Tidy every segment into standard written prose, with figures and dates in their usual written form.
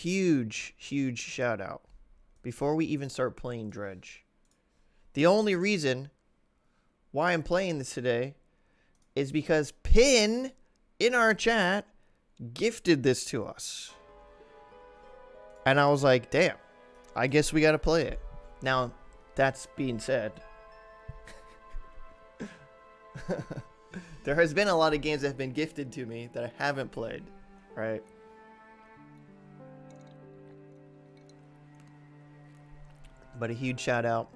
huge, huge shout out before we even start playing Dredge. The only reason why I'm playing this today is because Pin in our chat gifted this to us. And I was like, damn, I guess we got to play it. Now, that's being said, there has been a lot of games that have been gifted to me that I haven't played, right? But a huge shout out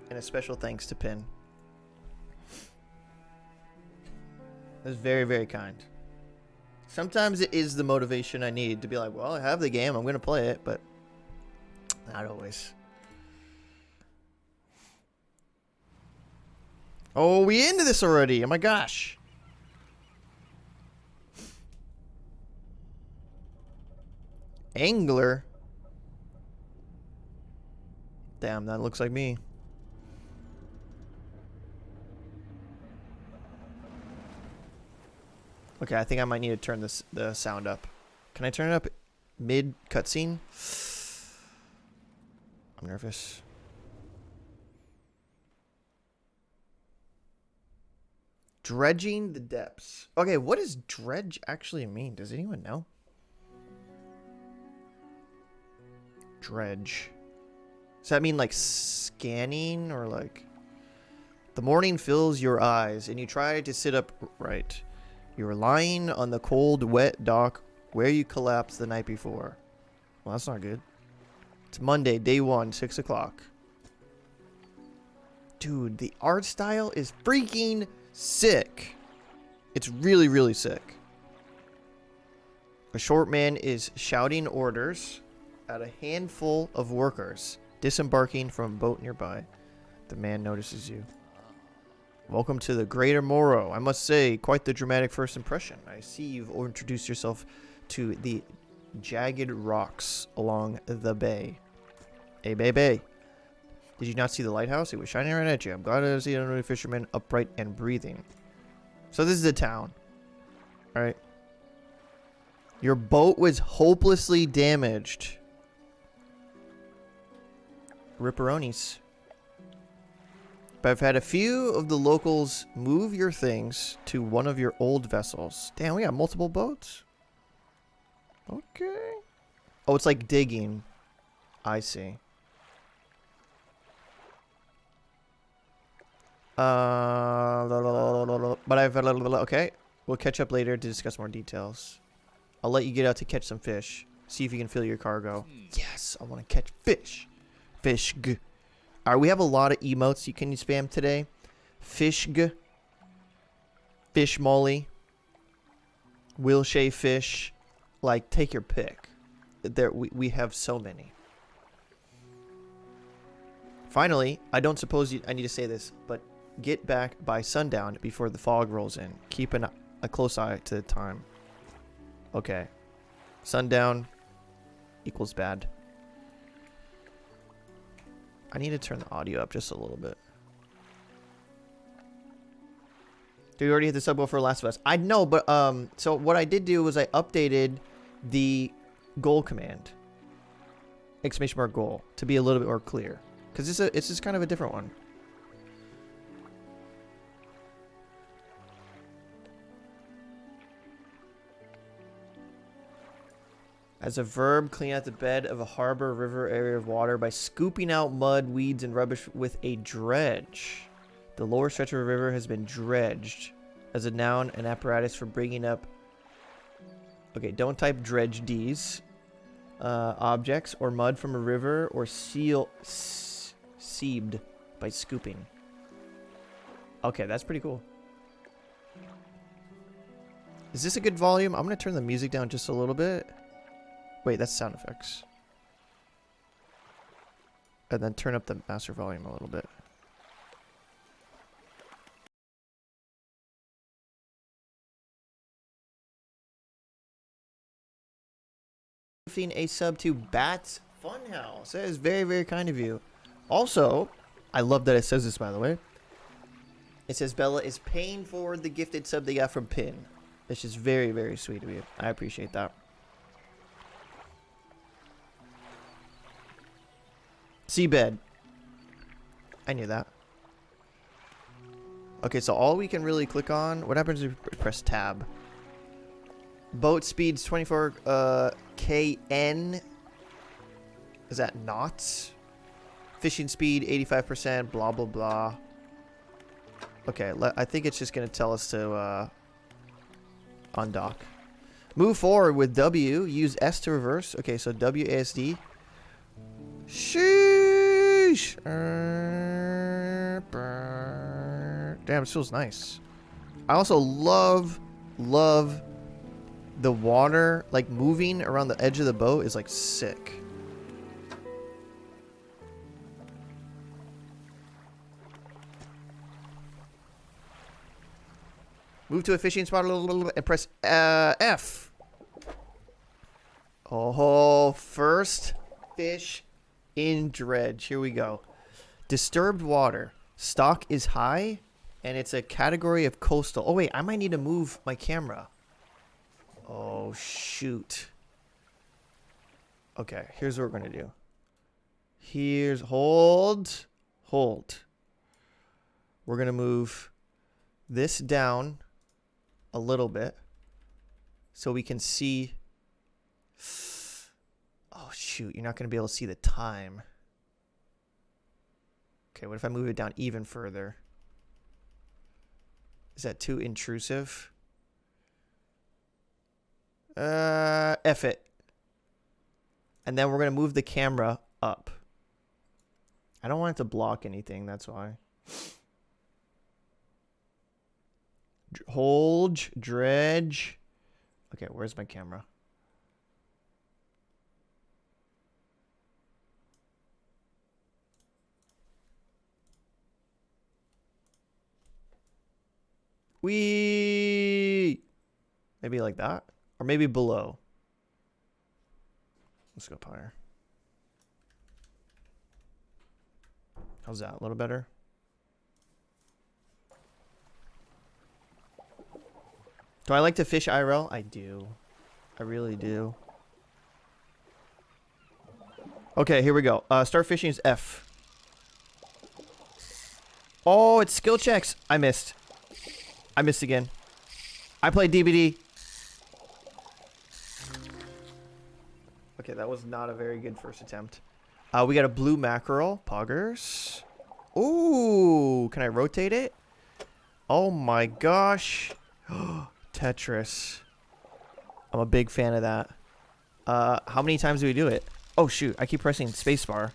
and a special thanks to Pin. That's very, very kind. Sometimes it is the motivation I need to be like, well, I have the game, I'm going to play it, but not always. Oh, we into this already. Oh my gosh. Angler. Damn, that looks like me. Okay, I think I might need to turn the sound up. Can I turn it up mid cutscene? I'm nervous. Dredging the depths. Okay, what does dredge actually mean? Does anyone know? Dredge. Does that mean like scanning or like... The morning fills your eyes and you try to sit upright. You are lying on the cold, wet dock where you collapsed the night before. Well, that's not good. It's Monday, day 1, 6 o'clock. Dude, the art style is freaking sick. It's really, really sick. A short man is shouting orders at a handful of workers disembarking from a boat nearby. The man notices you. Welcome to the Greater Morrow. I must say, quite the dramatic first impression. I see you've introduced yourself to the jagged rocks along the bay. Hey, bay. Did you not see the lighthouse? It was shining right at you. I'm glad to see another fisherman upright and breathing. So this is a town. Alright. Your boat was hopelessly damaged. Ripperonis. But I've had a few of the locals move your things to one of your old vessels. Damn, we got multiple boats. Okay. Oh, it's like digging. I see. But I've okay. We'll catch up later to discuss more details. I'll let you get out to catch some fish. See if you can fill your cargo. Yes, I want to catch fish. Fish. Alright, we have a lot of emotes you can spam today. Fishg. Fish molly. Will Shay fish. Like, take your pick. There, we have so many. Finally, I don't suppose I need to say this, but get back by sundown before the fog rolls in. Keep a close eye to the time. Okay. Sundown equals bad. I need to turn the audio up just a little bit. Do we already hit the sub goal for Last of Us? I know, but so what I did do was I updated the goal command. Exclamation mark goal to be a little bit more clear. Because it's just kind of a different one. As a verb, clean out the bed of a harbor, river, area of water by scooping out mud, weeds, and rubbish with a dredge. The lower stretch of a river has been dredged. As a noun, an apparatus for bringing up... Okay, don't type dredge Ds. Objects or mud from a river or sieved by scooping. Okay, that's pretty cool. Is this a good volume? I'm going to turn the music down just a little bit. Wait, that's sound effects. And then turn up the master volume a little bit. A sub to Bats Funhouse. That is very, very kind of you. Also, I love that it says this, by the way. It says Bella is paying for the gifted sub they got from Pin. It's just very, very sweet of you. I appreciate that. Seabed. I knew that. Okay, so all we can really click on... What happens if we press tab? Boat speeds 24 kn. Is that knots? Fishing speed 85%, blah, blah, blah. Okay, I think it's just going to tell us to undock. Move forward with W. Use S to reverse. Okay, so WASD. Sheesh. Damn, it feels nice. I also love the water, like moving around the edge of the boat is like sick. Move to a fishing spot a little bit and press F. Oh, first fish in Dredge. Here we go. Disturbed water. Stock is high, and it's a category of coastal. Oh, wait. I might need to move my camera. Oh, shoot. Okay, here's what we're going to do. Here's... Hold. Hold. We're going to move this down a little bit so we can see... Oh, shoot. You're not going to be able to see the time. Okay, what if I move it down even further? Is that too intrusive? F it. And then we're going to move the camera up. I don't want it to block anything, that's why. Hold, dredge. Okay, where's my camera? Wee! Maybe like that? Or maybe below. Let's go up higher. How's that? A little better? Do I like to fish IRL? I do. I really do. Okay, here we go. Start fishing is F. Oh, it's skill checks. I missed. I missed again. I played DBD. Okay, that was not a very good first attempt. We got a blue mackerel. Poggers. Ooh, can I rotate it? Oh my gosh. Tetris. I'm a big fan of that. How many times do we do it? Oh shoot, I keep pressing spacebar.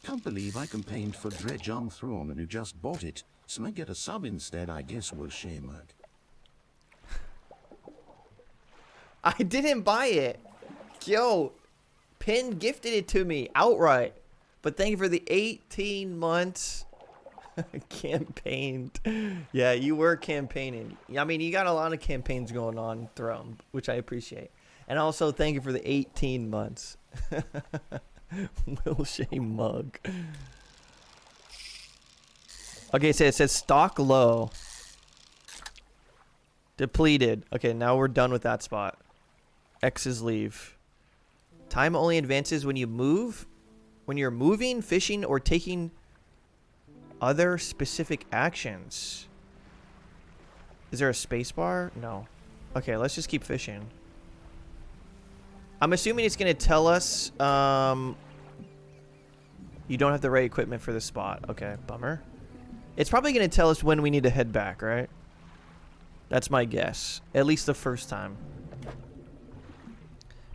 Can't believe I campaigned for Dredge on Throne and who just bought it. So I get a sub instead, I guess we'll shame it. I didn't buy it. Yo, Pin gifted it to me outright. But thank you for the 18 months campaigned. Yeah, you were campaigning. I mean, you got a lot of campaigns going on Throne, which I appreciate. And also thank you for the 18 months. Will shame mug. Okay, so it says stock low. Depleted. Okay, now we're done with that spot. X is leave. Time only advances when you move. When you're moving, fishing, or taking other specific actions. Is there a space bar? No. Okay, let's just keep fishing. I'm assuming it's going to tell us you don't have the right equipment for this spot. Okay, bummer. It's probably going to tell us when we need to head back, right? That's my guess. At least the first time.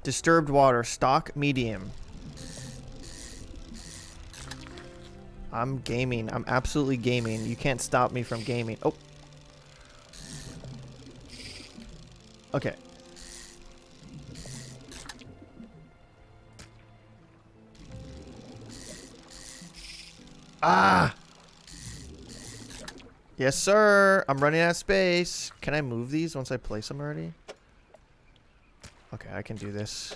Disturbed water. Stock medium. I'm gaming. I'm absolutely gaming. You can't stop me from gaming. Oh. Okay. Ah! Yes, sir. I'm running out of space. Can I move these once I place them already? Okay, I can do this.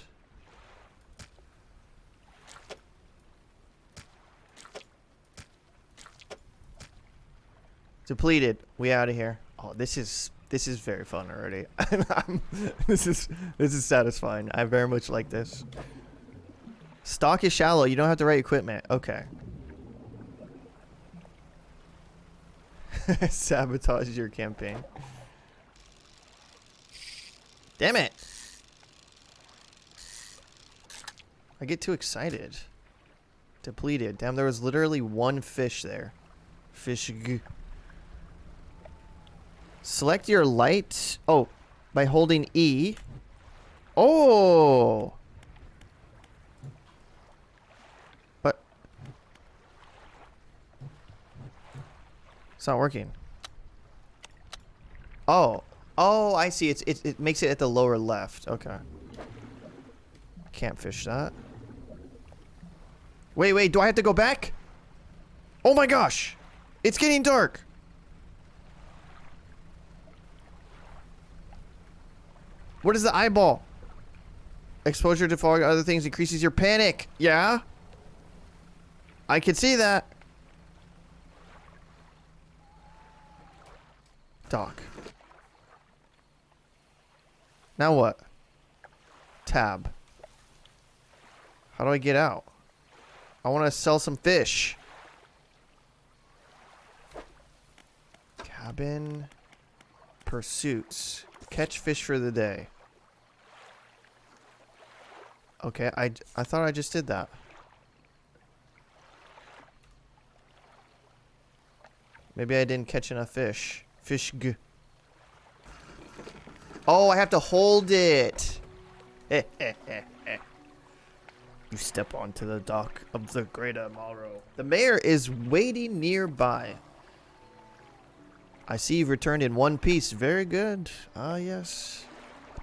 Depleted. We out of here. Oh, this is very fun already. This is satisfying. I very much like this. Stock is shallow. You don't have the right equipment. Okay. Sabotage your campaign. Damn it. I get too excited. Depleted. Damn, there was literally one fish there. Fish. Select your light. Oh, by holding E. Oh. But it's not working. Oh. Oh, I see. It makes it at the lower left. Okay. Can't fish that. Wait. Do I have to go back? Oh my gosh. It's getting dark. What is the eyeball? Exposure to fog and other things increases your panic. Yeah? I can see that. Dock. Now what? Tab. How do I get out? I want to sell some fish. Cabin. Pursuits. Catch fish for the day. Okay, I thought I just did that. Maybe I didn't catch enough fish. Fish g. Oh, I have to hold it. You step onto the dock of the Greater Morrow. The mayor is waiting nearby. I see you've returned in one piece. Very good. Ah, yes.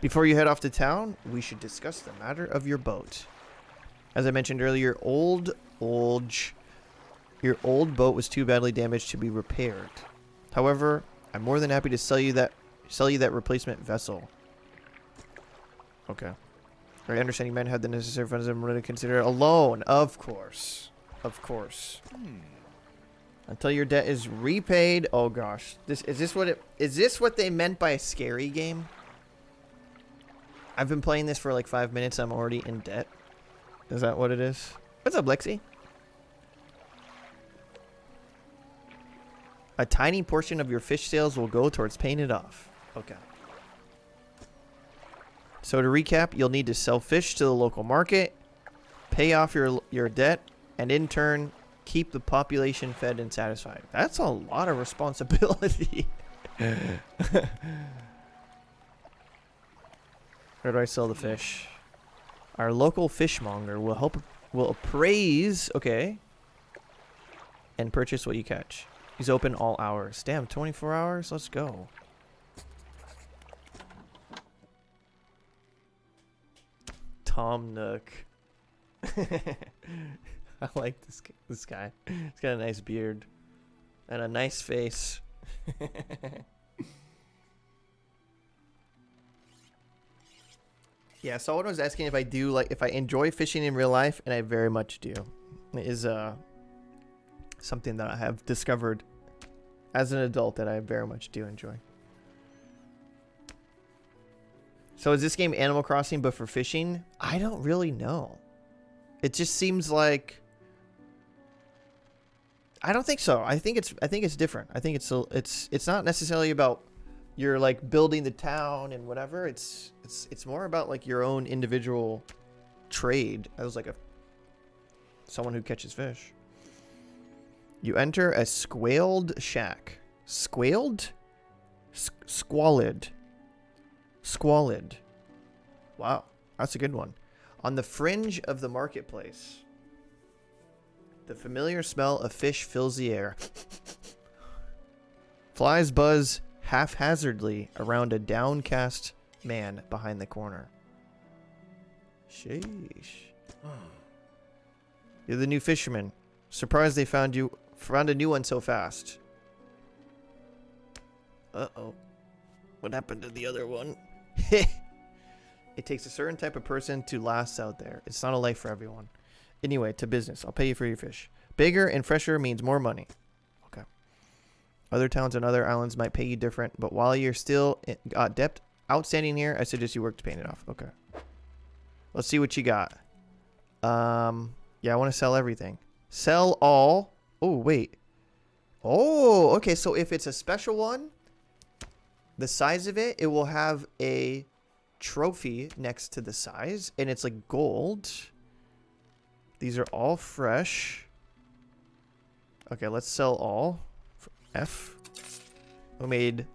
Before you head off to town, we should discuss the matter of your boat. As I mentioned earlier, your old boat was too badly damaged to be repaired. However, I'm more than happy to sell you that replacement vessel. Okay. I understand you might have the necessary funds I'm going to consider a loan. Of course. Of course. Until your debt is repaid. Oh gosh. Is this what they meant by a scary game? I've been playing this for like 5 minutes. I'm already in debt. Is that what it is? What's up, Lexi? A tiny portion of your fish sales will go towards paying it off. Okay. So to recap, you'll need to sell fish to the local market, pay off your debt, and in turn, keep the population fed and satisfied. That's a lot of responsibility. Where do I sell the fish? Our local fishmonger will appraise, okay, and purchase what you catch. He's open all hours. Damn, 24 hours? Let's go. Tom Nook. I like this guy. He's got a nice beard and a nice face. Yeah, someone was asking if if I enjoy fishing in real life, and I very much do. It is something that I have discovered as an adult that I very much do enjoy. So is this game Animal Crossing but for fishing? I don't really know. It just seems like I don't think so. I think it's different. I think it's not necessarily about you're like building the town and whatever. It's more about like your own individual trade as like someone who catches fish. You enter a squalid shack. Squalid? Squalid. Squalid. Wow, that's a good one. On the fringe of the marketplace. The familiar smell of fish fills the air. Flies buzz haphazardly around a downcast man behind the corner. Sheesh. You're the new fisherman. Surprised they found a new one so fast. Uh-oh. What happened to the other one? It takes a certain type of person to last out there. It's not a life for everyone. Anyway, to business. I'll pay you for your fish. Bigger and fresher means more money. Okay. Other towns and other islands might pay you different, but while you're still got debt outstanding here, I suggest you work to pay it off. Okay. Let's see what you got. Yeah, I want to sell everything. Sell all. Oh, wait. Oh, okay. So if it's a special one, the size of it, it will have a trophy next to the size, and it's like gold. These are all fresh. Okay, let's sell all. F. We made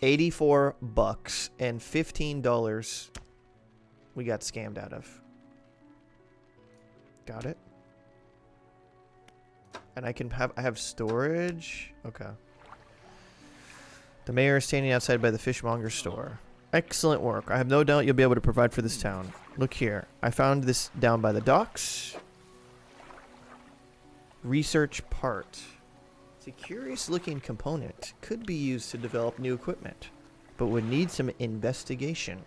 84 bucks and $15 we got scammed out of. Got it. And I have storage. Okay. The mayor is standing outside by the fishmonger store. Excellent work. I have no doubt you'll be able to provide for this town. Look here. I found this down by the docks. Research part. It's a curious looking component. Could be used to develop new equipment, but would need some investigation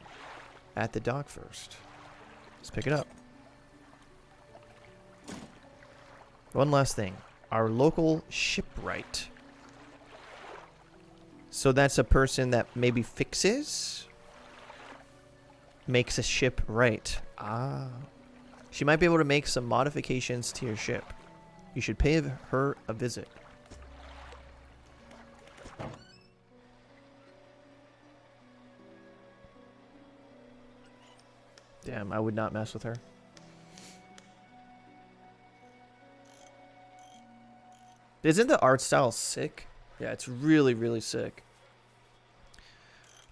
at the dock first. Let's pick it up. One last thing. Our local shipwright. So that's a person that maybe fixes? Makes a ship right. Ah. She might be able to make some modifications to your ship. You should pay her a visit. Damn, I would not mess with her. Isn't the art style sick? Yeah, it's really, really sick.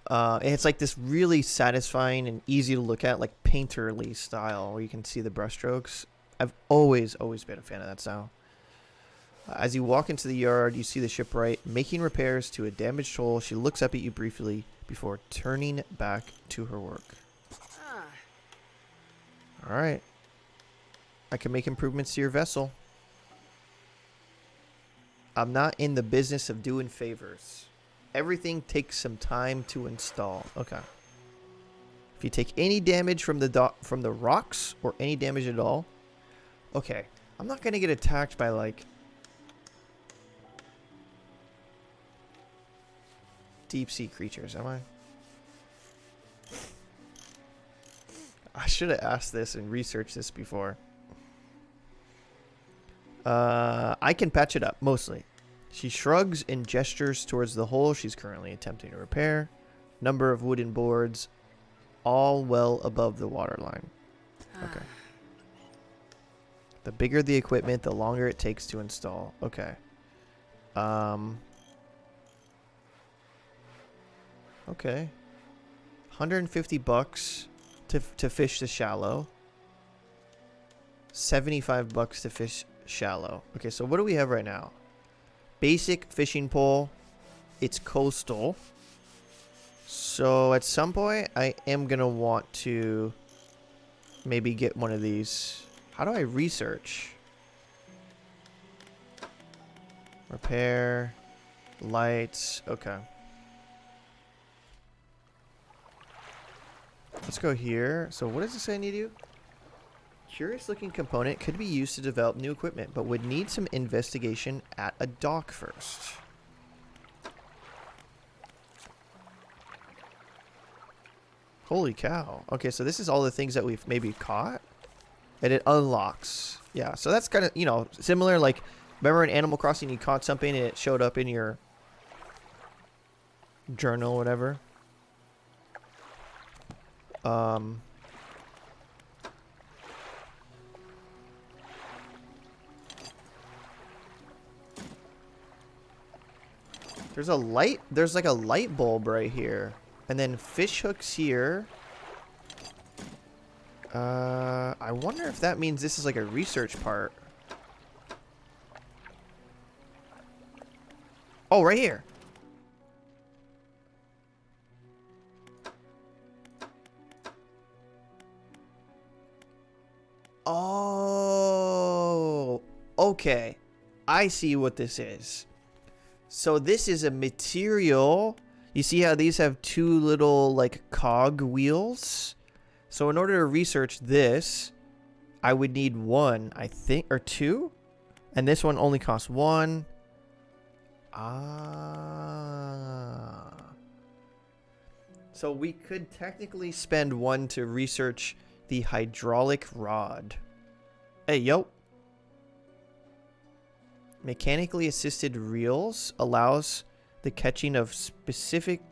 And it's like this really satisfying and easy to look at, like painterly style, where you can see the brushstrokes. I've always been a fan of that style. As you walk into the yard, you see the shipwright making repairs to a damaged hull. She looks up at you briefly before turning back to her work. All right. I can make improvements to your vessel. I'm not in the business of doing favors. Everything takes some time to install. Okay. If you take any damage from the rocks or any damage at all. Okay. I'm not going to get attacked by like deep sea creatures, am I? I should have asked this and researched this before. I can patch it up, mostly. She shrugs and gestures towards the hole she's currently attempting to repair. Number of wooden boards, all well above the waterline. Okay. The bigger the equipment, the longer it takes to install. Okay. Okay. 150 bucks to fish the shallow. 75 bucks to fish shallow. Okay, so what do we have right now? Basic fishing pole. It's coastal. So at some point, I am going to want to maybe get one of these. How do I research? Repair. Lights. Okay. Let's go here. So what does it say I need to do? Curious looking component could be used to develop new equipment, but would need some investigation at a dock first. Holy cow. Okay, so this is all the things that we've maybe caught. And it unlocks. Yeah, so that's kind of, you know, similar. Like, remember in Animal Crossing you caught something and it showed up in your journal or whatever? There's a light. There's like a light bulb right here. And then fish hooks here. I wonder if that means this is like a research part. Oh, right here. Oh, okay. I see what this is. So this is a material. You see how these have two little like cog wheels? So in order to research this, I would need one, I think, or two. And this one only costs one. Ah. So we could technically spend 1 to research the hydraulic rod. Hey, yo. Mechanically assisted reels allows the catching of specific,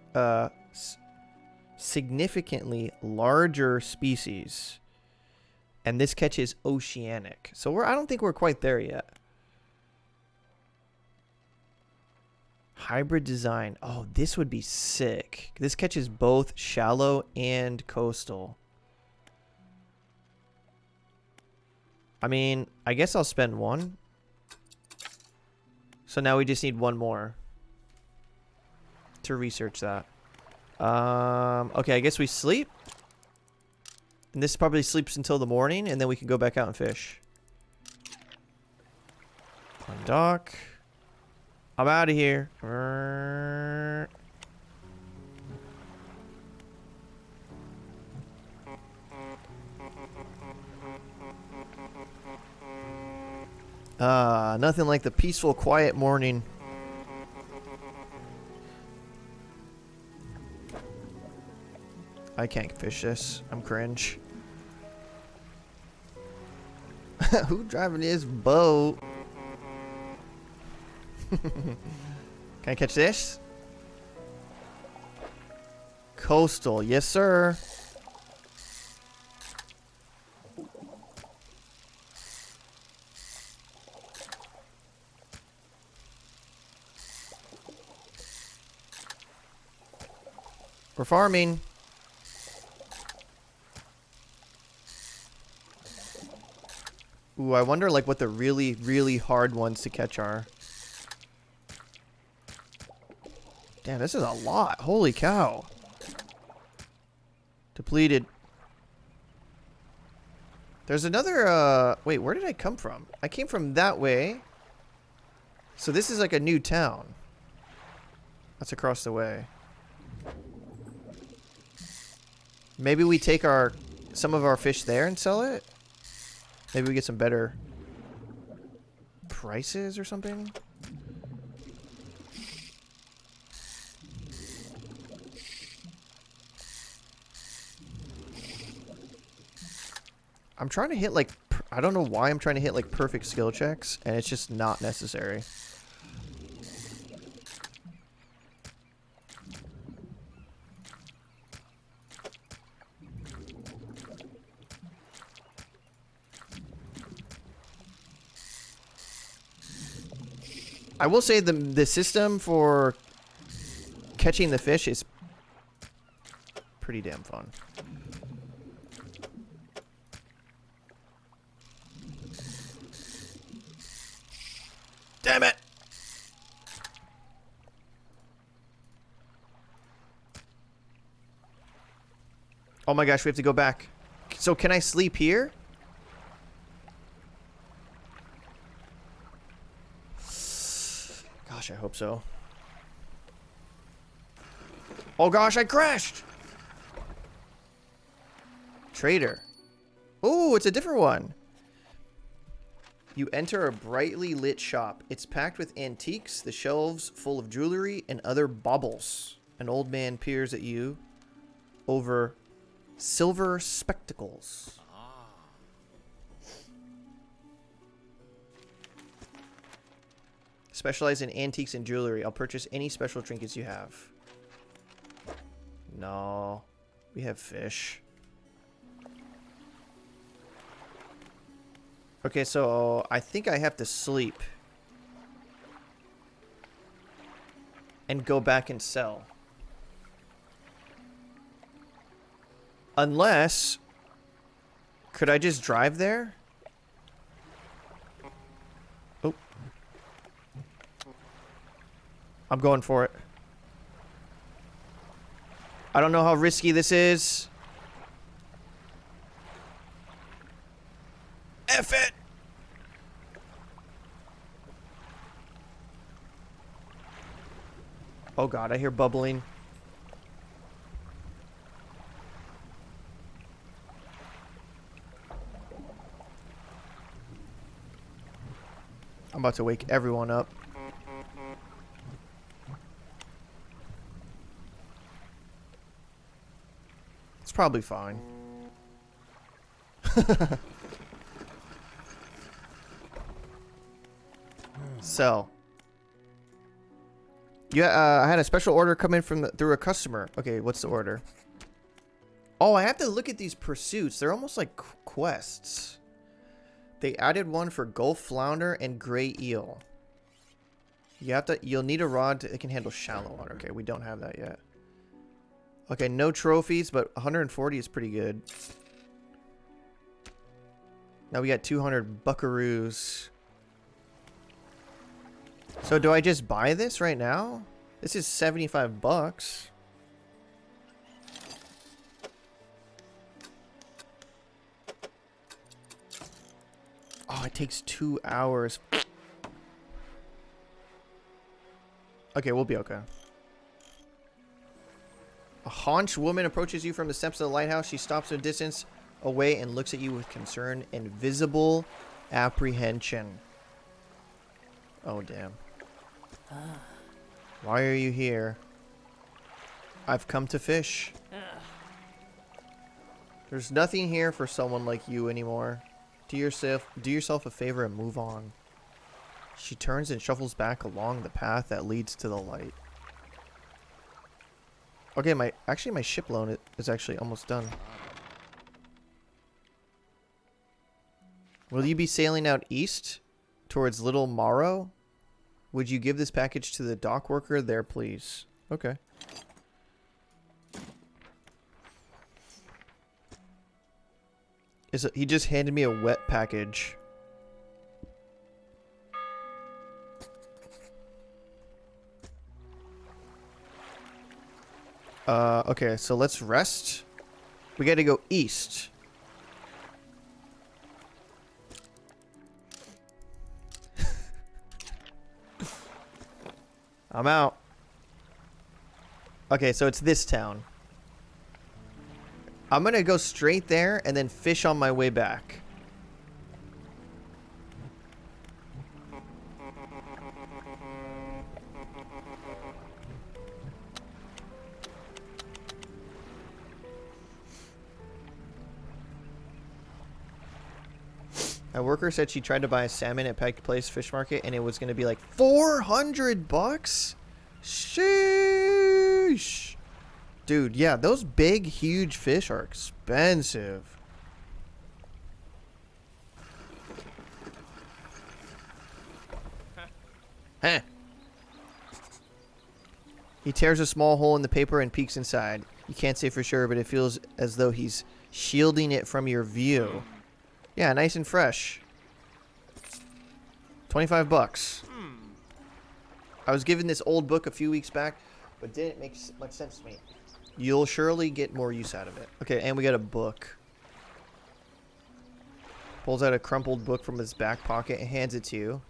significantly larger species. And this catch is oceanic. So I don't think we're quite there yet. Hybrid design. Oh, this would be sick. This catches both shallow and coastal. I mean, I guess I'll spend 1. So now we just need 1 more to research that. Okay, I guess we sleep. And this probably sleeps until the morning, and then we can go back out and fish. On dock. I'm out of here. Nothing like the peaceful, quiet morning. I can't fish this. I'm cringe. Who driving this boat? Can I catch this? Coastal, yes sir. We're farming. Ooh, I wonder like what the really, really hard ones to catch are. Damn, this is a lot. Holy cow. Depleted. There's another, wait, where did I come from? I came from that way. So this is like a new town. That's across the way. Maybe we take some of our fish there and sell it? Maybe we get some better prices or something? I'm trying to hit like, I don't know why I'm trying to hit like perfect skill checks, and it's just not necessary. I will say the system for catching the fish is pretty damn fun. Damn it! Oh my gosh, we have to go back. So can I sleep here? Gosh, I hope so. Oh gosh, I crashed! Trader. Oh, it's a different one. You enter a brightly lit shop. It's packed with antiques, the shelves full of jewelry and other baubles. An old man peers at you over silver spectacles. Specialize in antiques and jewelry. I'll purchase any special trinkets you have. No. We have fish. Okay, so I think I have to sleep. And go back and sell. Unless... Could I just drive there? Oh. I'm going for it. I don't know how risky this is. F it! Oh god, I hear bubbling. I'm about to wake everyone up. probably fine. So. Yeah, I had a special order come in from through a customer. Okay, what's the order? Oh, I have to look at these pursuits. They're almost like quests. They added one for Gulf Flounder and Gray Eel. You'll need a rod that can handle shallow water. Okay, we don't have that yet. Okay, no trophies, but 140 is pretty good. Now we got 200 buckaroos. So do I just buy this right now? This is 75 bucks. Oh, it takes 2 hours. Okay, we'll be okay. A haunch woman approaches you from the steps of the lighthouse. She stops a distance away and looks at you with concern and visible apprehension. Oh, damn. Why are you here? I've come to fish. There's nothing here for someone like you anymore. Do yourself a favor and move on. She turns and shuffles back along the path that leads to the light. Okay, my ship loan is actually almost done. Will you be sailing out east towards Little Morrow? Would you give this package to the dock worker there, please? Okay. He just handed me a wet package. Okay, so let's rest. We gotta go east. I'm out. Okay, so it's this town. I'm gonna go straight there and then fish on my way back. A worker said she tried to buy a salmon at Pike Place Fish Market and it was going to be like 400 bucks? Sheesh. Dude, yeah, those big, huge fish are expensive. Huh. He tears a small hole in the paper and peeks inside. You can't say for sure, but it feels as though he's shielding it from your view. Yeah, nice and fresh. 25 bucks. I was given this old book a few weeks back, but didn't make much sense to me. You'll surely get more use out of it. Okay, and we got a book. Pulls out a crumpled book from his back pocket and hands it to you.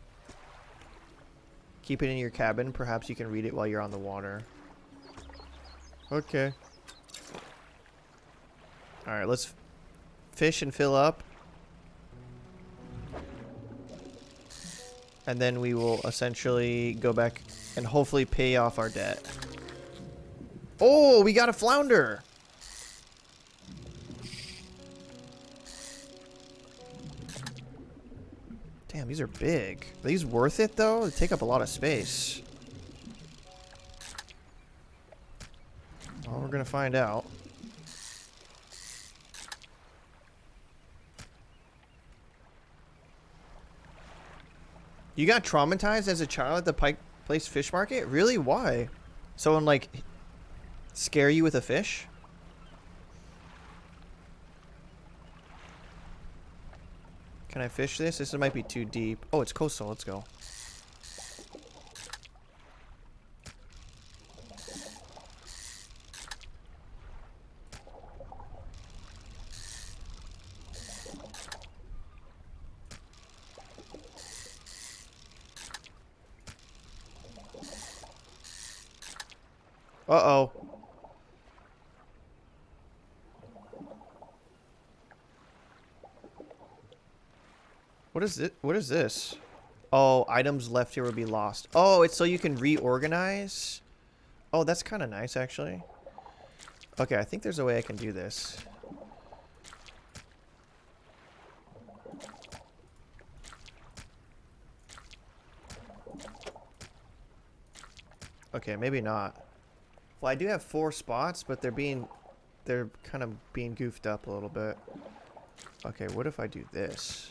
Keep it in your cabin. Perhaps you can read it while you're on the water. Okay. Alright, let's fish and fill up. And then we will essentially go back and hopefully pay off our debt. Oh, we got a flounder. Damn, these are big. Are these worth it, though? They take up a lot of space. Well, we're going to find out. You got traumatized as a child at the Pike Place Fish Market? Really? Why? Someone, like, scare you with a fish? Can I fish this? This might be too deep. Oh, it's coastal. Let's go. Uh-oh. What is it? What is this? Oh, items left here will be lost. Oh, it's so you can reorganize? Oh, that's kind of nice, actually. Okay, I think there's a way I can do this. Okay, maybe not. Well, I do have 4 spots, but they're kind of being goofed up a little bit. Okay, what if I do this?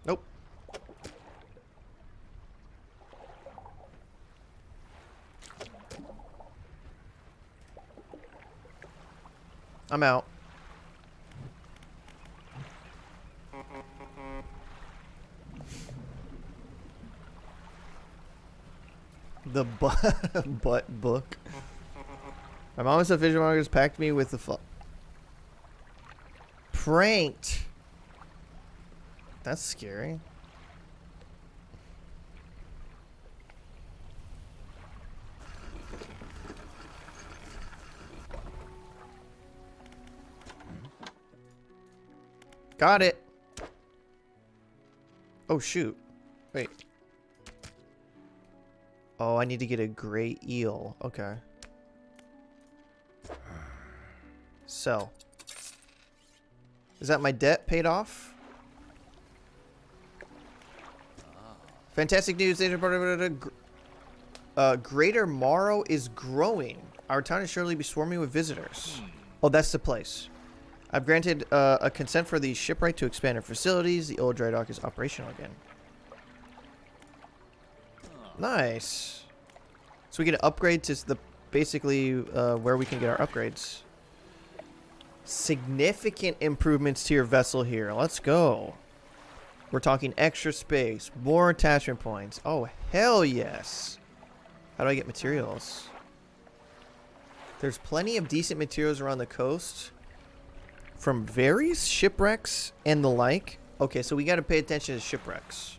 Nope. I'm out. The butt book. My mom's a fishmonger packed me with the pranked. That's scary. Got it. Oh shoot. Wait. Oh, I need to get a gray eel. Okay. Sell. Is that my debt paid off? Fantastic news. Greater Morrow is growing. Our town is surely be swarming with visitors. Oh, that's the place. I've granted a consent for the shipwright to expand our facilities. The old dry dock is operational again. Nice. So we get an upgrade to the basically where we can get our upgrades. Significant improvements to your vessel here. Let's go. We're talking extra space, more attachment points. Oh, hell yes. How do I get materials? There's plenty of decent materials around the coast from various shipwrecks and the like. Okay, so we got to pay attention to shipwrecks.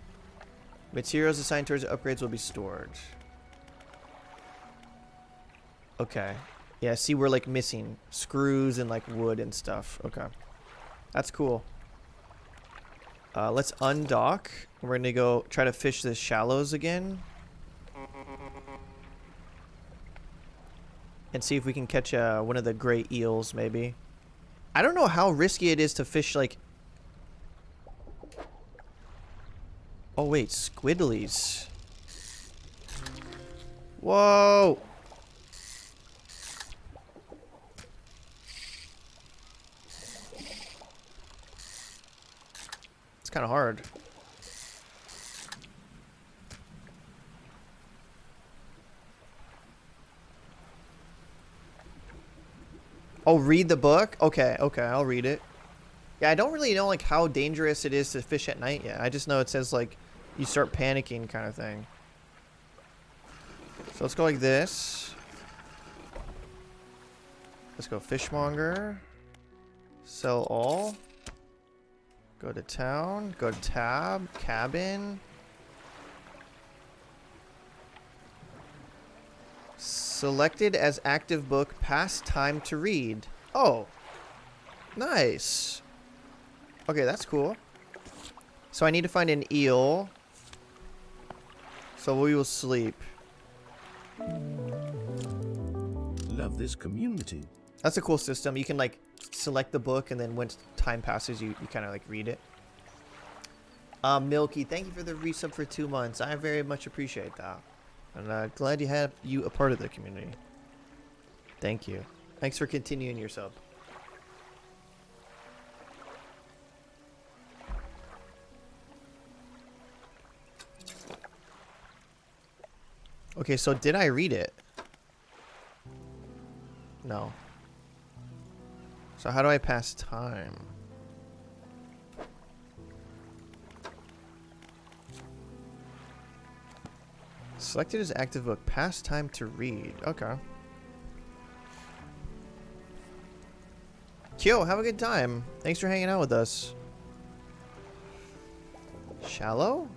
Materials assigned towards the upgrades will be stored. Okay. Yeah, see, we're like missing screws and like wood and stuff. Okay. That's cool. Let's undock. We're going to go try to fish the shallows again. And see if we can catch one of the gray eels, maybe. I don't know how risky it is to fish, like... Oh, wait. Squidlies. Whoa! It's kind of hard. Oh, read the book? Okay, okay, I'll read it. Yeah, I don't really know, like, how dangerous it is to fish at night yet. I just know it says, like, you start panicking kind of thing. So let's go like this. Let's go fishmonger. Sell all. Go to town. Go to tab. Cabin. Selected as active book. Past time to read. Oh. Nice. Okay, that's cool. So I need to find an eel. So we will sleep. Love this community. That's a cool system. You can like select the book and then when time passes you kind of like read it. Milky, thank you for the resub for 2 months. I very much appreciate that. And glad you have you a part of the community. Thank you. Thanks for continuing your sub. Okay, so did I read it? No. So how do I pass time? Selected as active book. Pass time to read. Okay. Kyo, have a good time. Thanks for hanging out with us. Shallow?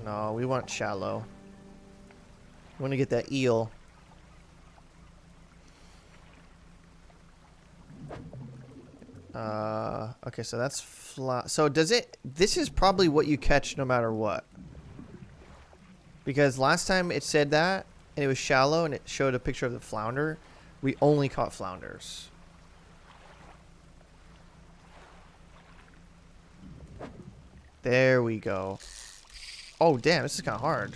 No, we want shallow. We want to get that eel. Okay, so that's flat. So does it... This is probably what you catch no matter what. Because last time it said that, and it was shallow, and it showed a picture of the flounder. We only caught flounders. There we go. Oh, damn, this is kind of hard.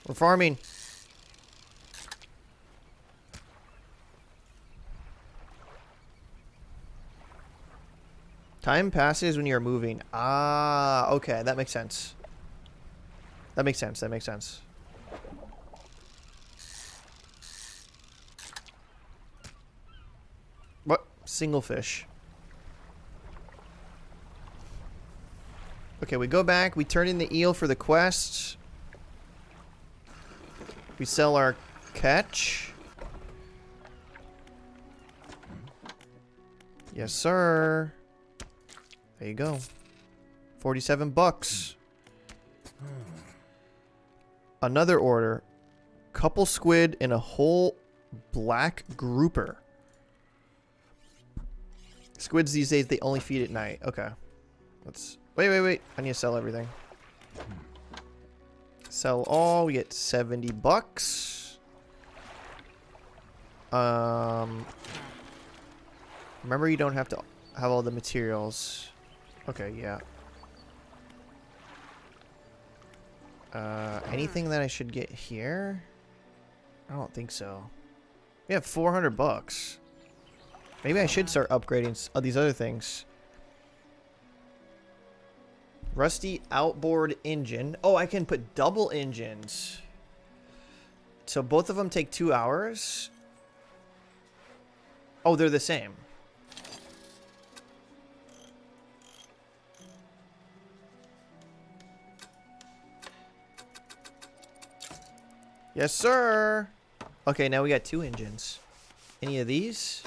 We're farming. Time passes when you're moving. Ah, okay. That makes sense. That makes sense. That makes sense. What? Single fish. Okay, we go back. We turn in the eel for the quest. We sell our catch. Yes, sir. There you go. 47 bucks. Another order. Couple squid and a whole black grouper. Squids these days, they only feed at night. Okay. Let's... Wait. I need to sell everything. Sell all. We get 70 bucks. Remember, you don't have to have all the materials. Okay, yeah. Anything that I should get here? I don't think so. We have 400 bucks. Maybe I should start upgrading these other things. Rusty outboard engine. Oh, I can put double engines. So both of them take 2 hours. Oh, they're the same. Yes, sir. Okay, now we got 2 engines. Any of these?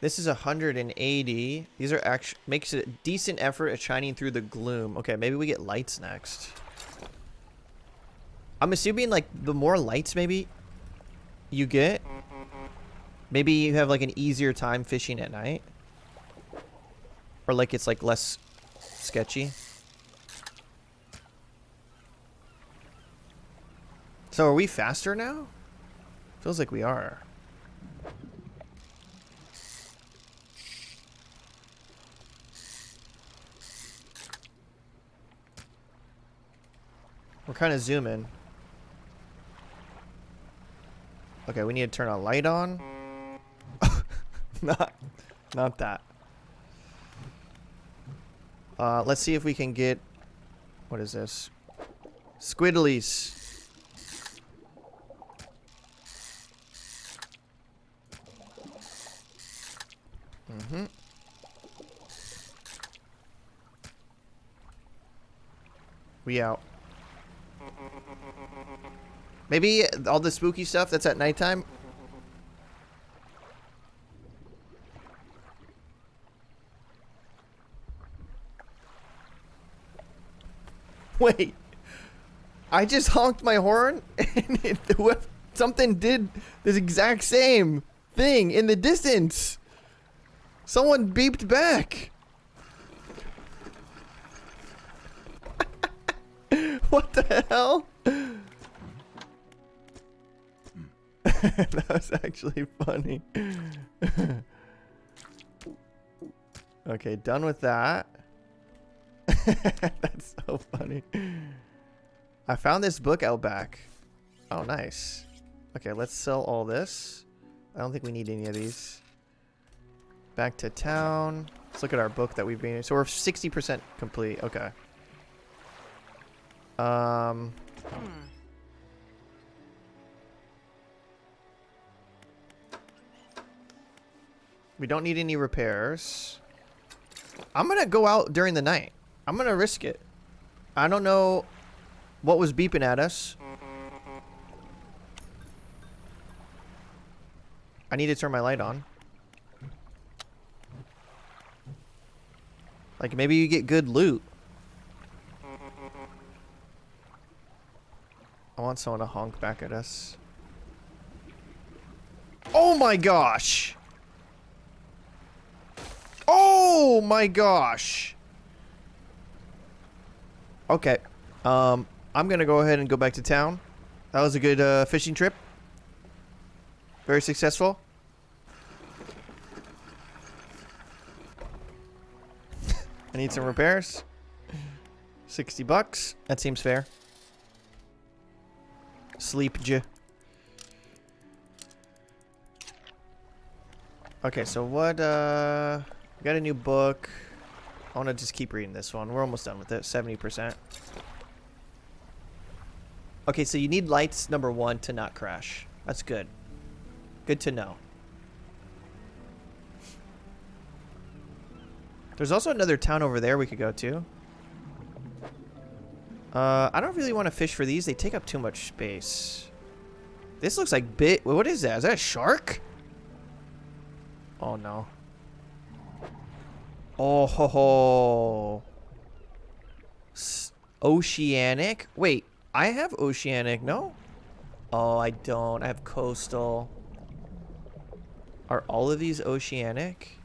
This is 180. These are actually makes a decent effort at shining through the gloom. Okay, maybe we get lights next. I'm assuming like the more lights maybe you get, maybe you have like an easier time fishing at night. Or like it's like less sketchy. So are we faster now? Feels like we are. We're kind of zooming. Okay, we need to turn a light on. Not that. Let's see if we can get... What is this? Squiddlies. Mm-hmm. We out. Maybe all the spooky stuff that's at nighttime. Wait. I just honked my horn and something did this exact same thing in the distance. Someone beeped back. What the hell? That was actually funny. Okay, done with that. That's so funny. I found this book out back. Oh, nice. Okay, let's sell all this. I don't think we need any of these. Back to town. Let's look at our book that we've been in. So we're 60% complete. Okay. We don't need any repairs. I'm gonna go out during the night. I'm gonna risk it. I don't know what was beeping at us. I need to turn my light on. Like, maybe you get good loot. I want someone to honk back at us. Oh my gosh! Oh my gosh! Okay. I'm gonna go ahead and go back to town. That was a good fishing trip. Very successful. I need some repairs. $60. That seems fair. Sleep j. Okay, so what, we got a new book. I want to just keep reading this one. We're almost done with it. 70%. Okay, so you need lights, number 1, to not crash. That's good. Good to know. There's also another town over there we could go to. I don't really want to fish for these. They take up too much space. This looks like what is that? Is that a shark? Oh, no. Oh, ho, ho. Oceanic? Wait, I have oceanic, no? Oh, I don't. I have coastal. Are all of these oceanic?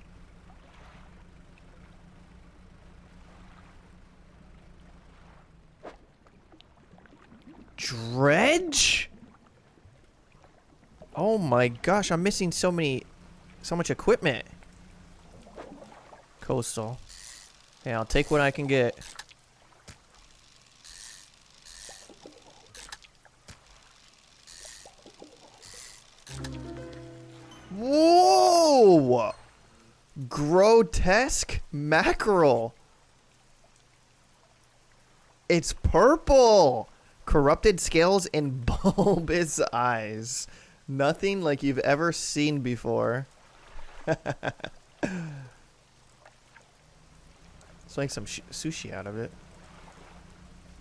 Dredge? Oh my gosh, I'm missing so much equipment. Coastal. Yeah, I'll take what I can get. Whoa! Grotesque mackerel. It's purple. Corrupted scales and bulbous eyes. Nothing like you've ever seen before. Let's make some sushi out of it.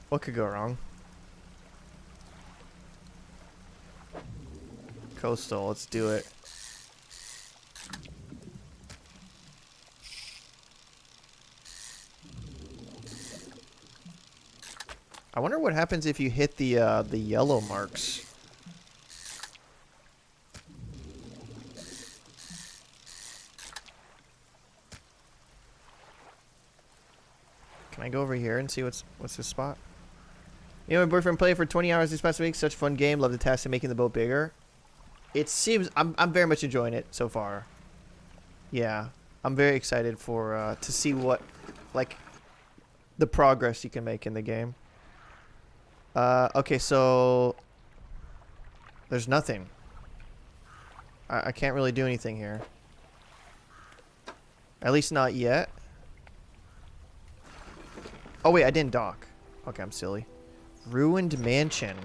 What could go wrong? Coastal, let's do it. I wonder what happens if you hit the yellow marks. Can I go over here and see what's this spot? You know, my boyfriend played for 20 hours this past week. Such a fun game. Love the task of making the boat bigger. It seems I'm very much enjoying it so far. Yeah, I'm very excited for to see what like the progress you can make in the game. Okay, so there's nothing. I can't really do anything here. At least not yet. Oh wait, I didn't dock. Okay, I'm silly. Ruined mansion.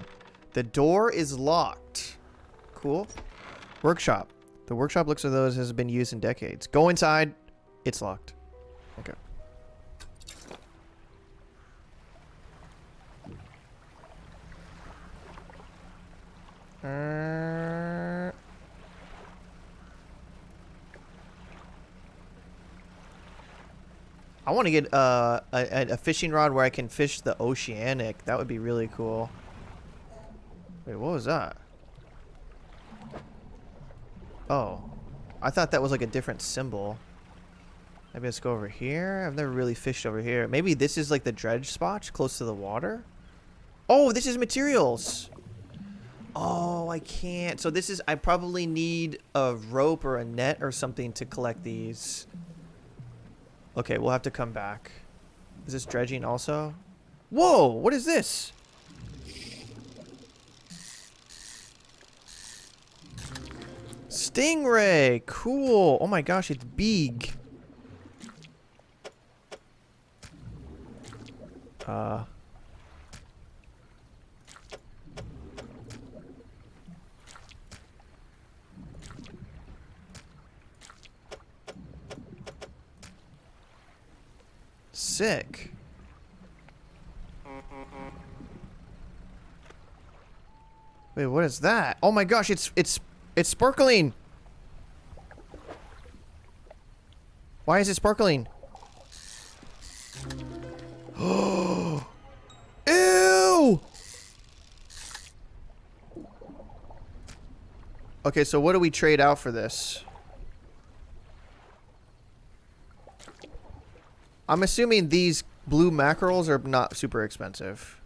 The door is locked. Cool. Workshop. The workshop looks as though it has been used in decades. Go inside. It's locked. Okay. I want to get a fishing rod where I can fish the oceanic. That would be really cool. Wait, what was that? Oh. I thought that was like a different symbol. Maybe let's go over here. I've never really fished over here. Maybe this is like the dredge spot close to the water. Oh, this is materials. Oh, I can't. So this is, I probably need a rope or a net or something to collect these. Okay, we'll have to come back. Is this dredging also? Whoa, what is this? Stingray, cool. Oh my gosh, it's big. Sick. Wait, what is that? Oh my gosh, it's sparkling. Why is it sparkling? Oh, ew! Okay, so what do we trade out for this? I'm assuming these blue mackerels are not super expensive.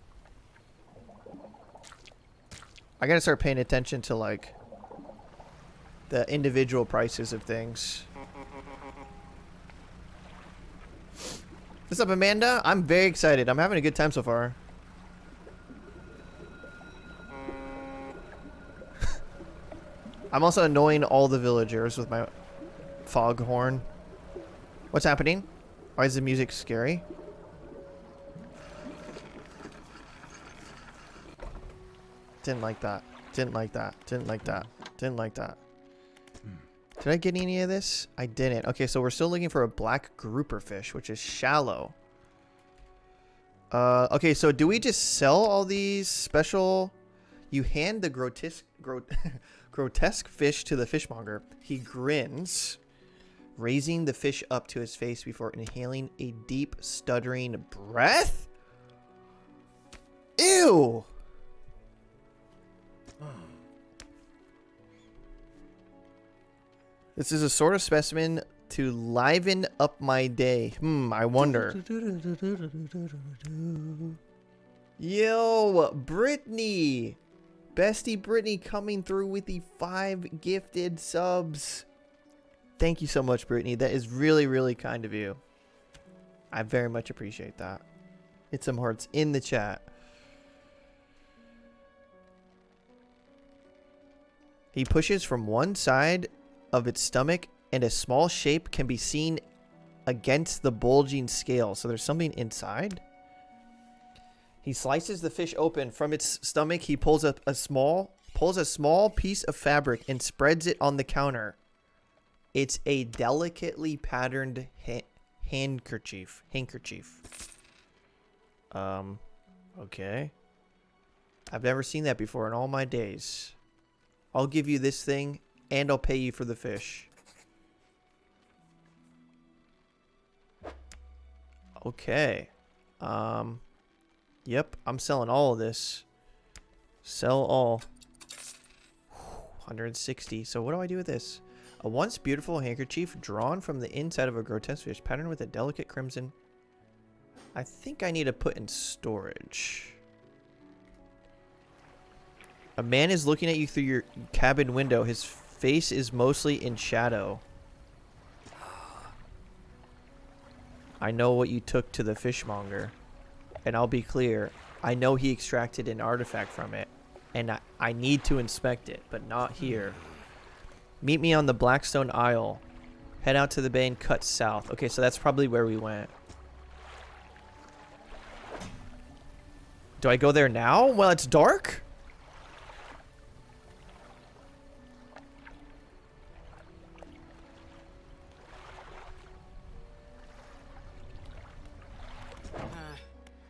I gotta start paying attention to, like, the individual prices of things. What's up, Amanda? I'm very excited. I'm having a good time so far. I'm also annoying all the villagers with my foghorn. What's happening? Why is the music scary? Didn't like that. Didn't like that. Didn't like that. Didn't like that. Did I get any of this? I didn't. Okay, so we're still looking for a black grouper fish, which is shallow. Okay, so do we just sell all these special... You hand the grotesque fish to the fishmonger. He grins, raising the fish up to his face before inhaling a deep, stuttering breath? Ew! This is a sort of specimen to liven up my day. I wonder. Yo, Brittany! Bestie Brittany coming through with the 5 gifted subs. Thank you so much, Brittany. That is really, really kind of you. I very much appreciate that. Hit some hearts in the chat. He pushes from one side of its stomach and a small shape can be seen against the bulging scale. So there's something inside. He slices the fish open from its stomach. He pulls a small piece of fabric and spreads it on the counter. It's a delicately patterned handkerchief. Okay. I've never seen that before in all my days. I'll give you this thing and I'll pay you for the fish. Okay. Yep, I'm selling all of this. Sell all. 160. So what do I do with this? A once beautiful handkerchief drawn from the inside of a grotesque fish, patterned with a delicate crimson. I think I need to put in storage. A man is looking at you through your cabin window. His face is mostly in shadow. I know what you took to the fishmonger. And I'll be clear, I know he extracted an artifact from it. And I need to inspect it, but not here. Meet me on the Blackstone Isle. Head out to the bay and cut south. Okay, so that's probably where we went. Do I go there now? Well, it's dark?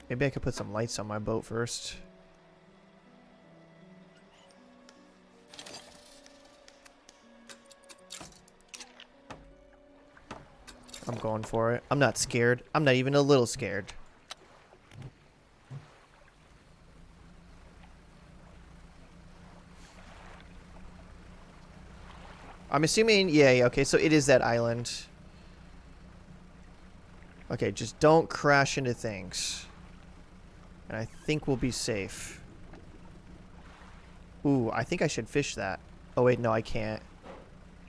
Maybe I could put some lights on my boat first. I'm going for it. I'm not scared. I'm not even a little scared. I'm assuming, yeah, okay, so it is that island. Okay, just don't crash into things. And I think we'll be safe. Ooh, I think I should fish that. Oh, wait, no, I can't.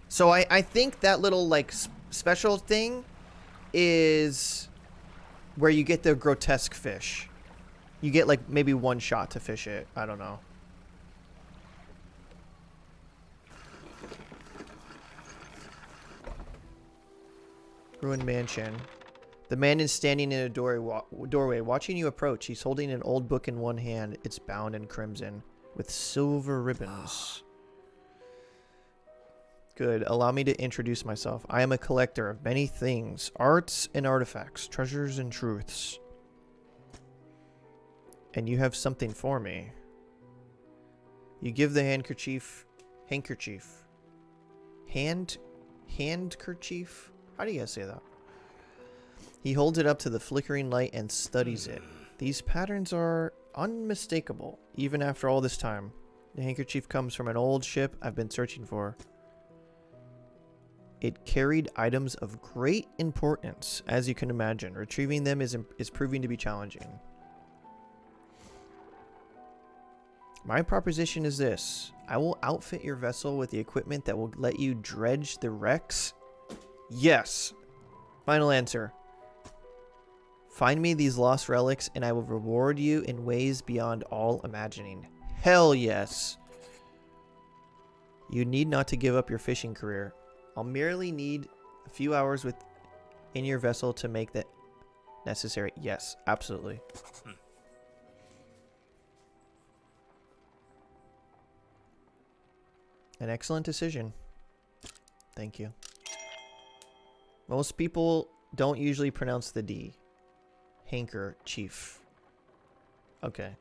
So I think that little, like, special thing is where you get the grotesque fish. You get, like, maybe one shot to fish it. I don't know. Ruined mansion. The man is standing in a doorway, watching you approach. He's holding an old book in one hand. It's bound in crimson with silver ribbons. Good. Allow me to introduce myself. I am a collector of many things, arts and artifacts, treasures and truths. And you have something for me. You give the handkerchief. Handkerchief? How do you guys say that? He holds it up to the flickering light and studies it. These patterns are unmistakable, even after all this time. The handkerchief comes from an old ship I've been searching for. It carried items of great importance, as you can imagine. Retrieving them is proving to be challenging. My proposition is this. I will outfit your vessel with the equipment that will let you dredge the wrecks. Yes. Final answer. Find me these lost relics and I will reward you in ways beyond all imagining. Hell yes. You need not to give up your fishing career. I'll merely need a few hours in your vessel to make that necessary. Yes, absolutely. An excellent decision. Thank you. Most people don't usually pronounce the D. Handkerchief. Okay.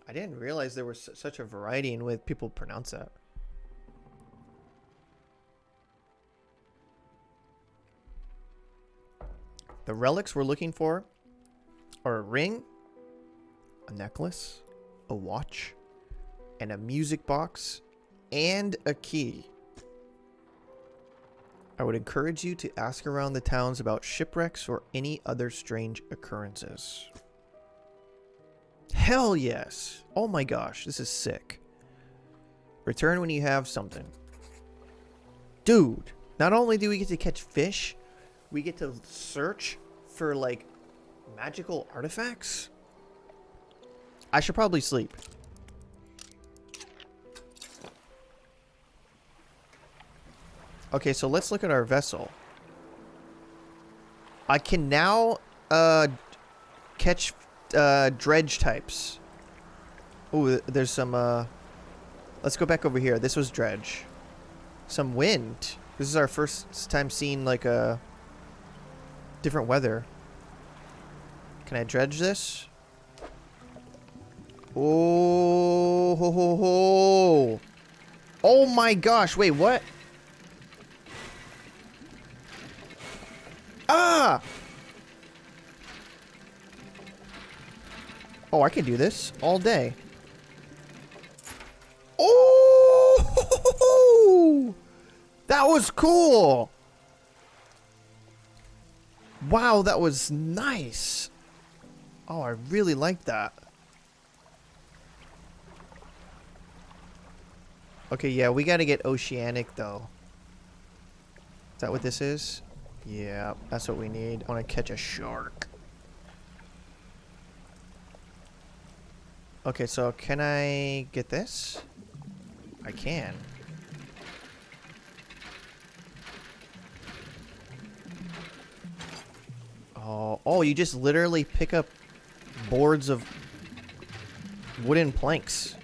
I didn't realize there was such a variety in way people pronounce that. The relics we're looking for are a ring, a necklace, a watch, and a music box, and a key. I would encourage you to ask around the towns about shipwrecks or any other strange occurrences. Hell yes! Oh my gosh, this is sick. Return when you have something. Dude, not only do we get to catch fish, we get to search for, like, magical artifacts? I should probably sleep. Okay, so let's look at our vessel. I can now catch dredge types. Oh, there's some let's go back over here. This was dredge. Some wind. This is our first time seeing like a different weather. Can I dredge this? Oh ho ho ho. Oh my gosh, wait, what? Ah! Oh, I can do this all day. Oh! That was cool! Wow, that was nice. Oh, I really like that. Okay, yeah, we gotta get oceanic, though. Is that what this is? Yeah, that's what we need. I want to catch a shark. Okay, so can I get this? I can. Oh, you just literally pick up boards of wooden planks.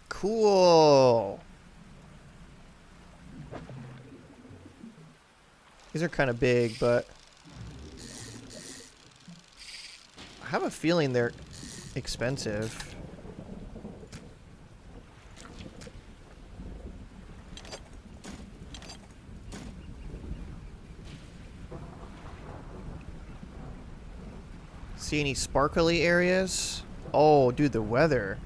Cool. These are kind of big, but I have a feeling they're expensive. See any sparkly areas? Oh, dude, the weather.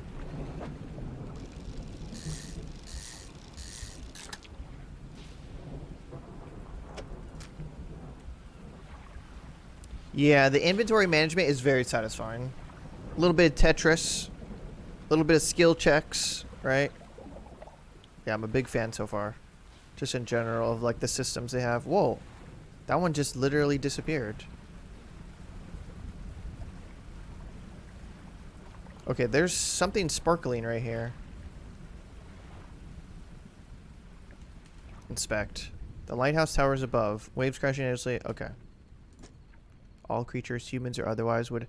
Yeah, the inventory management is very satisfying. A little bit of Tetris, a little bit of skill checks, right? Yeah, I'm a big fan so far. Just in general of like the systems they have. Whoa, that one just literally disappeared. Okay, there's something sparkling right here. Inspect. The lighthouse towers above. Waves crashing endlessly. Okay. All creatures, humans or otherwise, would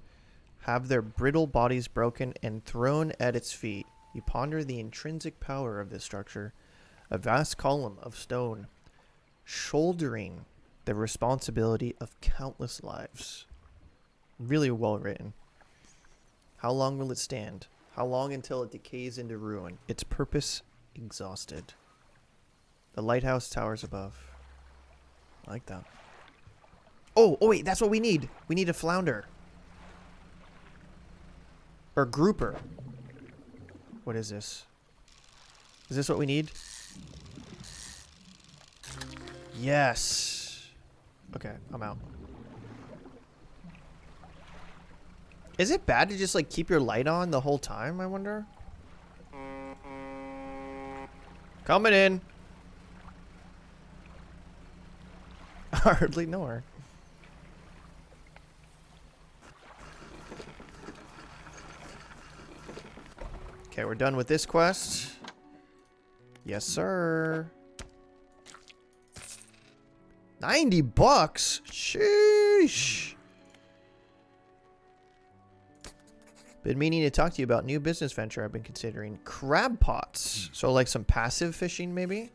have their brittle bodies broken and thrown at its feet. You ponder the intrinsic power of this structure. A vast column of stone, shouldering the responsibility of countless lives. Really well written. How long will it stand? How long until it decays into ruin? Its purpose exhausted. The lighthouse towers above. I like that. Oh, wait, that's what we need. We need a flounder. Or grouper. What is this? Is this what we need? Yes. Okay, I'm out. Is it bad to just like keep your light on the whole time, I wonder? Coming in. Hardly know her. Okay, we're done with this quest. Yes, sir. 90 bucks? Sheesh. Been meaning to talk to you about new business venture I've been considering. Crab pots. So like some passive fishing maybe?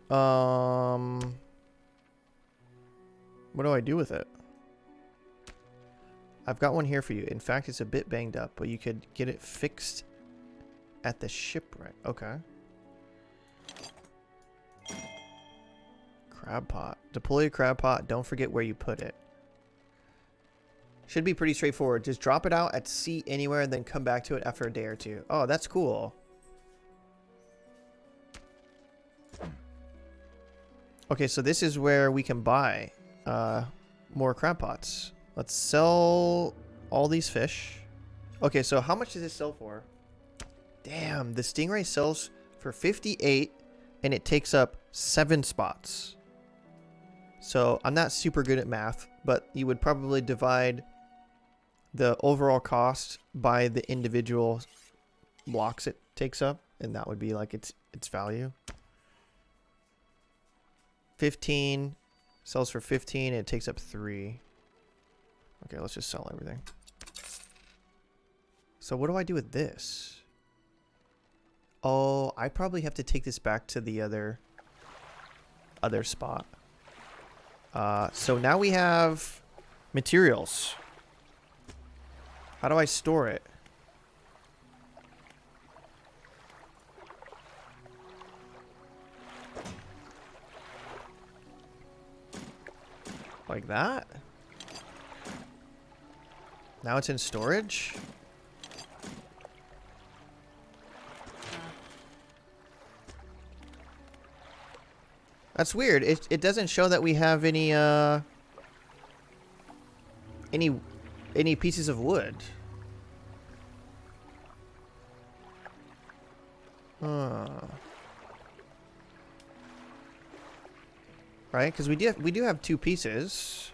What do I do with it? I've got one here for you. In fact, it's a bit banged up, but you could get it fixed at the shipwreck. Okay. Crab pot. Deploy a crab pot. Don't forget where you put it. Should be pretty straightforward. Just drop it out at sea anywhere and then come back to it after a day or two. Oh, that's cool. Okay, so this is where we can buy more crab pots. Let's sell all these fish. Okay, so how much does this sell for? Damn, the stingray sells for 58 and it takes up 7 spots. So I'm not super good at math, but you would probably divide the overall cost by the individual blocks it takes up, and that would be like its value. 15 sells for 15 and it takes up 3. Okay, let's just sell everything. So what do I do with this? Oh, I probably have to take this back to the other spot. So now we have materials. How do I store it? Like that? Now it's in storage? That's weird. It doesn't show that we have any pieces of wood. Right? Because we do have 2 pieces.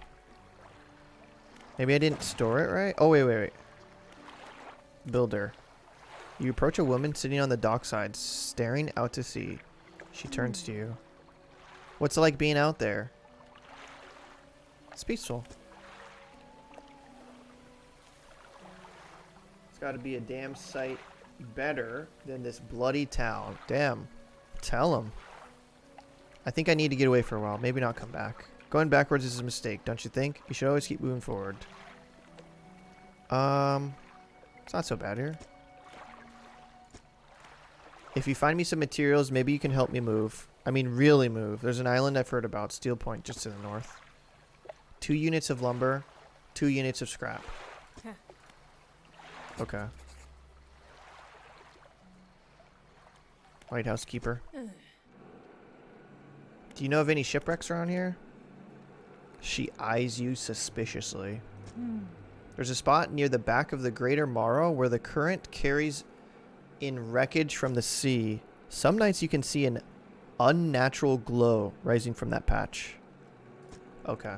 Maybe I didn't store it right. Oh wait. Builder. You approach a woman sitting on the dockside, staring out to sea. She turns to you. What's it like being out there? It's peaceful. It's got to be a damn sight better than this bloody town. Damn. Tell him. I think I need to get away for a while. Maybe not come back. Going backwards is a mistake, don't you think? You should always keep moving forward. It's not so bad here. If you find me some materials, maybe you can help me move. I mean, really move. There's an island I've heard about, Steel Point, just to the north. 2 units of lumber, 2 units of scrap. Okay. Lighthouse keeper. Do you know of any shipwrecks around here? She eyes you suspiciously. There's a spot near the back of the Greater Morrow where the current carries in wreckage from the sea. Some nights you can see an unnatural glow rising from that patch. Okay.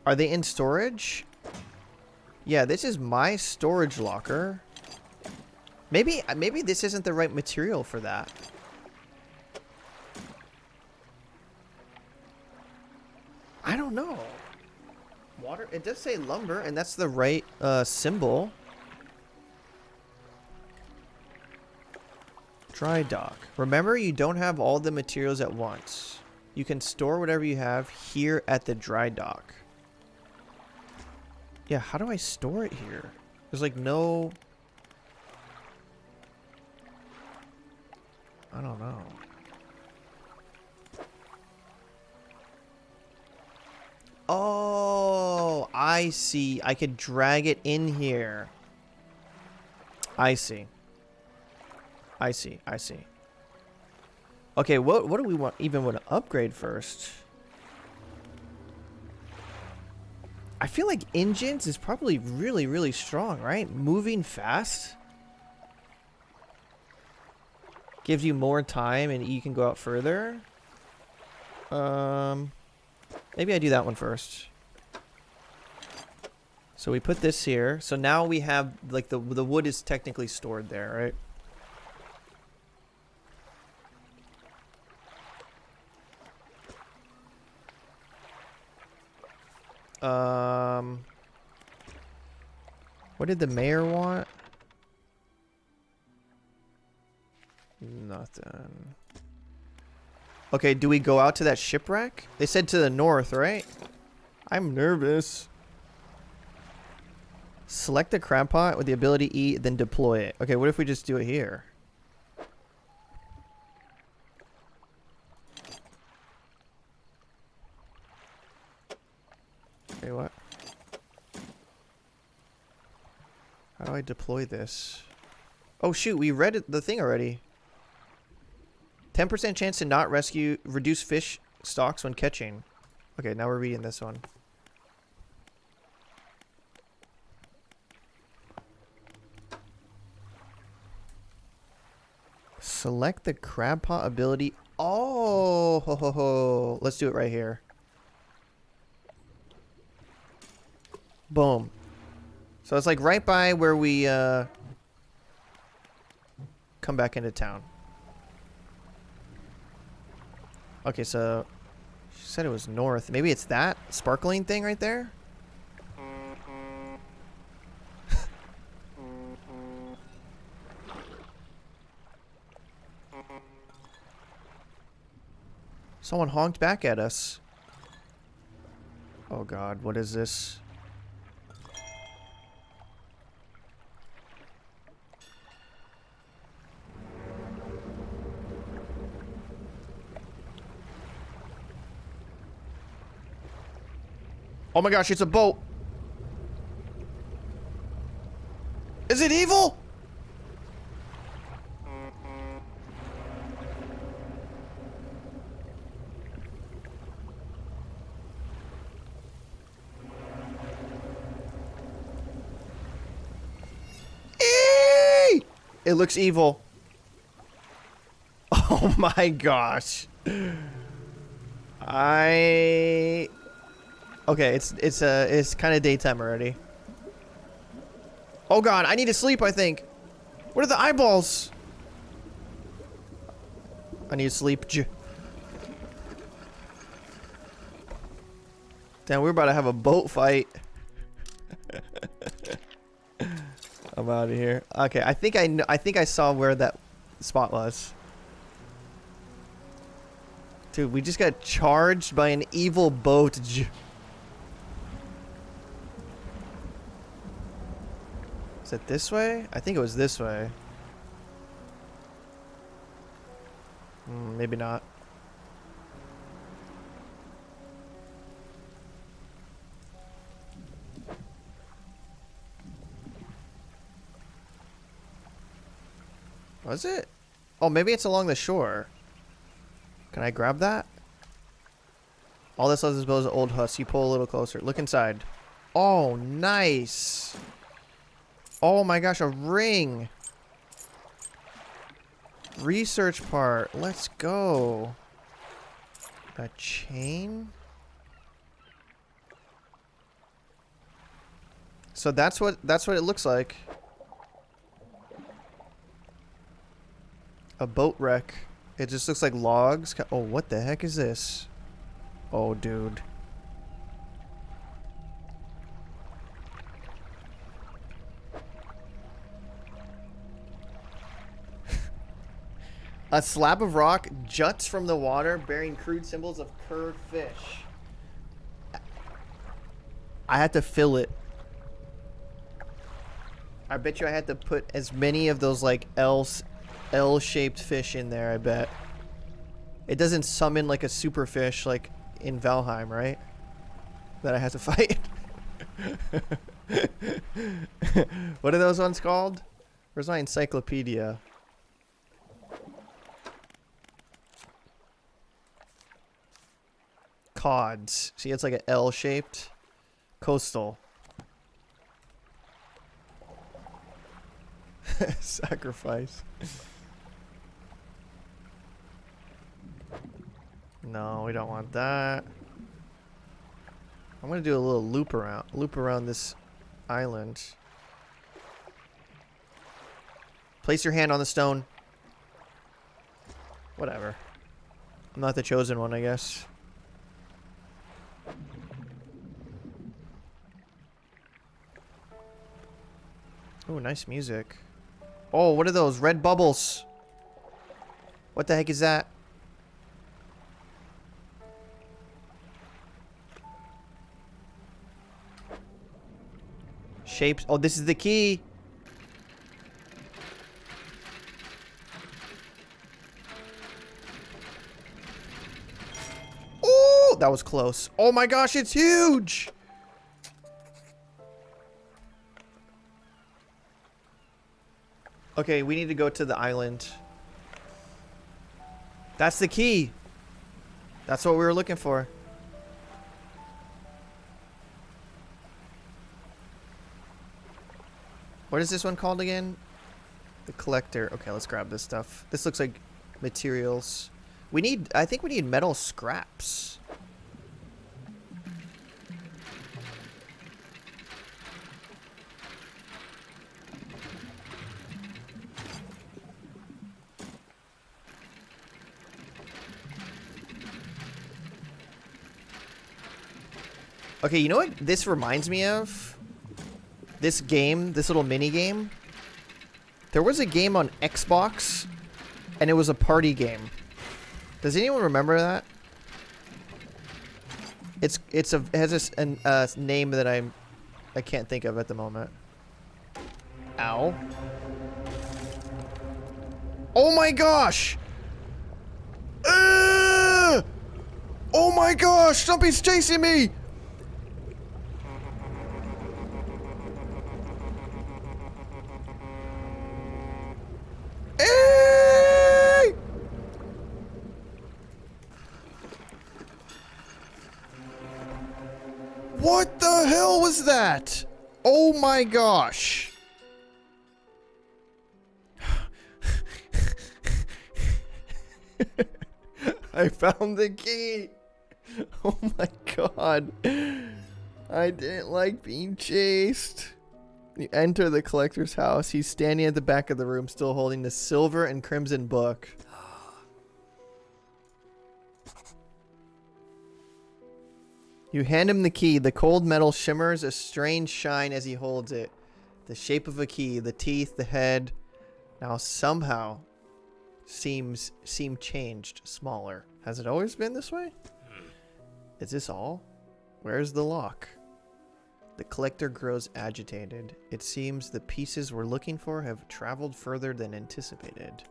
Are they in storage? Yeah, this is my storage locker. Maybe this isn't the right material for that. I don't know. Water, it does say lumber, and that's the right symbol. Dry dock. Remember, you don't have all the materials at once. You can store whatever you have here at the dry dock. Yeah, how do I store it here? There's like no... I don't know. Oh, I see. I could drag it in here. I see. I see. I see. Okay, what do we want even want to upgrade first? I feel like engines is probably really, really strong, right? Moving fast gives you more time and you can go out further. Maybe I do that one first. So we put this here. So now we have like the wood is technically stored there, right? What did the mayor want? Nothing. Okay, do we go out to that shipwreck? They said to the north, right? I'm nervous. Select the crab pot with the ability to eat, then deploy it. Okay, what if we just do it here? Okay, what? How do I deploy this? Oh shoot, we read it, the thing already. 10% chance to not reduce fish stocks when catching. Okay, now we're reading this one. Select the crab pot ability. Oh, ho, ho, ho. Let's do it right here. Boom. So it's like right by where we come back into town. Okay, so she said it was north. Maybe it's that sparkling thing right there? Someone honked back at us. Oh god, what is this? Oh my gosh, it's a boat! Is it evil? Eee! It looks evil. Oh my gosh. Okay, it's kind of daytime already. Oh god, I need to sleep, I think. What are the eyeballs? I need to sleep. Damn, we're about to have a boat fight. I'm out of here. Okay, I think I saw where that spot was. Dude, we just got charged by an evil boat. Is it this way? I think it was this way. Maybe not. Was it? Oh, maybe it's along the shore. Can I grab that? All this does is build an old husk. You pull a little closer. Look inside. Oh, nice. Oh my gosh, a ring. Research part. Let's go. A chain? So that's what it looks like. A boat wreck. It just looks like logs. Oh, what the heck is this? Oh, dude. A slab of rock juts from the water, bearing crude symbols of curved fish. I had to fill it. I bet you I had to put as many of those like L-shaped fish in there, I bet. It doesn't summon like a super fish like in Valheim, right? That I had to fight. What are those ones called? Where's my encyclopedia? Cods. See, it's like an L-shaped. Coastal. Sacrifice. No, we don't want that. I'm gonna do a little loop around this island. Place your hand on the stone. Whatever. I'm not the chosen one, I guess. Oh, nice music. Oh, what are those? Red bubbles. What the heck is that? Shapes. Oh, this is the key. Oh, that was close. Oh my gosh, it's huge. Okay, we need to go to the island. That's the key. That's what we were looking for. What is this one called again? The collector. Okay, let's grab this stuff. This looks like materials. We need, I think we need metal scraps. Okay, you know what this reminds me of? This game, this little mini game. There was a game on Xbox, and it was a party game. Does anyone remember that? It has this name that I can't think of at the moment. Ow! Oh my gosh! Oh my gosh! Something's chasing me! What the hell was that? Oh my gosh. I found the key. Oh my god. I didn't like being chased. You enter the collector's house. He's standing at the back of the room, still holding the silver and crimson book. You hand him the key. The cold metal shimmers a strange shine as he holds it. The shape of a key, the teeth, the head, now somehow seem changed, smaller. Has it always been this way? Is this all? Where's the lock? The collector grows agitated. It seems the pieces we're looking for have traveled further than anticipated.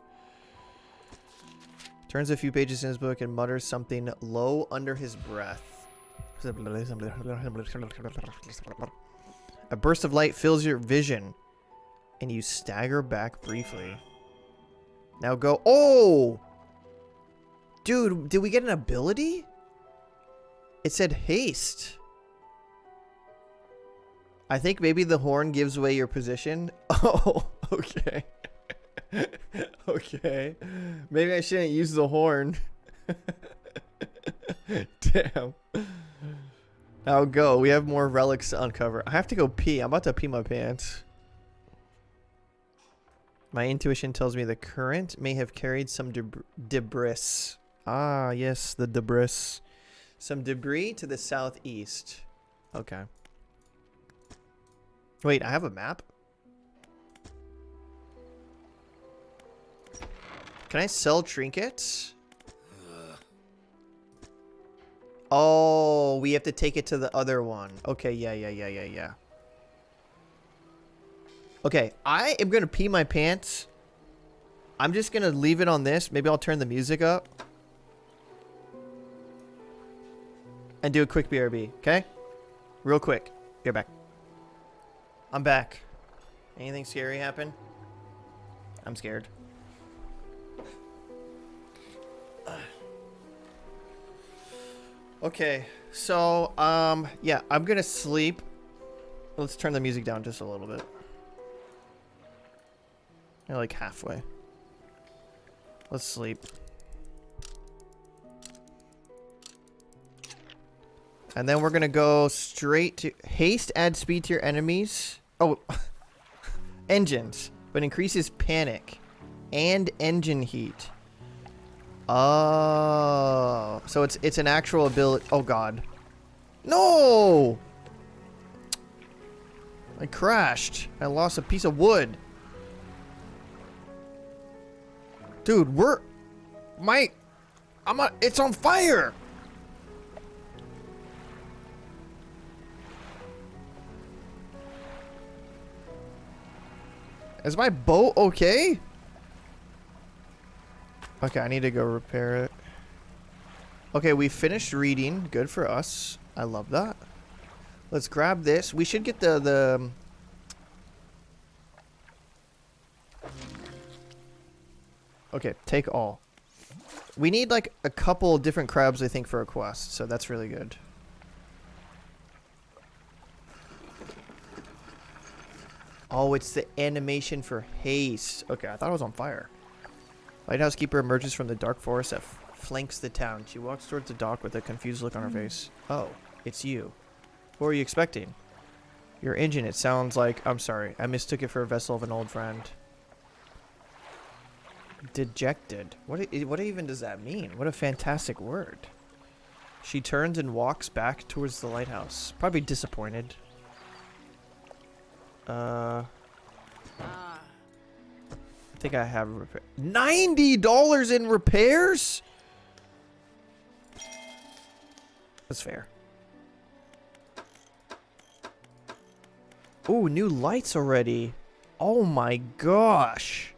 Turns a few pages in his book and mutters something low under his breath. A burst of light fills your vision, and you stagger back briefly. Now go. Oh! Dude, did we get an ability? It said haste. I think maybe the horn gives away your position. Oh, okay. Okay. Maybe I shouldn't use the horn. Damn. Now go. We have more relics to uncover. I have to go pee. I'm about to pee my pants. My intuition tells me the current may have carried some debris. Ah, yes, the debris. Some debris to the southeast. Okay. Wait, I have a map? Can I sell trinkets? Oh, we have to take it to the other one. Okay, yeah. Okay, I am going to pee my pants. I'm just going to leave it on this. Maybe I'll turn the music up. And do a quick BRB, okay? Real quick. Get back. I'm back. Anything scary happen? I'm scared. Okay, so, yeah, I'm gonna sleep. Let's turn the music down just a little bit. You're like halfway. Let's sleep. And then we're gonna go straight to haste, add speed to your enemies. Oh, engines, but increases panic and engine heat. Oh, so it's an actual ability. Oh God, no! I crashed. I lost a piece of wood. Dude, it's on fire. Is my boat okay? Okay, I need to go repair it. Okay, we finished reading. Good for us. I love that. Let's grab this. We should get the Okay, take all. We need like a couple different crabs, I think, for a quest, so that's really good. Oh, it's the animation for haste. Okay, I thought it was on fire. Lighthouse keeper emerges from the dark forest that flanks the town. She walks towards the dock with a confused look on her face. Oh, it's you. What were you expecting? Your engine, it sounds like... I'm sorry. I mistook it for a vessel of an old friend. Dejected. What even does that mean? What a fantastic word. She turns and walks back towards the lighthouse. Probably disappointed. I think I have repair. $90 in repairs? That's fair. Ooh, new lights already. Oh my gosh.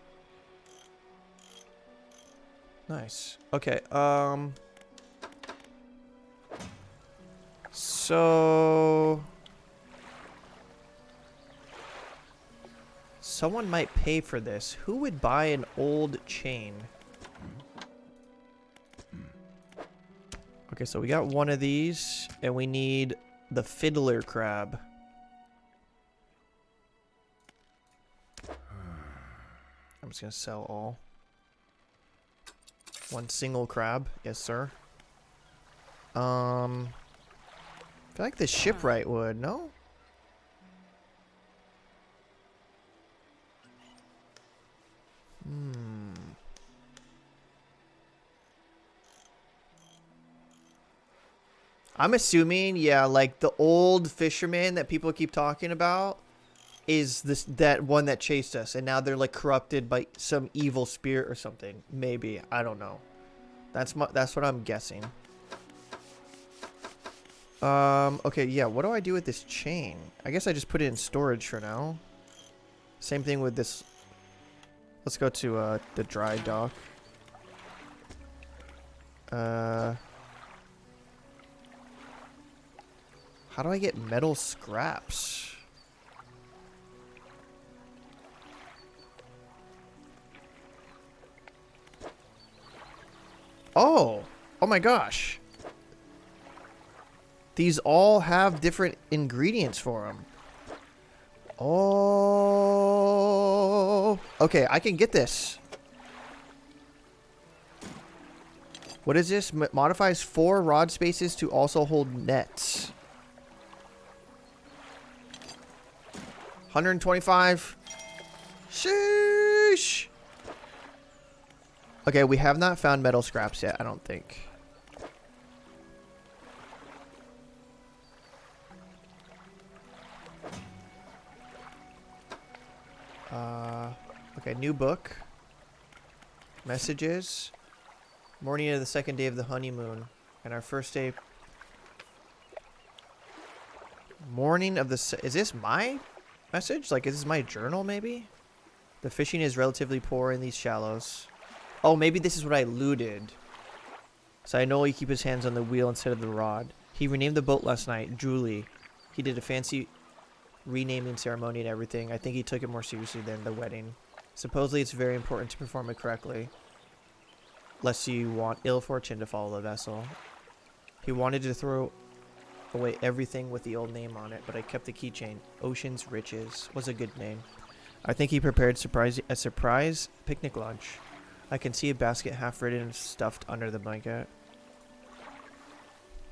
Nice. Okay, so someone might pay for this. Who would buy an old chain? Okay, so we got one of these, and we need the fiddler crab. I'm just gonna sell all. One single crab, yes sir. I feel like the shipwright would, no? I'm assuming, yeah, like the old fisherman that people keep talking about is that one that chased us, and now they're like corrupted by some evil spirit or something. Maybe, I don't know. That's what I'm guessing. Okay, yeah. What do I do with this chain? I guess I just put it in storage for now. Same thing with this. Let's go to the dry dock. How do I get metal scraps? Oh my gosh. These all have different ingredients for them. Oh, okay, I can get this. What is this? Modifies 4 rod spaces to also hold nets. 125. Sheesh. Okay, we have not found metal scraps yet, I don't think. Okay, new book. Messages. Morning of the second day of the honeymoon. And our first day. Morning of the... Is this my message? Like, is this my journal, maybe? The fishing is relatively poor in these shallows. Oh, maybe this is what I looted. So I know he keep his hands on the wheel instead of the rod. He renamed the boat last night, Julie. He did a fancy renaming ceremony and everything. I think he took it more seriously than the wedding. Supposedly it's very important to perform it correctly, lest you want ill fortune to follow the vessel. He wanted to throw away everything with the old name on it, but I kept the keychain. Ocean's Riches was a good name. I think he prepared a surprise picnic lunch. I can see a basket half written and stuffed under the blanket.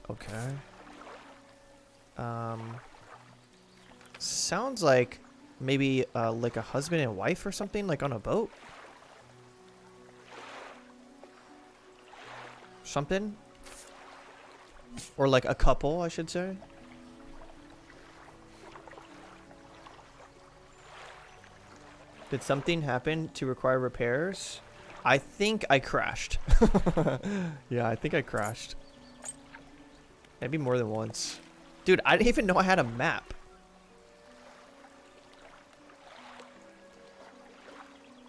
Okay. Sounds like maybe like a husband and wife or something, like on a boat. Something. Or like a couple, I should say. Did something happen to require repairs? I think I crashed. Yeah, I think I crashed. Maybe more than once. Dude, I didn't even know I had a map.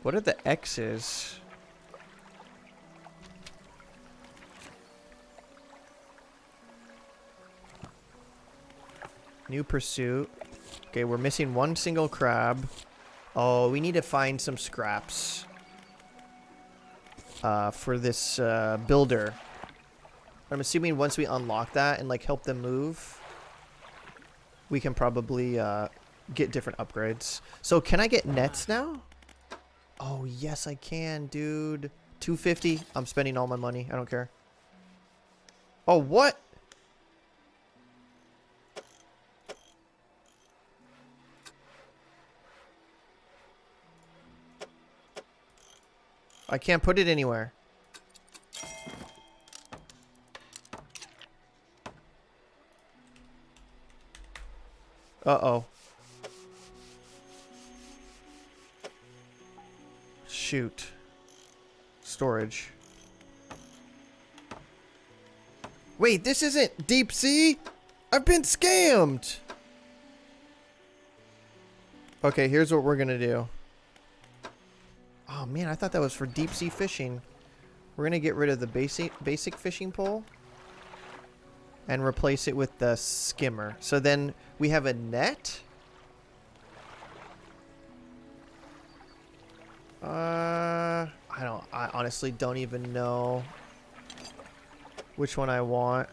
What are the X's? New pursuit. Okay, we're missing one single crab. Oh, we need to find some scraps. For this builder. I'm assuming once we unlock that and like help them move, we can probably get different upgrades. So can I get nets now? Oh yes I can, dude. 250. I'm spending all my money. I don't care. Oh, what? I can't put it anywhere. Uh-oh. Shoot. Storage. Wait, this isn't deep sea? I've been scammed! Okay, here's what we're gonna do. Oh man, I thought that was for deep sea fishing. We're gonna get rid of the basic fishing pole and replace it with the skimmer. So then we have a net. I honestly don't even know which one I want.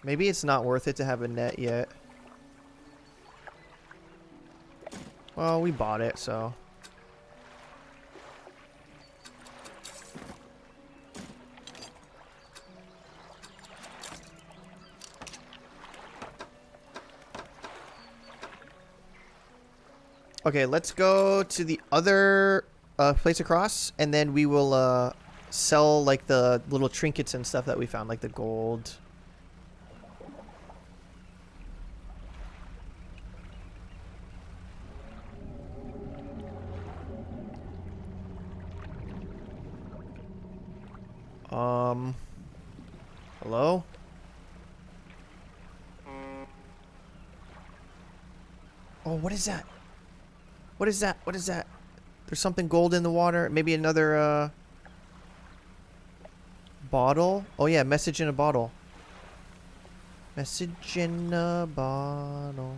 Maybe it's not worth it to have a net yet. Well, we bought it, so. Okay, let's go to the other place across, and then we will sell like the little trinkets and stuff that we found, like the gold. Hello? Oh, what is that? What is that? What is that? There's something gold in the water. Maybe another, bottle? Oh, yeah, message in a bottle. Message in a bottle.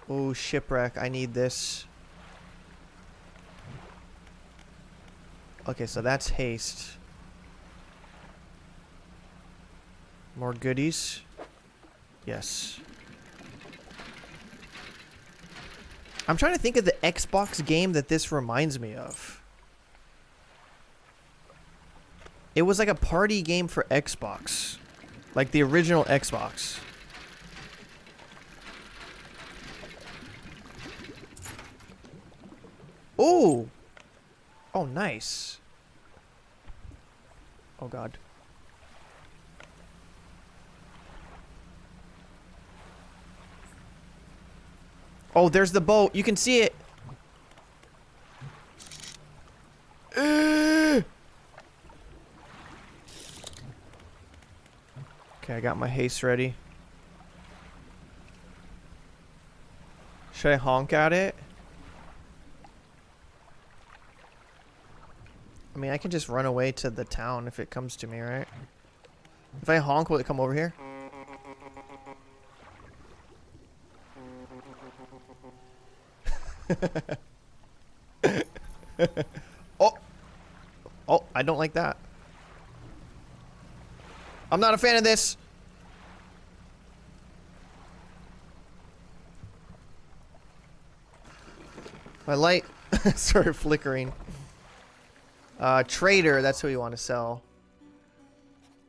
Oh, shipwreck. I need this. Okay, so that's haste. More goodies. Yes. I'm trying to think of the Xbox game that this reminds me of. It was like a party game for Xbox. Like the original Xbox. Oh! Oh, nice. Oh, God. Oh, there's the boat. You can see it. Okay, I got my haste ready. Should I honk at it? I mean, I can just run away to the town if it comes to me, right? If I honk, will it come over here? Oh! Oh, I don't like that. I'm not a fan of this! My light started flickering. Trader, that's who you want to sell.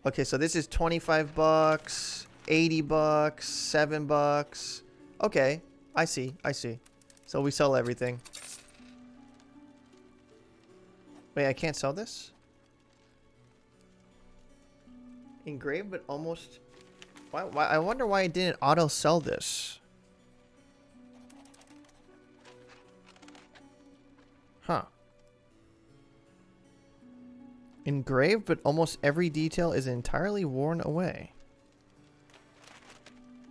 Okay, so this is 25 bucks, 80 bucks, 7 bucks. Okay, I see, I see. So we sell everything. Wait, I can't sell this? Engraved, but almost... Why, I wonder why I didn't auto sell this. Huh. Engraved, but almost every detail is entirely worn away.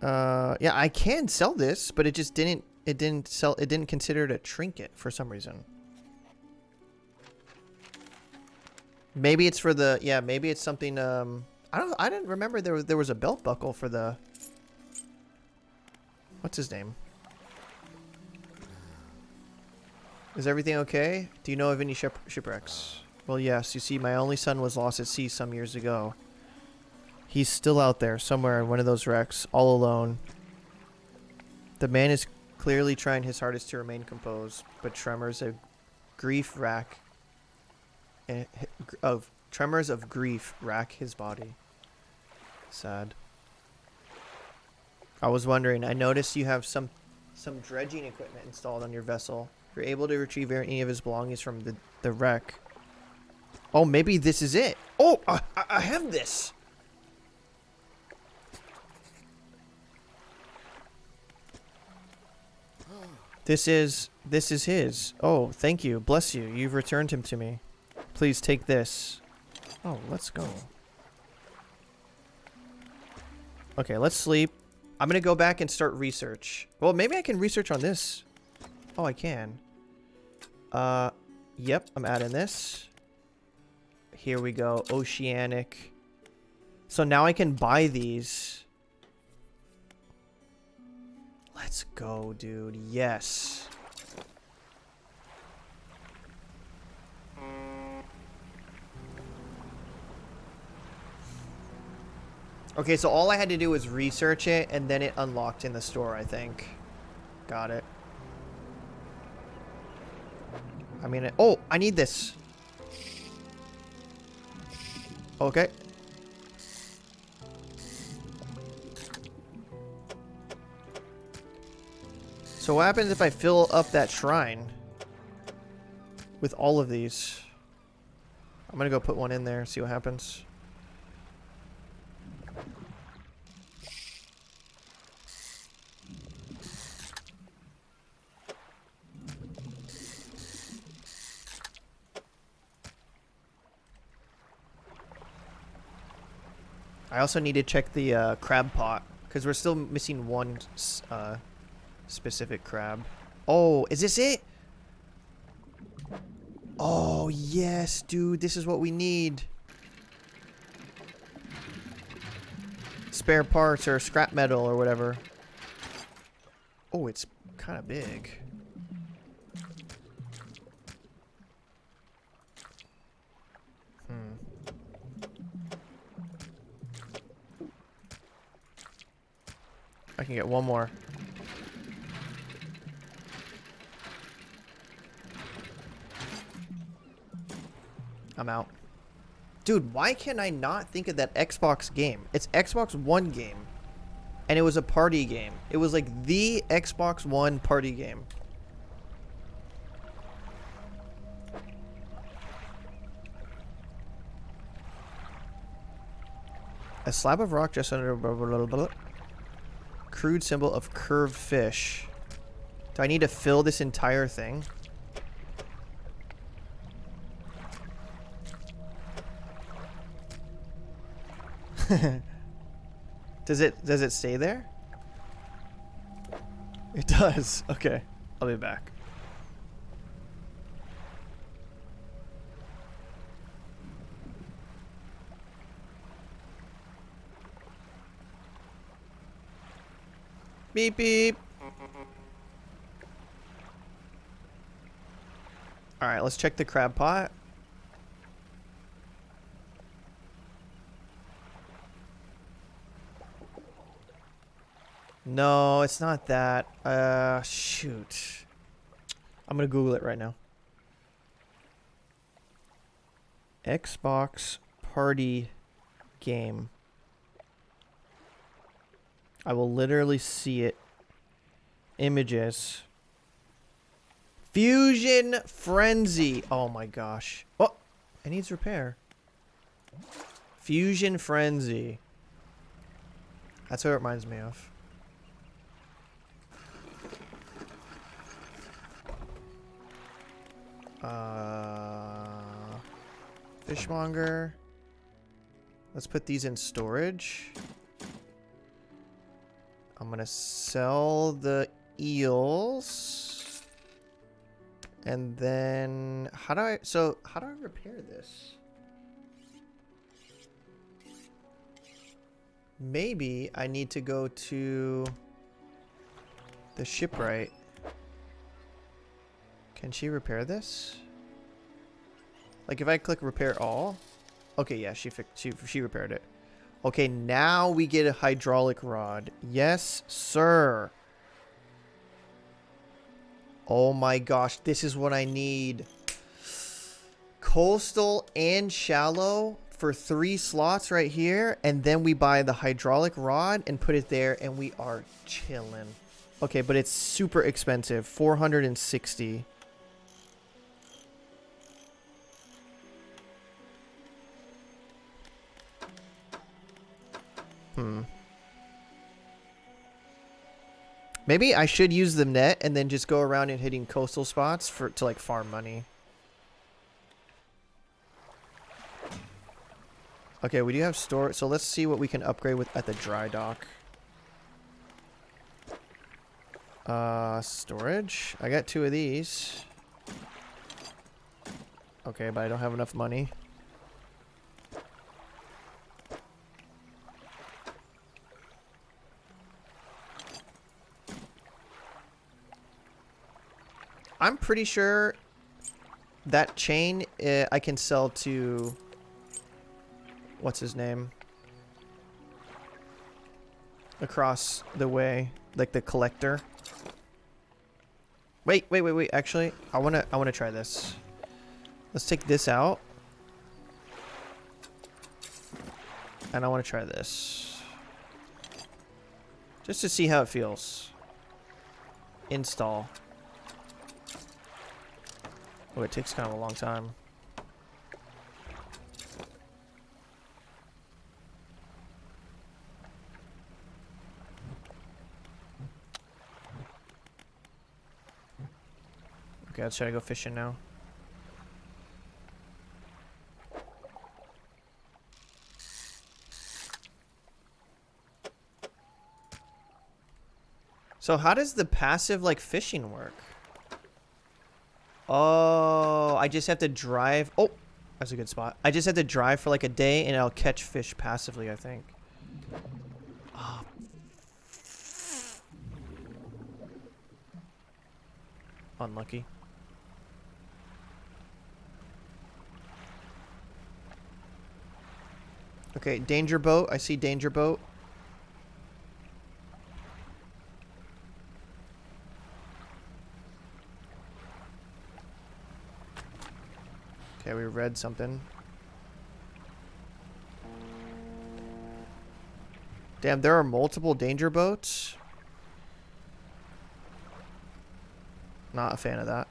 Yeah, I can sell this, but it just didn't, it didn't consider it a trinket for some reason. Maybe it's for the, yeah, maybe it's something, I didn't remember there was a belt buckle for the, what's his name? Is everything okay? Do you know of any shipwrecks? Well, yes. You see, my only son was lost at sea some years ago. He's still out there, somewhere in one of those wrecks, all alone. The man is clearly trying his hardest to remain composed, but tremors of grief rack his body. Sad. I was wondering, I noticed you have some dredging equipment installed on your vessel. You're able to retrieve any of his belongings from the wreck. Oh, maybe this is it. Oh, I have this. This is his. Oh, thank you. Bless you. You've returned him to me. Please take this. Oh, let's go. Okay, let's sleep. I'm gonna go back and start research. Well, maybe I can research on this. Oh, I can. Yep, I'm adding this. Here we go. Oceanic. So now I can buy these. Let's go, dude. Yes. Okay, so all I had to do was research it, and then it unlocked in the store, I think. Got it. I mean, oh, I need this. Okay. So what happens if I fill up that shrine with all of these? I'm gonna go put one in there, see what happens. I also need to check the crab pot, because we're still missing one specific crab. Oh, is this it? Oh, yes, dude. This is what we need. Spare parts or scrap metal or whatever. Oh, it's kind of big. I can get one more. I'm out. Dude, why can I not think of that Xbox game? It's Xbox One game. And it was a party game. It was like the Xbox One party game. A slab of rock just under... Crude symbol of curved fish. Do I need to fill this entire thing? Does it stay there? It does. Okay. I'll be back. Beep beep. All right, let's check the crab pot. No, it's not that. Shoot. I'm gonna Google it right now. Xbox party game. I will literally see it. Images. Fusion Frenzy. Oh my gosh. Oh, it needs repair. Fusion Frenzy. That's what it reminds me of. Fishmonger. Let's put these in storage. I'm gonna sell the eels. And then how do I repair this? Maybe I need to go to the shipwright. Can she repair this? Like if I click repair all? Okay, yeah, she repaired it. Okay, now we get a hydraulic rod. Yes, sir. Oh my gosh, this is what I need. Coastal and shallow for 3 slots right here. And then we buy the hydraulic rod and put it there and we are chilling. Okay, but it's super expensive. 460. Maybe I should use the net and then just go around and hitting coastal spots to like farm money. Okay, we do have store, so let's see what we can upgrade with at the dry dock. Storage. I got 2 of these. Okay, but I don't have enough money. I'm pretty sure that chain I can sell to... What's his name? Across the way. Like the collector. Wait. Actually, I wanna try this. Let's take this out. And I wanna try this. Just to see how it feels. Install. Oh, it takes kind of a long time. Okay, let's try to go fishing now. So how does the passive like fishing work? Oh, I just have to drive. Oh, that's a good spot. I just have to drive for like a day and I'll catch fish passively, I think. Oh. Unlucky. Okay, danger boat. I see danger boat. Okay, we read something. Damn, there are multiple danger boats. Not a fan of that.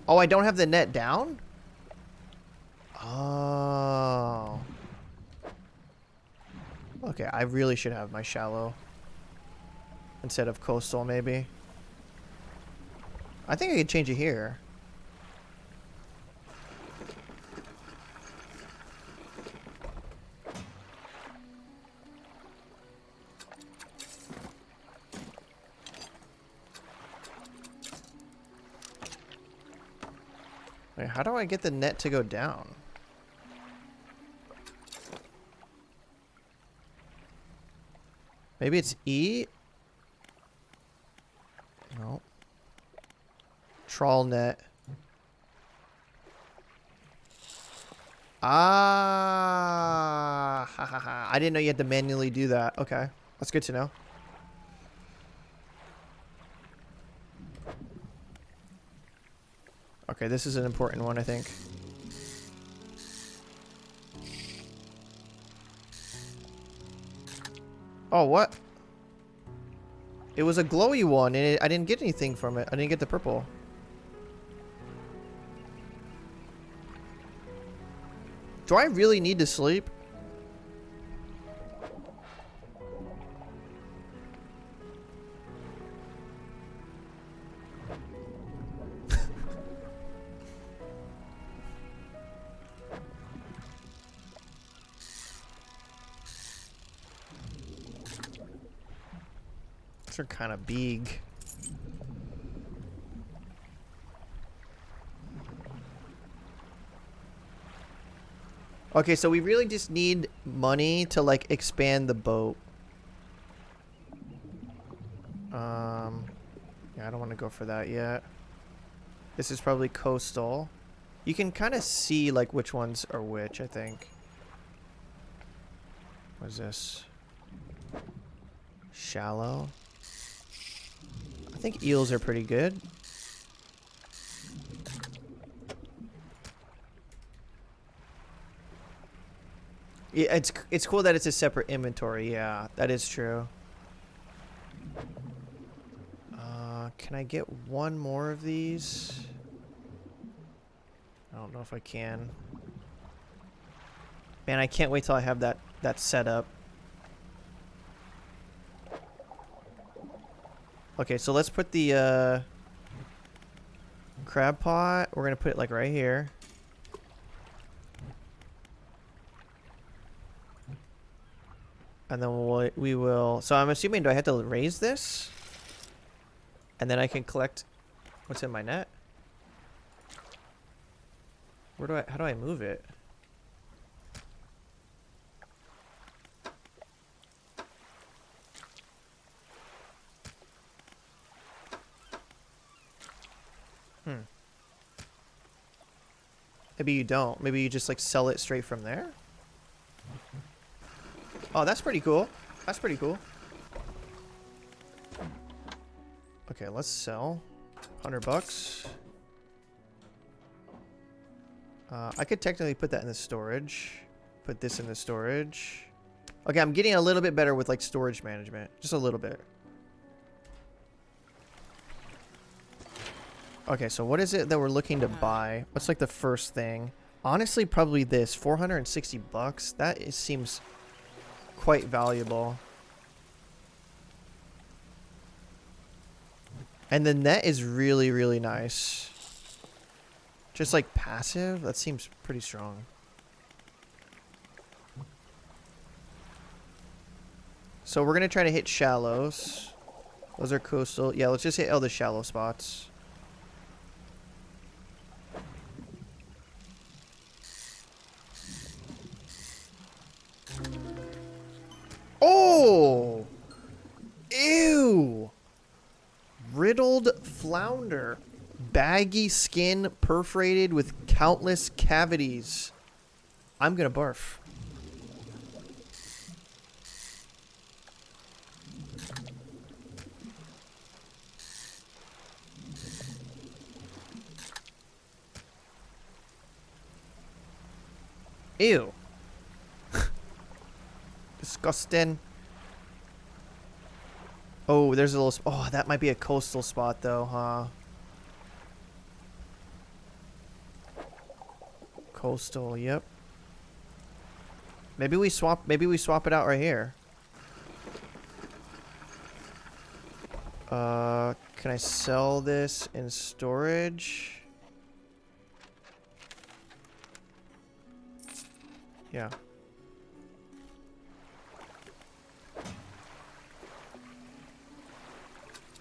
Oh, I don't have the net down? Oh. Okay, I really should have my shallow. instead of coastal, maybe. I think I could change it here. Wait, how do I get the net to go down? Maybe it's E? No. Trawl net. Ah, ha ha ha. I didn't know you had to manually do that. Okay. That's good to know. Okay, this is an important one, I think. Oh, what? It was a glowy one, and I didn't get anything from it. I didn't get the purple. Do I really need to sleep? These are kind of big. Okay, so we really just need money to, like, expand the boat. Yeah, I don't want to go for that yet. This is probably coastal. You can kind of see, like, which ones are which, I think. What is this? Shallow. I think eels are pretty good. Yeah, it's cool that it's a separate inventory. Yeah, that is true. Can I get one more of these? I don't know if I can. Man, I can't wait till I have that set up. Okay, so let's put the crab pot. We're gonna put it like right here. And then we will. So I'm assuming, do I have to raise this? And then I can collect what's in my net? How do I move it? Maybe you don't. Maybe you just, like, sell it straight from there? Oh, that's pretty cool. That's pretty cool. Okay, let's sell. $100. I could technically put that in the storage. Put this in the storage. Okay, I'm getting a little bit better with, like, storage management. Just a little bit. Okay, so what is it that we're looking to buy? What's, like, the first thing? Honestly, probably this. 460 bucks. That seems quite valuable. And the net is really, really nice. Just, like, passive? That seems pretty strong. So we're going to try to hit shallows. Those are coastal. Yeah, let's just hit all the shallow spots. Oh! Ew! Riddled flounder. Baggy skin perforated with countless cavities. I'm gonna barf. Ew. Disgusting. Oh, there's a little... Oh, that might be a coastal spot, though, huh? Coastal, yep. Maybe we swap it out right here. Can I sell this in storage? Yeah.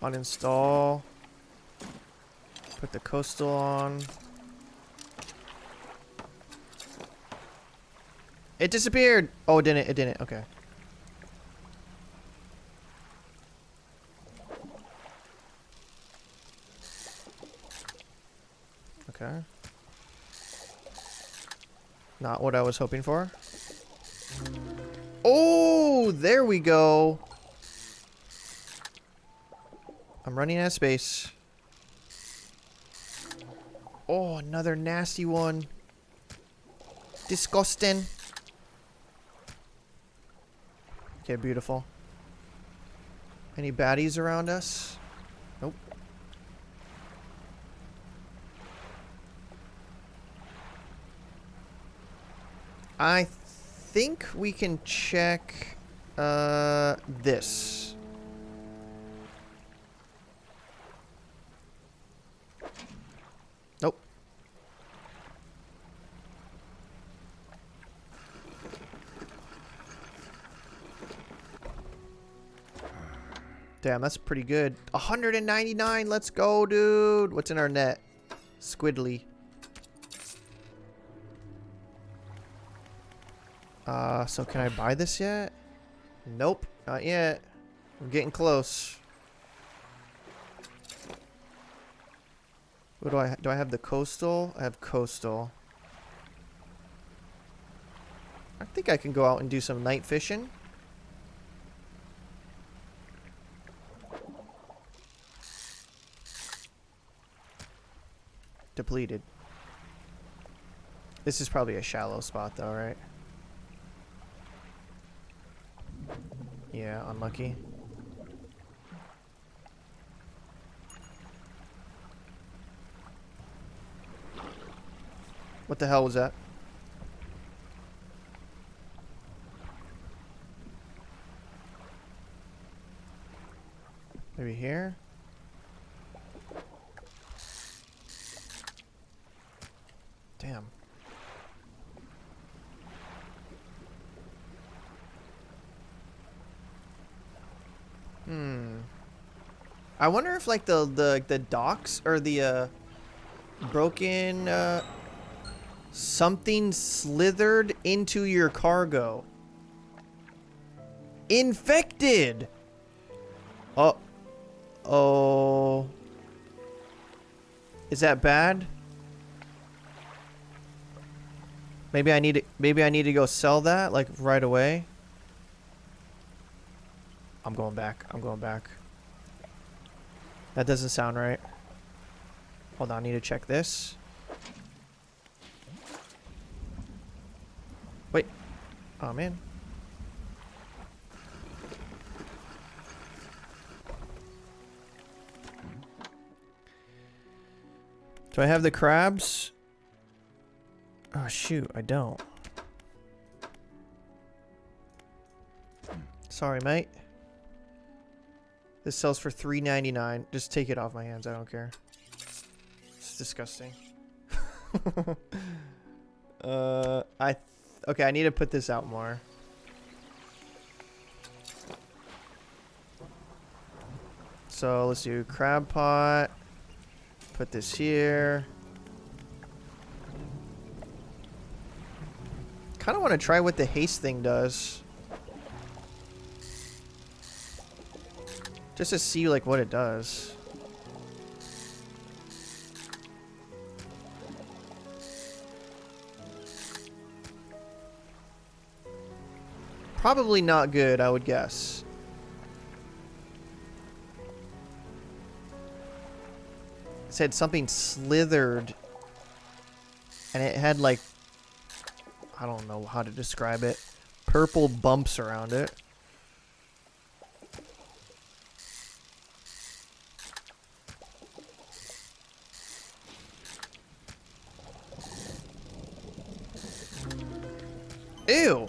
Uninstall. Put the coastal on. It disappeared! Oh, it didn't. It didn't. Okay. Okay. Not what I was hoping for. Oh, there we go. I'm running out of space. Oh, another nasty one. Disgusting. Okay, beautiful. Any baddies around us? Nope. I think we can check this. Nope. Damn, that's pretty good. 199, let's go, dude. What's in our net? Squiddly. So can I buy this yet? Nope, not yet. We're getting close. What do I have the coastal? I have coastal. I think I can go out and do some night fishing. Depleted. This is probably a shallow spot though, right? Yeah, unlucky. What the hell was that? Maybe here? Damn. I wonder if like the docks or the broken something slithered into your cargo. Infected. Oh. Is that bad? Maybe I need to go sell that like right away. I'm going back. I'm going back. That doesn't sound right. Hold on, I need to check this. Wait. Oh man. Do I have the crabs? Oh shoot, I don't. Sorry, mate. This sells for $3.99. Just take it off my hands. I don't care. It's disgusting. Okay, I need to put this out more. So let's do crab pot. Put this here. Kind of want to try what the haste thing does. Just to see like what it does. Probably not good, I would guess. It said something slithered. And it had like, I don't know how to describe it. Purple bumps around it. Ew.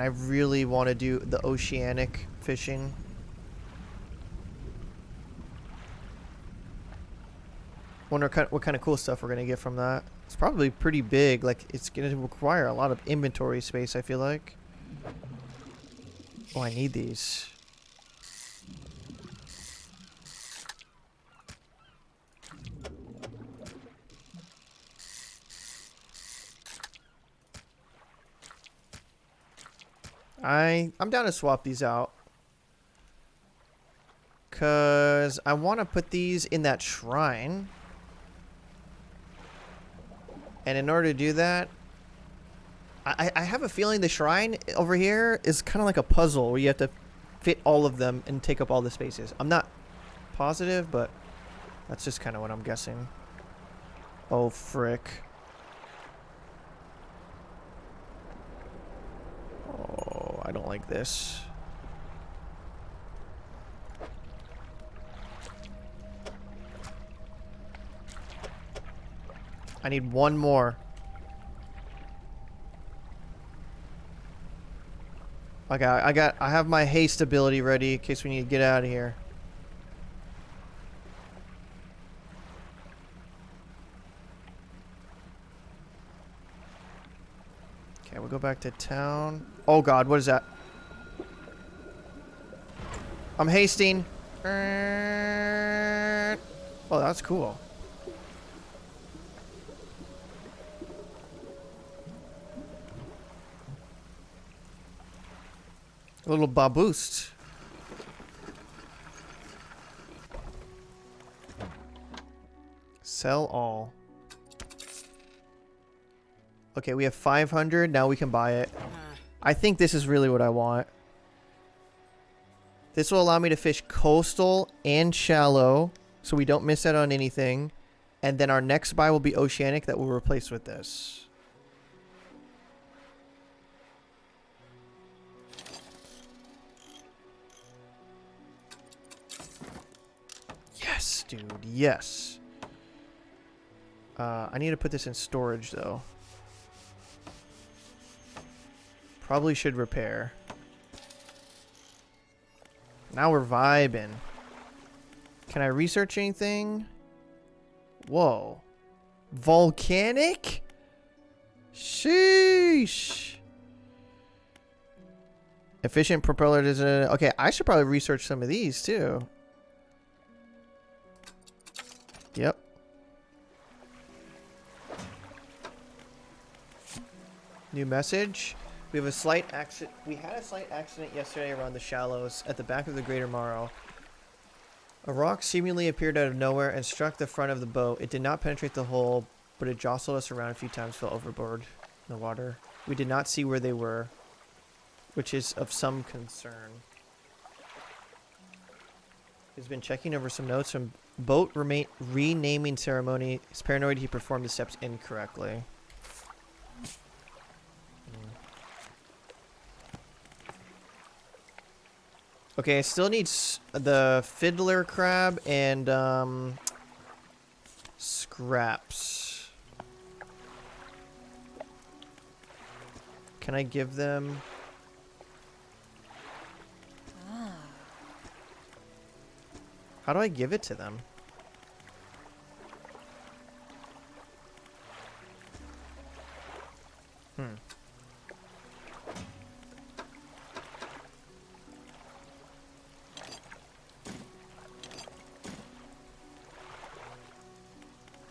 man, I really want to do the oceanic fishing. Wonder what kind of cool stuff we're going to get from that. It's probably pretty big. Like, it's going to require a lot of inventory space, I feel like. Oh, I need these. I'm down to swap these out. Because I want to put these in that shrine. And in order to do that, I have a feeling the shrine over here is kind of like a puzzle where you have to fit all of them and take up all the spaces. I'm not positive, but that's just kind of what I'm guessing. Oh, frick. Oh, I don't like this. I need one more. Okay, I have my haste ability ready in case we need to get out of here. Okay, we'll go back to town. Oh god, what is that? I'm hasting. Oh, that's cool. A little boost. Sell all. Okay, we have 500. Now we can buy it. I think this is really what I want. This will allow me to fish coastal and shallow, so we don't miss out on anything. And then our next buy will be oceanic that will replace with this. Yes, dude. Yes. I need to put this in storage, though. Probably should repair. Now we're vibing. Can I research anything? Whoa. Volcanic? Sheesh. Efficient propeller design. Okay, I should probably research some of these, too. Yep. New message. We have a slight accident. We had a slight accident yesterday around the shallows at the back of the Greater Morrow. A rock seemingly appeared out of nowhere and struck the front of the boat. It did not penetrate the hull, but it jostled us around a few times, fell overboard in the water. We did not see where they were, which is of some concern. He's been checking over some notes from boat renaming ceremony. He's paranoid he performed the steps incorrectly. Okay, I still need the fiddler crab and scraps. Can I give them? How do I give it to them?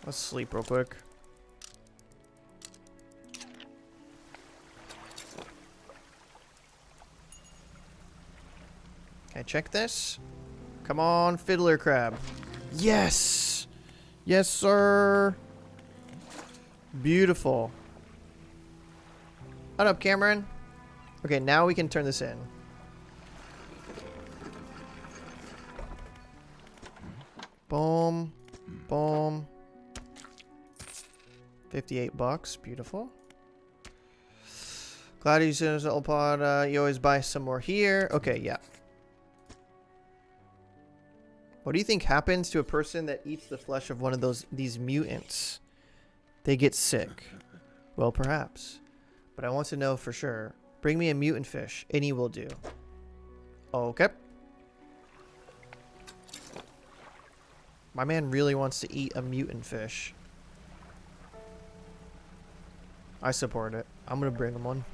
Let's sleep real quick. Can I check this? Come on, fiddler crab. Yes! Yes, sir! Beautiful. What up, Cameron? Okay, now we can turn this in. Boom. Boom. 58 bucks. Beautiful. Glad you said little pod. You always buy some more here. Okay, yeah. What do you think happens to a person that eats the flesh of one of these mutants? They get sick. Well, perhaps. But I want to know for sure. Bring me a mutant fish. Any will do. Okay. My man really wants to eat a mutant fish. I support it. I'm gonna bring him one.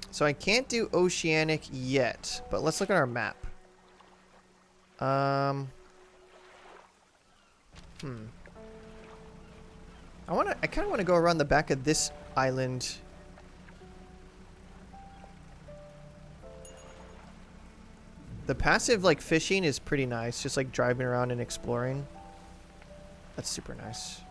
So I can't do oceanic yet, but let's look at our map. I kind of want to go around the back of this island. The passive, like, fishing is pretty nice. Just, like, driving around and exploring. That's super nice.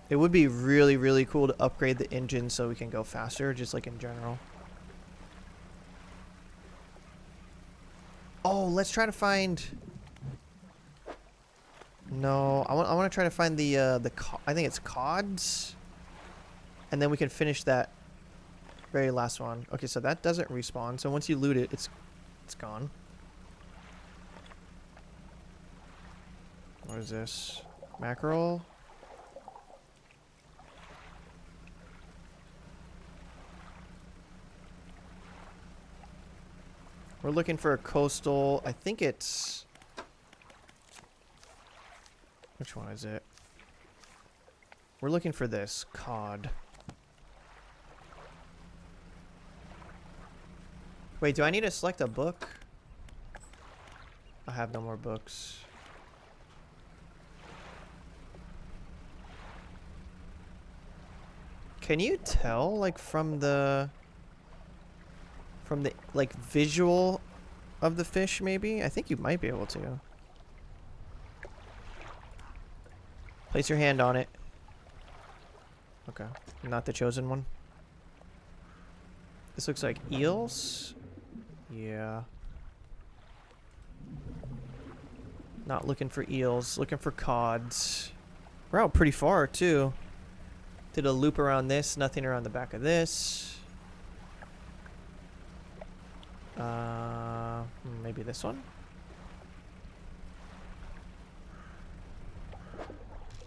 It would be really, really cool to upgrade the engine so we can go faster, just, like, in general. Oh, let's try to find... No, I want to try to find the I think it's cods. And then we can finish that very last one. Okay, so that doesn't respawn. So once you loot it, it's gone. What is this? Mackerel? We're looking for a coastal. I think it's... Which one is it? We're looking for this. Cod. Wait, do I need to select a book? I have no more books. Can you tell, like, from the like visual of the fish, maybe? I think you might be able to. Place your hand on it. Okay, not the chosen one. This looks like eels. Yeah. Not looking for eels, looking for cods. We're out pretty far too. Did a loop around this, nothing around the back of this. Maybe this one?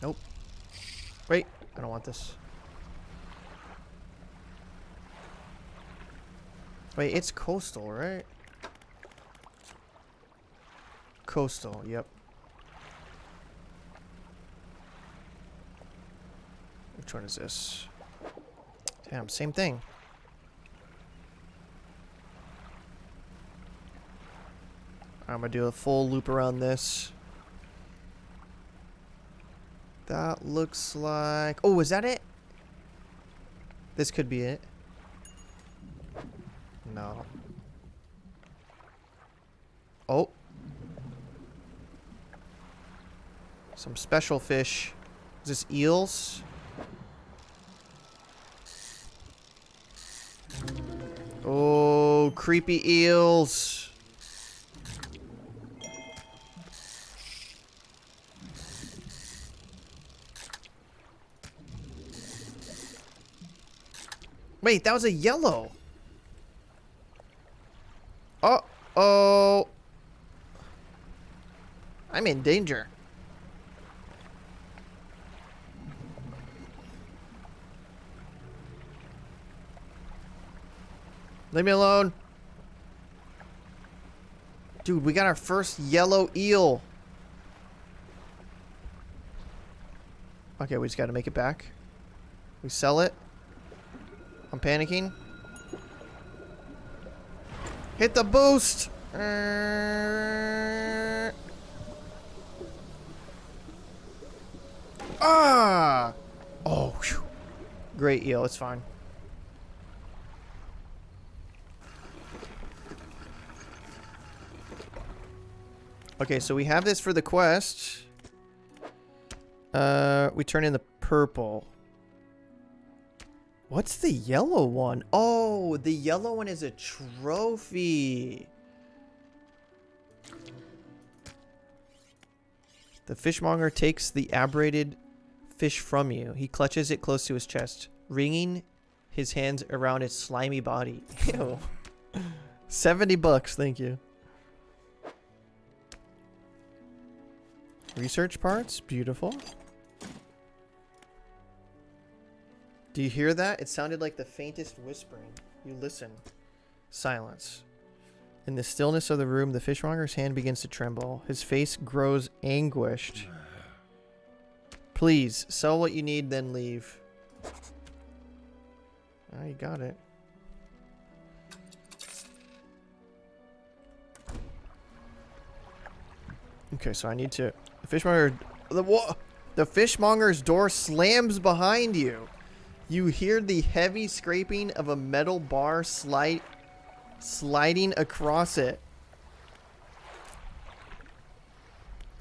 Nope. Wait, I don't want this. Wait, it's coastal, right? Coastal, yep. Which one is this? Damn, same thing. I'm gonna do a full loop around this. That looks like... Oh, is that it? This could be it. No. Oh. Some special fish. Is this eels? Oh, creepy eels. Wait, that was a yellow. Uh-oh. I'm in danger. Leave me alone. Dude, we got our first yellow eel. Okay, we just gotta make it back. We sell it. I'm panicking. Hit the boost! Ah! Oh, whew. Great eel, it's fine. Okay, so we have this for the quest. We turn in the purple. What's the yellow one? Oh, the yellow one is a trophy. The fishmonger takes the aberrated fish from you. He clutches it close to his chest, wringing his hands around its slimy body. Ew. $70, thank you. Research parts, beautiful. Do you hear that? It sounded like the faintest whispering. You listen. Silence. In the stillness of the room, the fishmonger's hand begins to tremble. His face grows anguished. Please, sell what you need, then leave. Oh, you got it. Okay, so I need to... The fishmonger... The fishmonger's door slams behind you. You hear the heavy scraping of a metal bar sliding across it.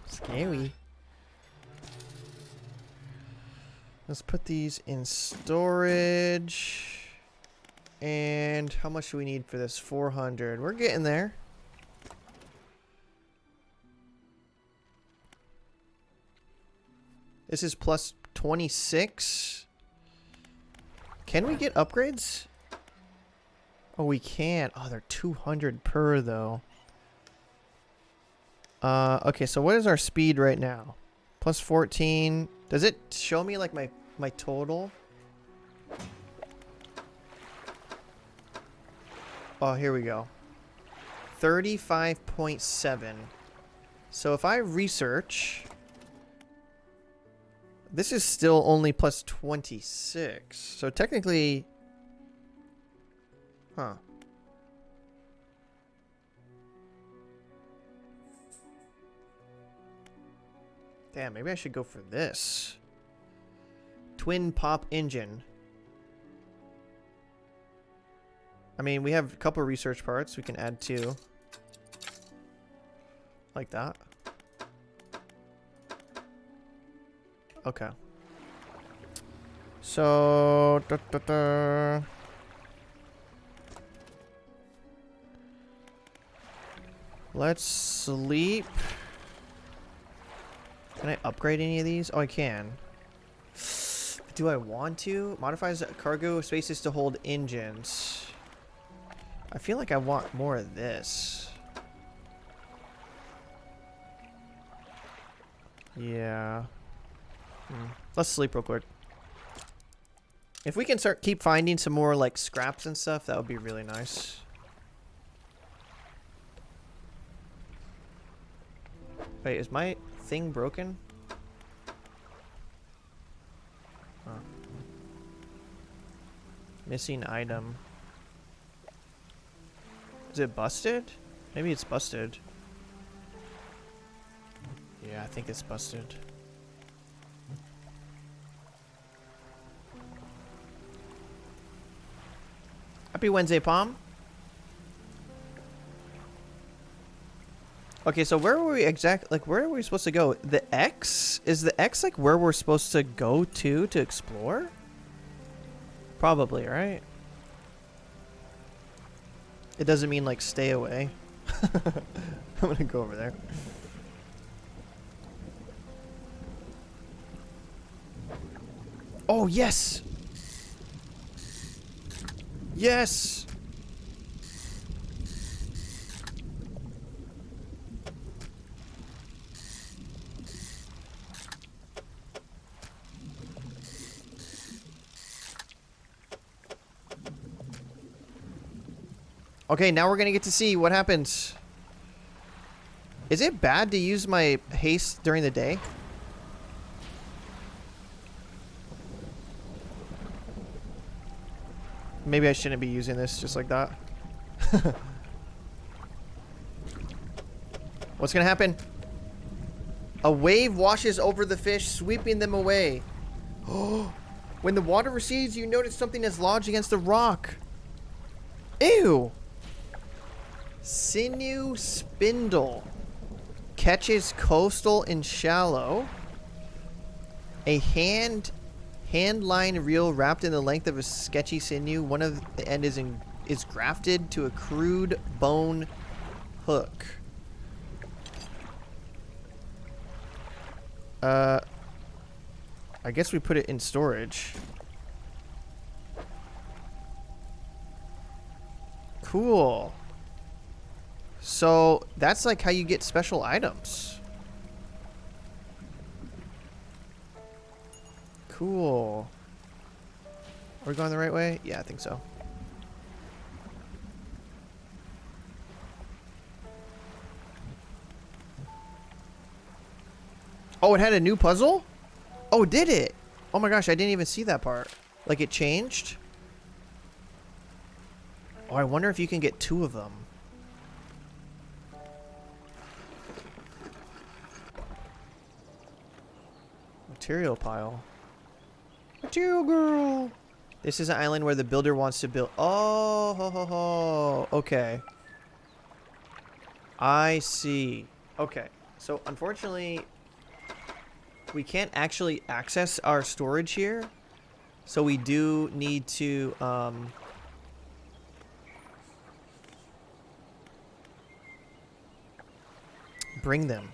Scary. Let's put these in storage. And how much do we need for this? 400. We're getting there. This is plus 26. Can we get upgrades? Oh, we can. Oh, they're 200 per, though. Okay, so what is our speed right now? Plus 14. Does it show me, like, my total? Oh, here we go. 35.7. So if I research... This is still only plus 26. So technically... Huh. Damn, maybe I should go for this. Twin pop engine. I mean, we have a couple research parts. We can add 2. Like that. Okay. So... Let's sleep. Can I upgrade any of these? Oh, I can. Do I want to? Modifies cargo spaces to hold engines. I feel like I want more of this. Yeah. Let's sleep real quick. If we can keep finding some more like scraps and stuff, that would be really nice. Wait, is my thing broken? Huh. Missing item. Is it busted? Maybe it's busted. Yeah, I think it's busted. Happy Wednesday, Palm. Okay, so where were we exactly? Like, where are we supposed to go? The X? Is the X like where we're supposed to go to explore? Probably, right? It doesn't mean like stay away. I'm gonna go over there. Oh, yes! Yes! Okay, now we're gonna get to see what happens. Is it bad to use my haste during the day? Maybe I shouldn't be using this just like that. What's gonna happen? A wave washes over the fish, sweeping them away. Oh! When the water recedes, you notice something is lodged against the rock. Ew! Sinew spindle. Catches coastal and shallow. A hand line reel wrapped in the length of a sketchy sinew. One of the end is grafted to a crude bone hook. I guess we put it in storage. Cool. So that's like how you get special items. Cool. Are we going the right way? Yeah, I think so. Oh, it had a new puzzle? Oh, did it? Oh my gosh, I didn't even see that part. Like it changed? Oh, I wonder if you can get 2 of them. Material pile. Material girl. This is an island where the builder wants to build. Oh, ho, ho, ho. Okay. I see. Okay. So, unfortunately, we can't actually access our storage here. So, we do need to, bring them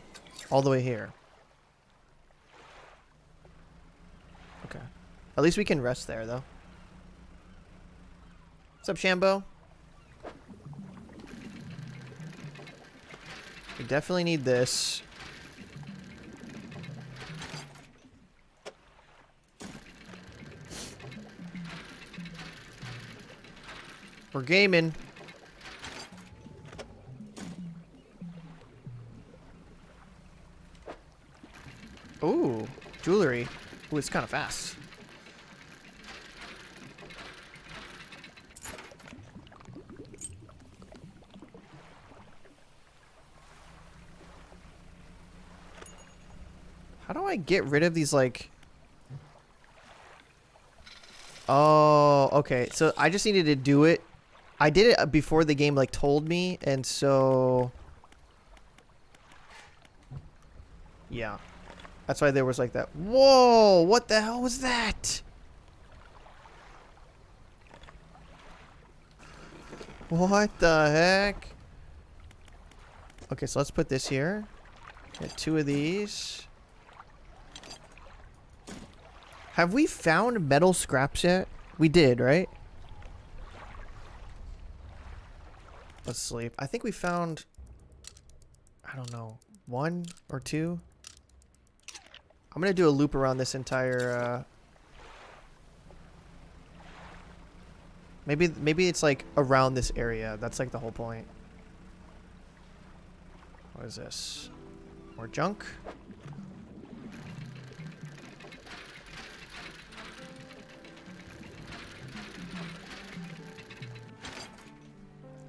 all the way here. Okay. At least we can rest there, though. What's up, Shambo? We definitely need this. We're gaming. Ooh, jewelry. Ooh, it's kind of fast. How do I get rid of these, like... Oh, okay. So I just needed to do it. I did it before the game, like, told me, and so... Yeah. That's why there was, like, that... Whoa! What the hell was that? What the heck? Okay, so let's put this here. Get 2 of these. Have we found metal scraps yet? We did, right? Let's sleep. I think we found... I don't know. 1 or 2? I'm gonna do a loop around this entire... Maybe it's like around this area. That's like the whole point. What is this? More junk?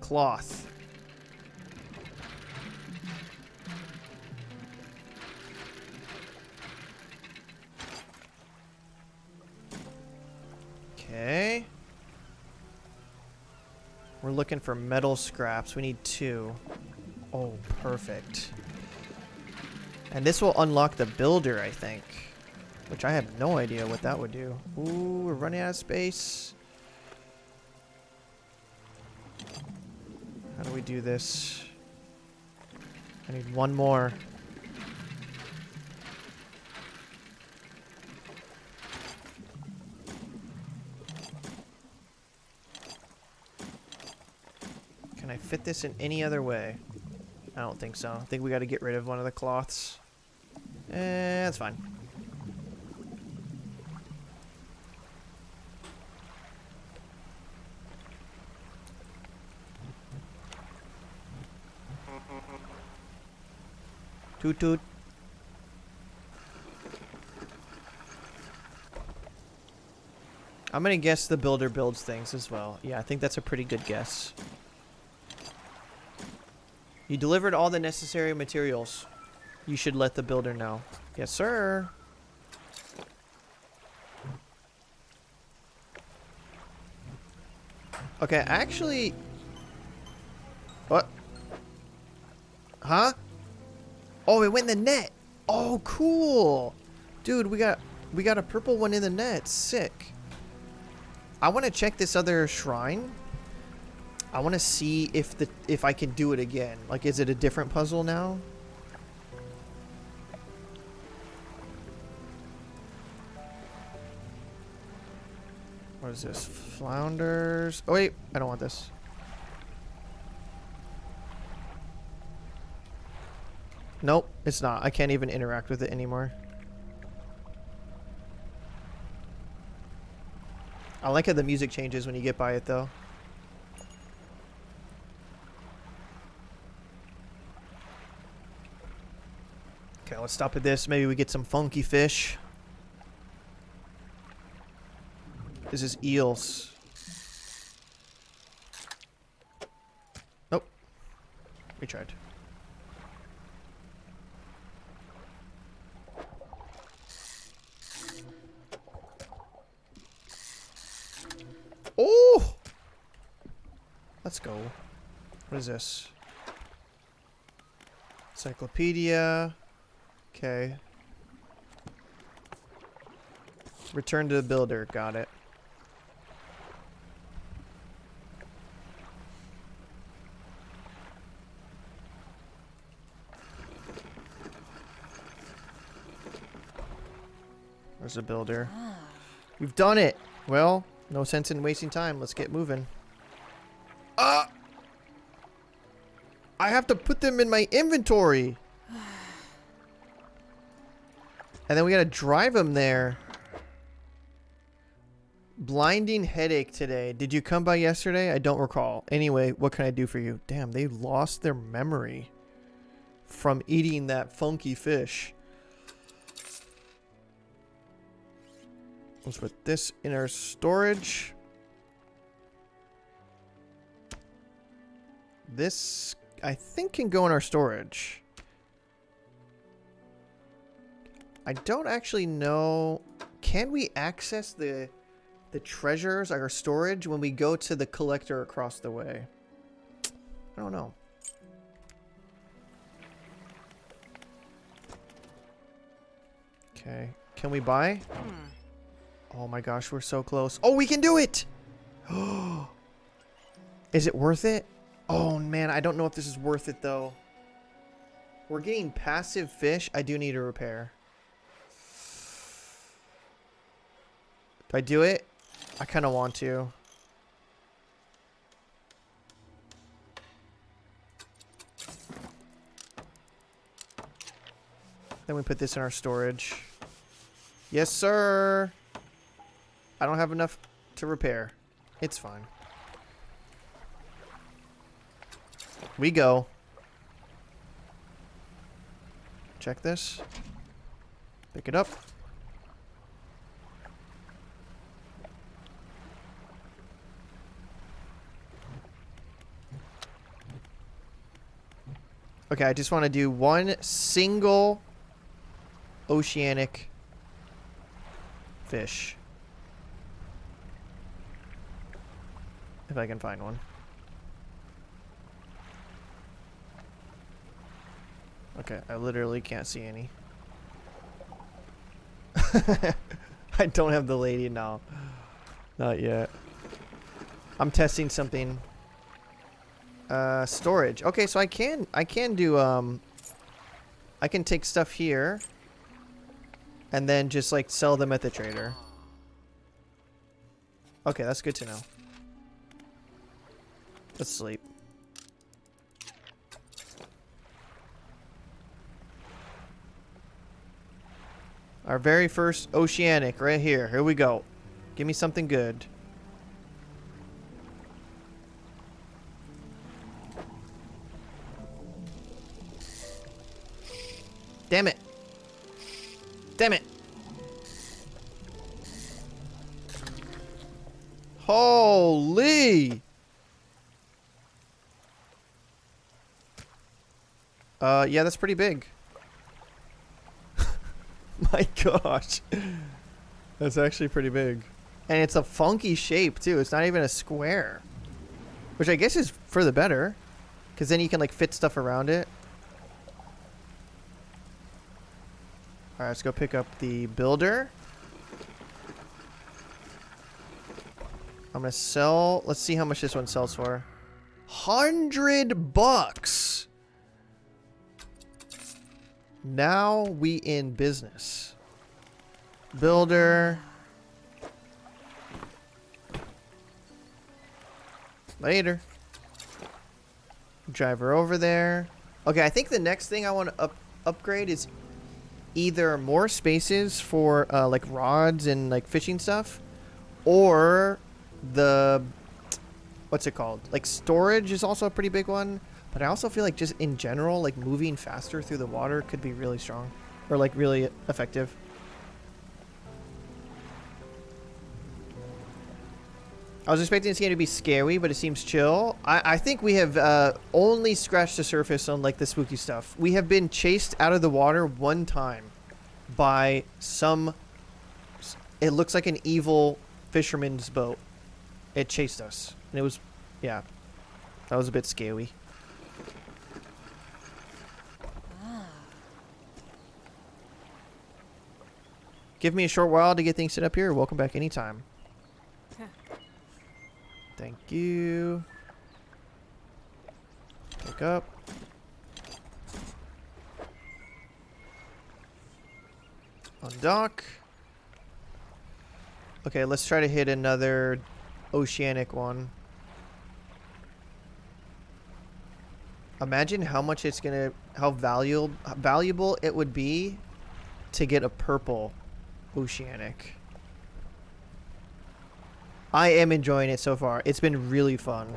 Cloth. Okay. We're looking for metal scraps. We need 2. Oh, perfect. And this will unlock the builder, I think. Which I have no idea what that would do. Ooh, we're running out of space. How do we do this? I need 1 more. Can I fit this in any other way? I don't think so. I think we got to get rid of one of the cloths. That's fine. Toot toot. I'm gonna guess the builder builds things as well. Yeah, I think that's a pretty good guess. You delivered all the necessary materials. You should let the builder know. Yes, sir. Okay, actually... What? Huh? Oh, it went in the net. Oh, cool. Dude, we got a purple one in the net. Sick. I want to check this other shrine. I want to see if I can do it again. Like, is it a different puzzle now? What is this? Flounders. Oh, wait. I don't want this. Nope, it's not. I can't even interact with it anymore. I like how the music changes when you get by it, though. Okay, let's stop at this. Maybe we get some funky fish. This is eels. Nope. We tried. Oh! Let's go. What is this? Encyclopedia. Okay. Return to the builder. Got it. There's a builder. We've done it! Well, no sense in wasting time. Let's get moving. I have to put them in my inventory! And then we gotta drive them there. Blinding headache today. Did you come by yesterday? I don't recall. Anyway, what can I do for you? Damn, they lost their memory from eating that funky fish. Let's put this in our storage. This, I think, can go in our storage. I don't actually know. Can we access the treasures, like our storage, when we go to the collector across the way? I don't know. Okay. Can we buy? Oh my gosh, we're so close. Oh, we can do it! Is it worth it? Oh man, I don't know if this is worth it though. We're getting passive fish. I do need a repair. Do I do it? I kind of want to. Then we put this in our storage. Yes, sir. I don't have enough to repair. It's fine. We go. Check this. Pick it up. Okay, I just want to do one single oceanic fish. If I can find one. Okay, I literally can't see any. I don't have the lady now. Not yet. I'm testing something. Storage. Okay, so I can do, I can take stuff here and then just like sell them at the trader. Okay, that's good to know. Let's sleep. Our very first oceanic right here. Here we go. Give me something good. Damn it. Damn it. Holy. Yeah, that's pretty big. My gosh. That's actually pretty big. And it's a funky shape, too. It's not even a square. Which I guess is for the better. Because then you can, like, fit stuff around it. Alright, let's go pick up the builder. I'm gonna sell... Let's see how much this one sells for. $100! Now we in business. Builder. Later. Drive her over there. Okay, I think the next thing I want to upgrade is either more spaces for like rods and like fishing stuff, or the what's it called? Like storage is also a pretty big one. But I also feel like just in general, like moving faster through the water could be really strong, or like really effective. I was expecting this game to be scary, but it seems chill. I think we have only scratched the surface on like the spooky stuff. We have been chased out of the water one time by some... It looks like an evil fisherman's boat. It chased us. And it was... Yeah. That was a bit scary. Give me a short while to get things set up here. Welcome back anytime. Thank you. Pick up. Undock. Okay, let's try to hit another oceanic one. Imagine how much it's gonna, how valuable it would be to get a purple oceanic. I am enjoying it so far. It's been really fun.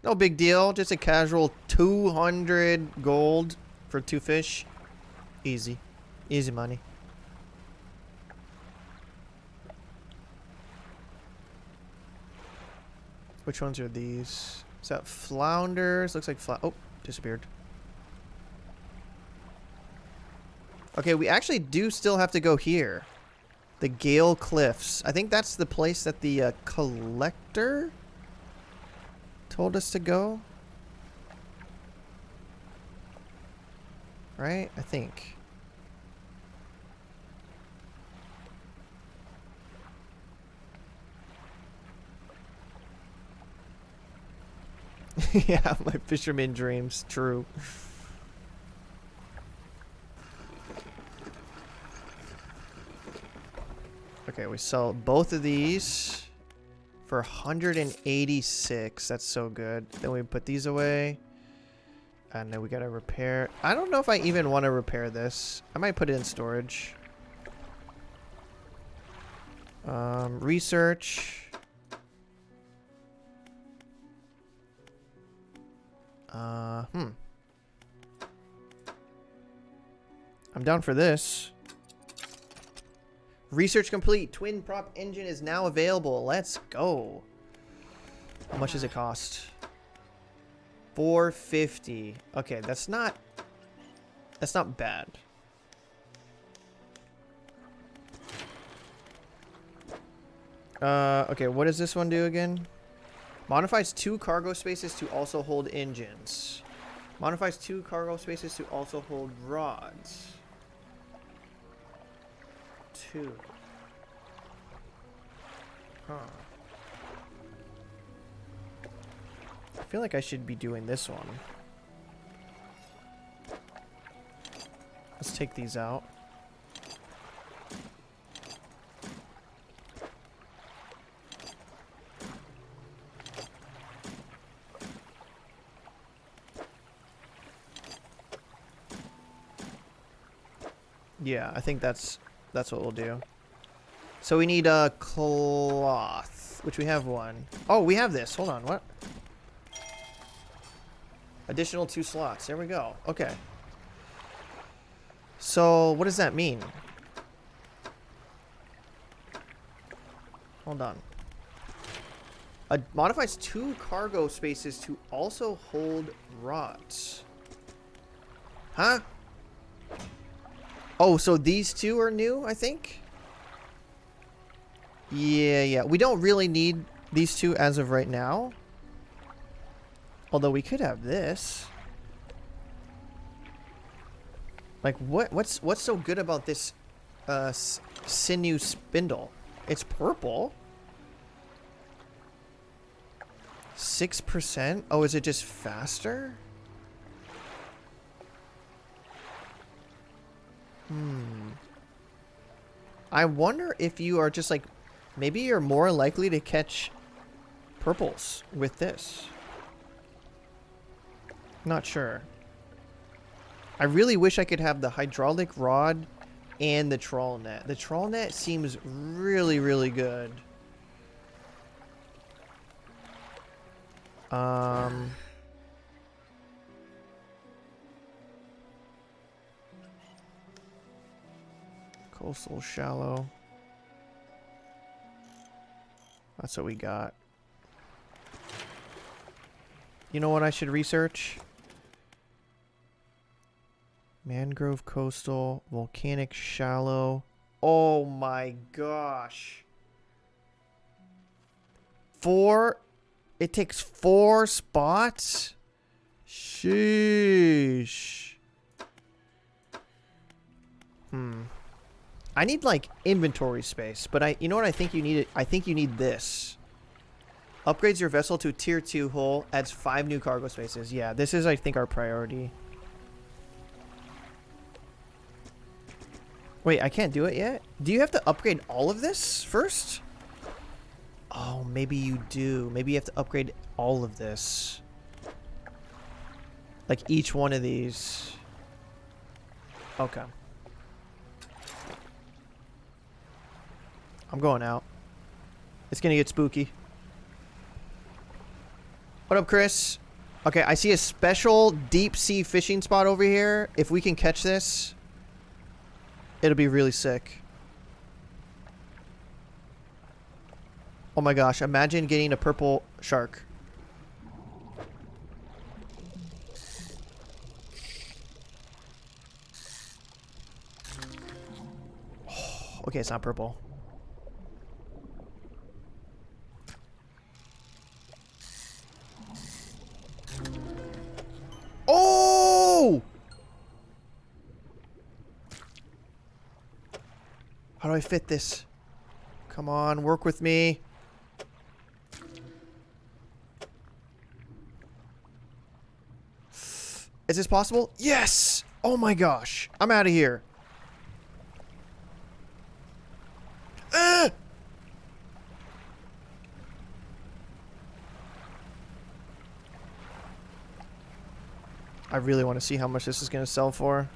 No big deal. Just a casual 200 gold for 2 fish. Easy. Easy money. Which ones are these? Is that flounders? Looks like oh, disappeared. Okay, we actually do still have to go here. The Gale Cliffs. I think that's the place that the collector told us to go. Right? I think. Yeah, my fisherman dreams. True. Okay, we sell both of these for 186. That's so good. Then we put these away. And then we gotta repair. I don't know if I even want to repair this. I might put it in storage. Research. I'm down for this. Research complete. Twin prop engine is now available. Let's go. How much does it cost? 450. Okay, that's not bad. Okay, what does this one do again? Modifies 2 cargo spaces to also hold engines. Modifies 2 cargo spaces to also hold rods. 2. Huh. I feel like I should be doing this one. Let's take these out. Yeah, I think that's what we'll do. So we need a cloth, which we have one. Oh, we have this. Hold on, what? Additional 2 slots. There we go. Okay. So what does that mean? Hold on. Modifies 2 cargo spaces to also hold rods. Huh? Oh, so these 2 are new, I think? Yeah. We don't really need these 2 as of right now. Although we could have this. Like, what's so good about this sinew spindle? It's purple. 6%? Oh, is it just faster? I wonder if you are just like, maybe you're more likely to catch purples with this. Not sure. I really wish I could have the hydraulic rod and the trawl net. The trawl net seems really, really good. Coastal shallow. That's what we got. You know what I should research? Mangrove coastal, volcanic shallow. Oh my gosh. It takes 4 spots? Sheesh. I need like inventory space, but you know what I think you need? I think you need this. Upgrades your vessel to tier 2 hull, adds 5 new cargo spaces. Yeah, this is I think our priority. Wait, I can't do it yet? Do you have to upgrade all of this first? Oh, maybe you do. Maybe you have to upgrade all of this. Like each one of these. Okay. I'm going out. It's gonna get spooky. What up, Chris? Okay, I see a special deep sea fishing spot over here. If we can catch this, it'll be really sick. Oh my gosh, imagine getting a purple shark. Oh, okay, it's not purple. Oh! How do I fit this? Come on, work with me. Is this possible? Yes! Oh my gosh. I'm out of here. Ah! I really want to see how much this is going to sell for.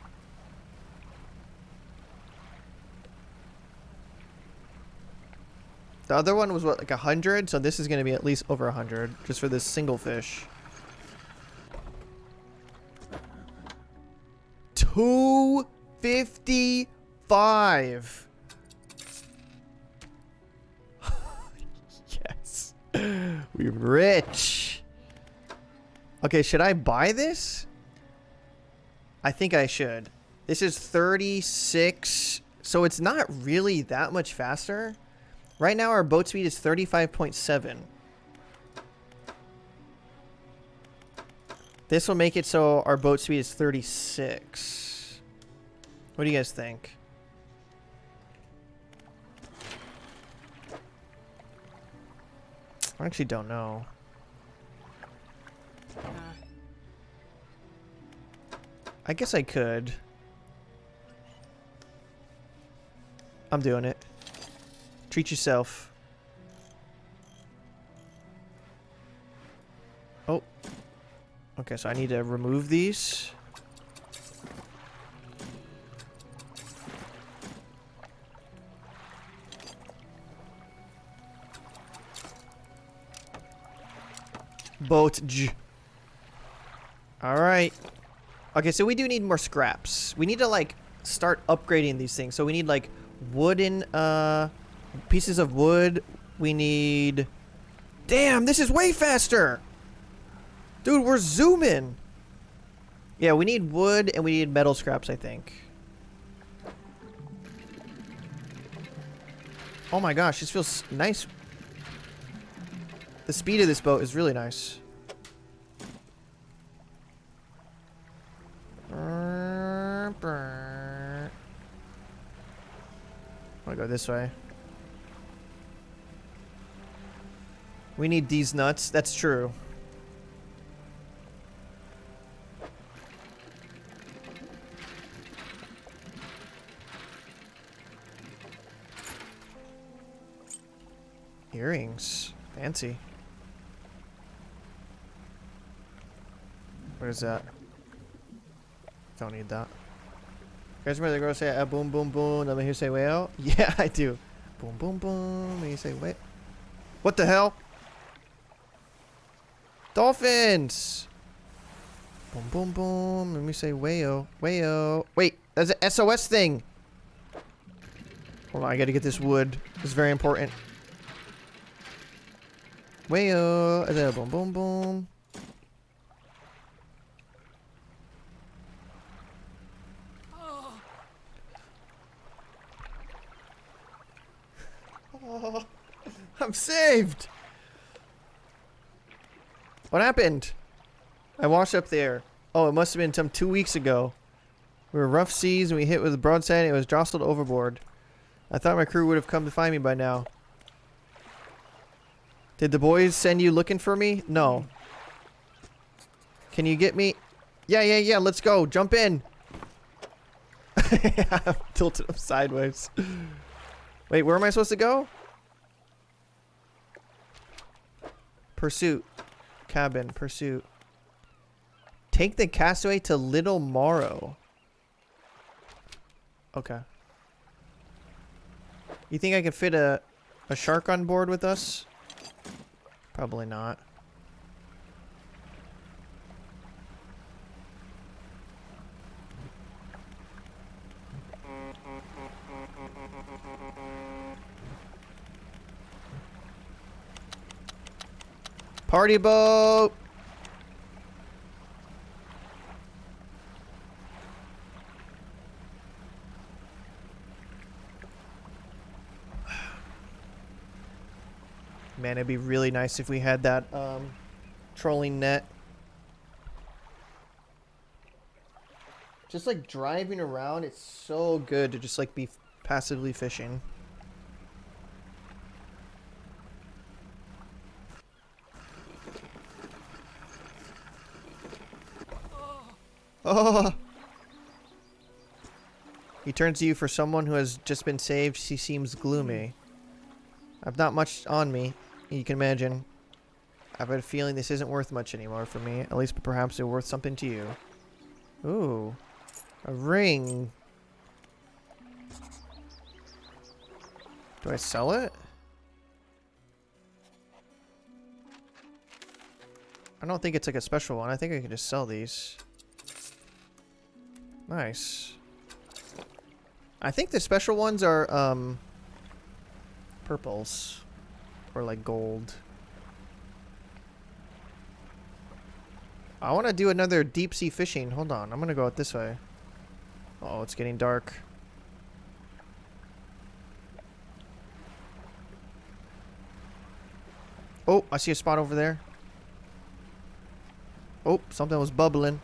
The other one was what, like 100? So this is going to be at least over 100 just for this single fish. 255. Yes. We're rich. Okay, should I buy this? I think I should. This is 36. So it's not really that much faster. Right now our boat speed is 35.7. This will make it so our boat speed is 36. What do you guys think? I actually don't know. I guess I could. I'm doing it. Treat yourself. Oh. Okay, so I need to remove these. Boat. All right. Okay, so we do need more scraps. We need to like start upgrading these things. So we need like wooden pieces of wood. We need... Damn, this is way faster. Dude, we're zooming. Yeah, we need wood and we need metal scraps, I think. Oh my gosh, this feels nice. The speed of this boat is really nice. I want to go this way. We need these nuts. That's true. Earrings. Fancy. What is that? Don't need that. You guys remember the girl say boom boom boom? Let me hear you say whale? Yeah, I do. Boom boom boom. Let me say whale. What the hell? Dolphins! Boom boom boom. Let me say whale. Whale. Wait, that's an SOS thing. Hold on, I gotta get this wood. This is very important. Whale. And then boom boom boom. Oh, I'm saved. What happened? I washed up there. Oh, it must have been some 2 weeks ago. We were rough seas and we hit with a broadside and it was jostled overboard. I thought my crew would have come to find me by now. Did the boys send you looking for me? No. Can you get me? Yeah, let's go. Jump in. I'm tilted up sideways. Wait, where am I supposed to go? Pursuit. Cabin. Pursuit. Take the castaway to Little Morrow. Okay. You think I could fit a shark on board with us? Probably not. Party boat! Man, it'd be really nice if we had that trolling net. Just like driving around, it's so good to just like be passively fishing. Oh! He turns to you for someone who has just been saved. He seems gloomy. I've not much on me, you can imagine. I've had a feeling this isn't worth much anymore for me. At least perhaps it's worth something to you. Ooh. A ring. Do I sell it? I don't think it's like a special one. I think I can just sell these. Nice. I think the special ones are, purples. Or like gold. I want to do another deep sea fishing. Hold on. I'm going to go out this way. Oh, it's getting dark. Oh, I see a spot over there. Oh, something was bubbling.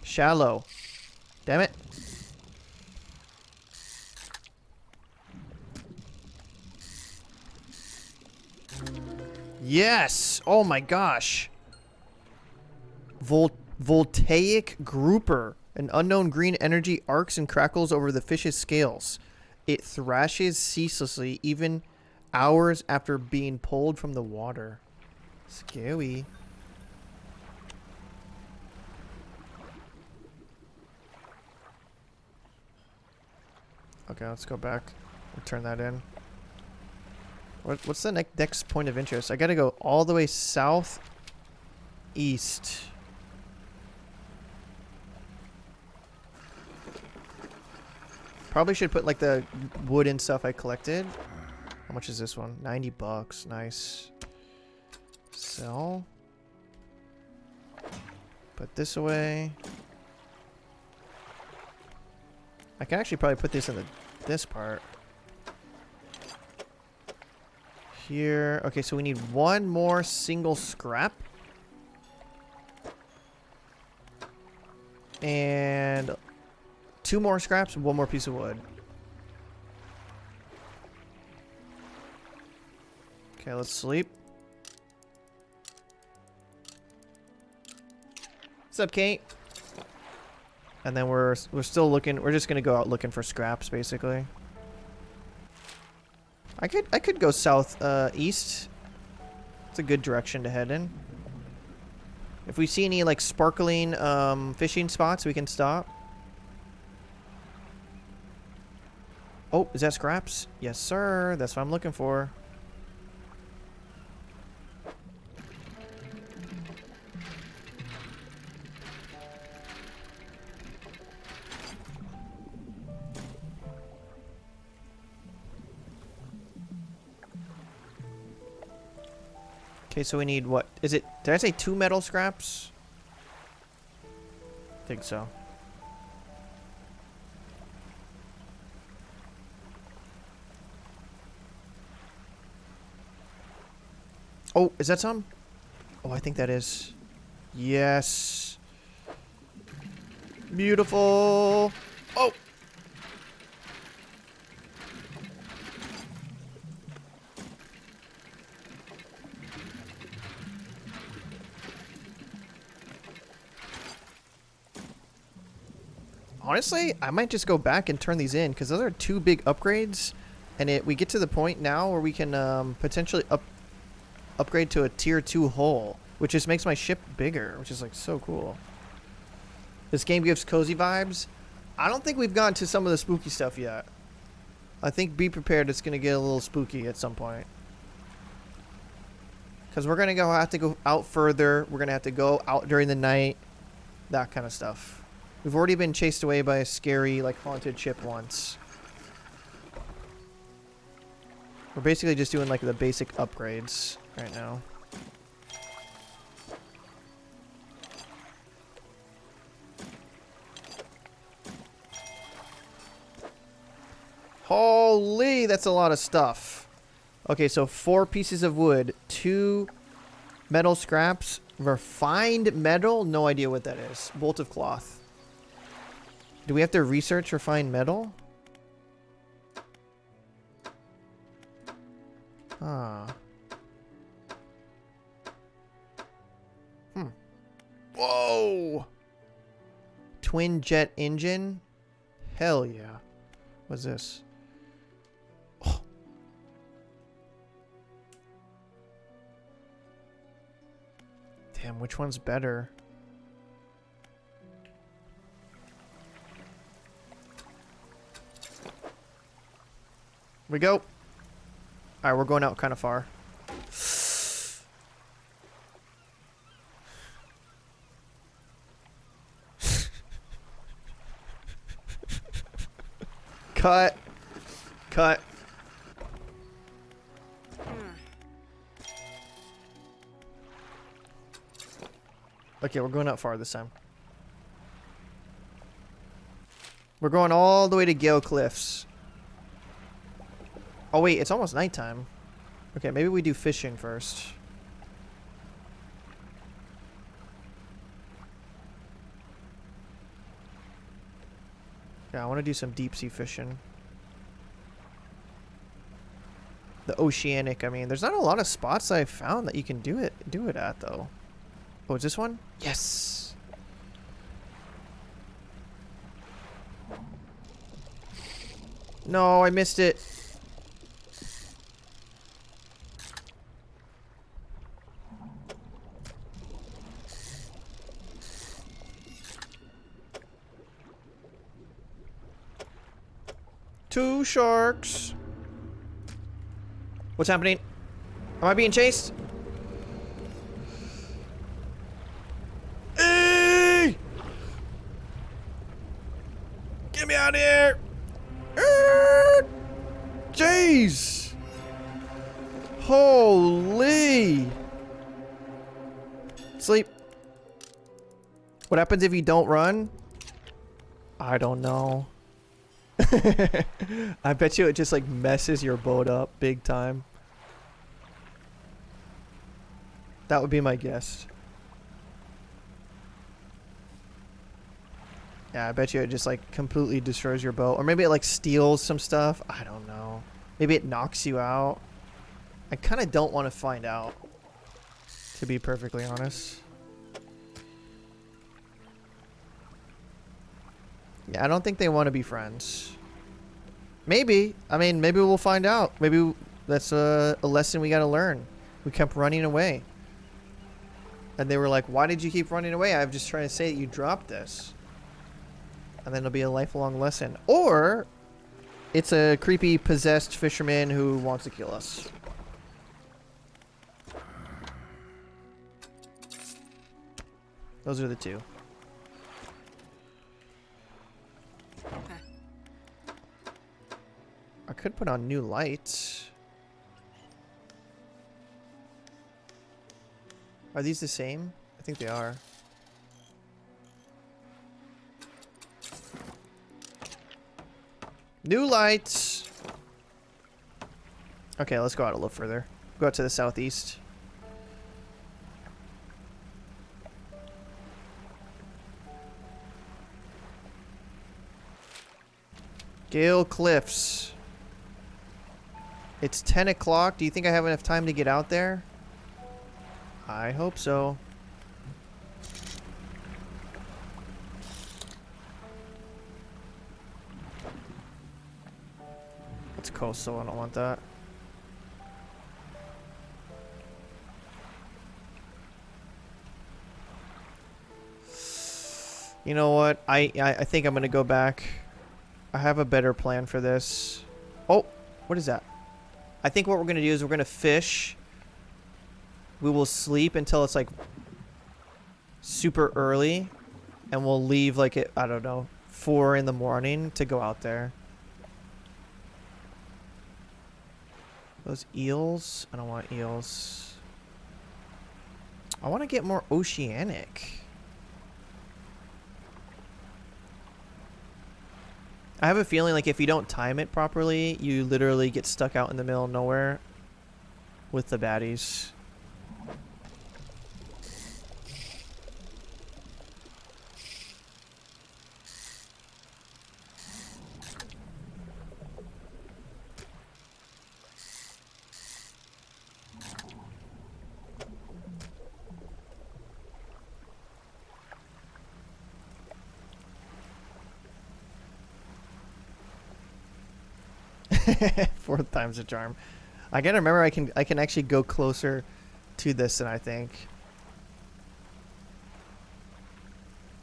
Shallow. Damn it. Yes! Oh my gosh. Voltaic grouper. An unknown green energy arcs and crackles over the fish's scales. It thrashes ceaselessly, even hours after being pulled from the water. Scary. Okay, let's go back and turn that in. What's the next point of interest? I gotta go all the way south east. Probably should put like the wood and stuff I collected. How much is this one? 90 bucks. Nice. Sell. Put this away. I can actually probably put this in this part. Here. Okay, so we need one more single scrap. And 2 more scraps and 1 more piece of wood. Okay, let's sleep. What's up, Kate? And then we're still looking. We're just gonna go out looking for scraps, basically. I could go south east. It's a good direction to head in. If we see any like sparkling fishing spots, we can stop. Oh, is that scraps? Yes, sir. That's what I'm looking for. Okay, so we need what? Is it? Did I say 2 metal scraps? I think so. Oh, is that some? Oh, I think that is. Yes. Beautiful. Oh. Honestly, I might just go back and turn these in because those are 2 big upgrades, and we get to the point now where we can potentially upgrade to a tier 2 hull, which just makes my ship bigger, which is like so cool. This game gives cozy vibes. I don't think we've gotten to some of the spooky stuff yet. I think be prepared, it's gonna get a little spooky at some point. Because we're gonna have to go out further. We're gonna have to go out during the night, that kind of stuff. We've already been chased away by a scary, like, haunted ship once. We're basically just doing, like, the basic upgrades right now. Holy, that's a lot of stuff. Okay, so 4 pieces of wood, 2 metal scraps, refined metal, no idea what that is. Bolt of cloth. Do we have to research refined metal? Ah. Whoa! Twin jet engine? Hell yeah. What's this? Oh. Damn, which one's better? We go. Alright, we're going out kind of far. Cut. Cut. Okay, we're going out far this time. We're going all the way to Gale Cliffs. Oh wait, it's almost nighttime. Okay, maybe we do fishing first. Yeah, I want to do some deep sea fishing. The oceanic, I mean, there's not a lot of spots I've found that you can do it at though. Oh, is this one? Yes. No, I missed it. Two sharks. What's happening? Am I being chased? Hey! Get me out of here! Jeez! Holy! Sleep. What happens if you don't run? I don't know. I bet you it just like messes your boat up big time. That would be my guess. Yeah, I bet you it just like completely destroys your boat. Or maybe it like steals some stuff. I don't know. Maybe it knocks you out. I kind of don't want to find out, to be perfectly honest. Yeah, I don't think they want to be friends. Maybe. I mean, maybe we'll find out. Maybe that's a lesson we got to learn. We kept running away. And they were like, why did you keep running away? I'm just trying to say that you dropped this. And then it'll be a lifelong lesson. Or it's a creepy possessed fisherman who wants to kill us. Those are the two. I could put on new lights. Are these the same? I think they are. New lights! Okay, let's go out a little further. Go out to the southeast. Gale Cliffs. It's 10 o'clock. Do you think I have enough time to get out there? I hope so. It's coastal. I don't want that. You know what? I think I'm gonna go back. I have a better plan for this. Oh, what is that? I think what we're gonna do is we're gonna fish. We will sleep until it's like super early, and we'll leave like at, I don't know, 4 in the morning to go out there. Those eels? I don't want eels. I want to get more oceanic. I have a feeling like if you don't time it properly, you literally get stuck out in the middle of nowhere with the baddies. Fourth time's a charm. I gotta remember I can actually go closer to this than I think.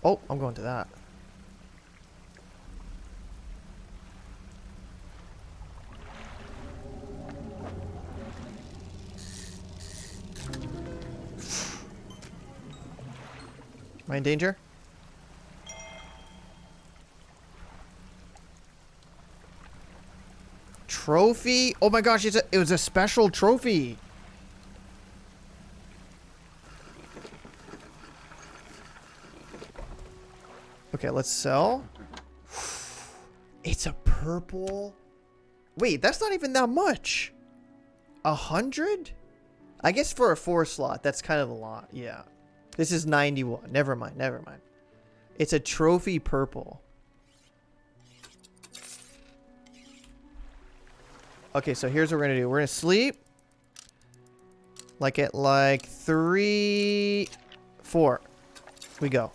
Oh, I'm going to that. Am I in danger? Trophy? Oh my gosh, it was a special trophy. Okay, let's sell. It's a purple. Wait, that's not even that much. 100? I guess for a 4 slot, that's kind of a lot. Yeah. This is 91. Never mind, never mind. It's a trophy purple. Okay, so here's what we're gonna do. We're gonna sleep. Like at like 3, 4. We go.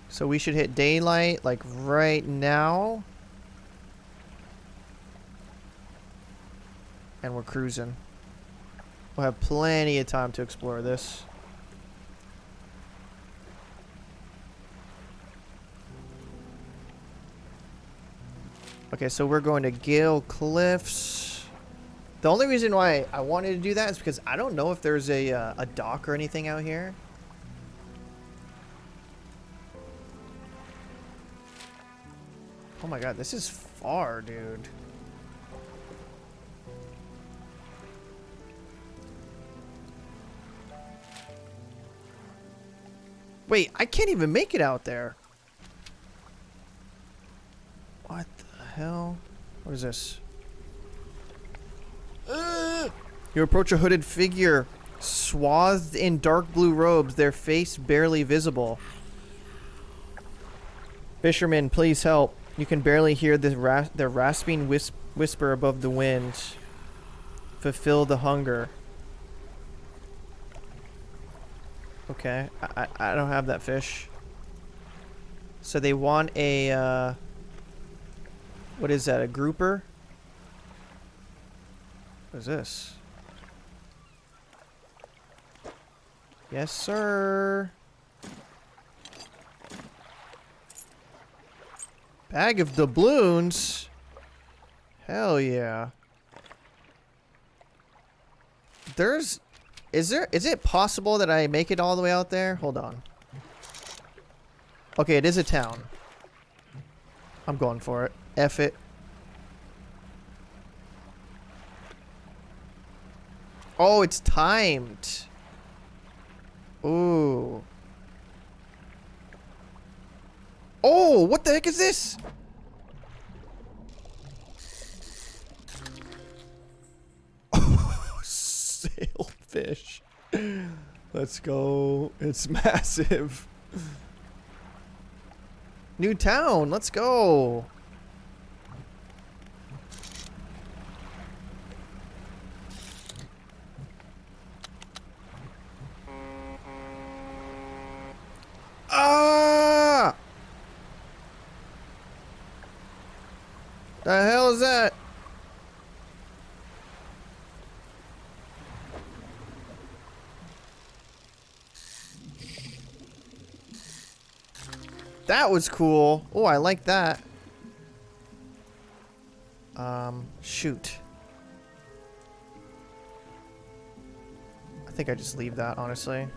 So we should hit daylight like right now. And we're cruising. We'll have plenty of time to explore this. Okay, so we're going to Gale Cliffs. The only reason why I wanted to do that is because I don't know if there's a dock or anything out here. Oh my god, this is far, dude. Wait, I can't even make it out there. What the hell? What is this? You approach a hooded figure, swathed in dark blue robes, their face barely visible. Fisherman, please help. You can barely hear the rasping whisper above the wind. Fulfill the hunger. Okay, I don't have that fish. So they want a, what is that, a grouper? What is this? Yes, sir. Bag of doubloons? Hell yeah. Is it possible that I make it all the way out there? Hold on. Okay, it is a town. I'm going for it. F it. Oh, it's timed. Ooh. Oh, what the heck is this? Sailfish. Let's go. It's massive. New town. Let's go. Ah! The hell is that? That was cool. Oh, I like that. Shoot. I think I just leave that, honestly.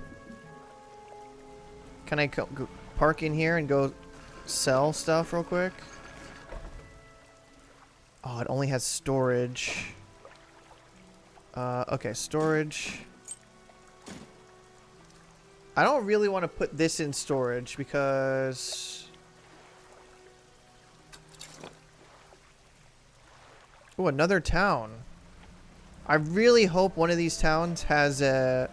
Can I go park in here and go sell stuff real quick? Oh, it only has storage. Okay, storage. I don't really want to put this in storage because... Oh, another town. I really hope one of these towns has a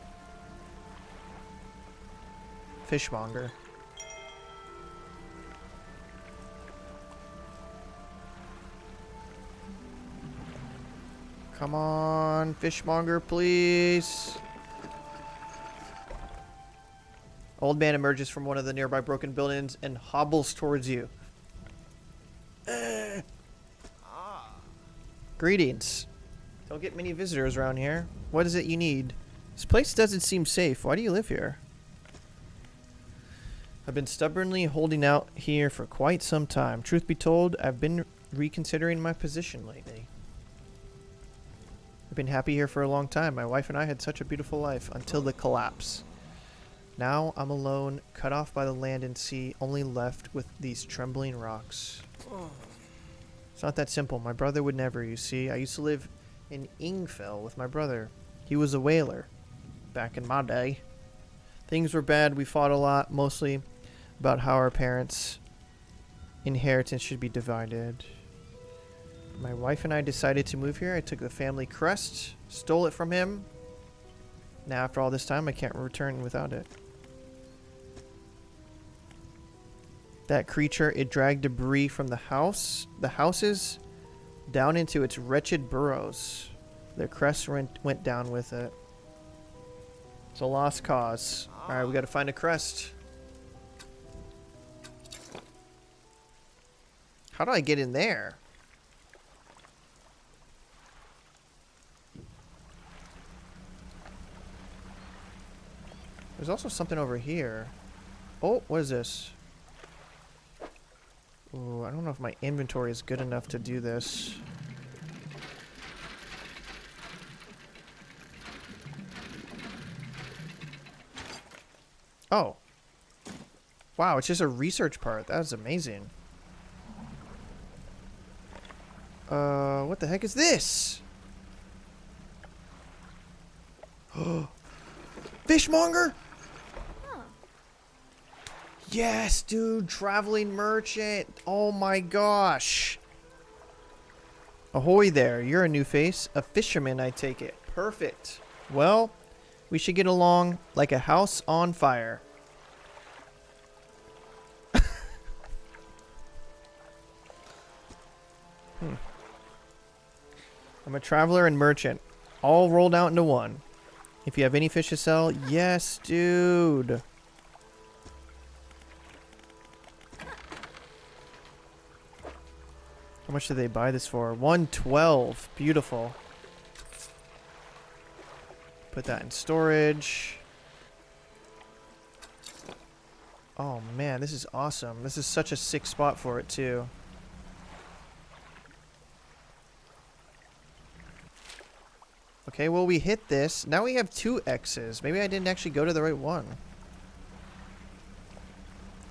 fishmonger. Come on, fishmonger, please. Old man emerges from one of the nearby broken buildings and hobbles towards you. Greetings. Don't get many visitors around here. What is it you need? This place doesn't seem safe. Why do you live here? I've been stubbornly holding out here for quite some time. Truth be told, I've been reconsidering my position lately. I've been happy here for a long time. My wife and I had such a beautiful life until the collapse. Now I'm alone, cut off by the land and sea, only left with these trembling rocks. It's not that simple. My brother would never, you see. I used to live in Ingfell with my brother. He was a whaler back in my day. Things were bad. We fought a lot, mostly about how our parents' inheritance should be divided. My wife and I decided to move here. I took the family crest, stole it from him. Now after all this time, I can't return without it. That creature, it dragged debris from the houses, down into its wretched burrows. The crest went down with it. It's a lost cause. Alright, we gotta find a crest. How do I get in there? There's also something over here. Oh, what is this? Ooh, I don't know if my inventory is good enough to do this. Oh. Wow, it's just a research part. That was amazing. What the heck is this? Fishmonger? Yes, dude, traveling merchant. Oh my gosh. Ahoy there, you're a new face. A fisherman, I take it. Perfect. Well, we should get along like a house on fire. I'm a traveler and merchant, all rolled out into one. If you have any fish to sell, yes, dude. How much did they buy this for? 112. Beautiful. Put that in storage. Oh man, this is awesome. This is such a sick spot for it too. Okay, well we hit this. Now we have 2 X's. Maybe I didn't actually go to the right one.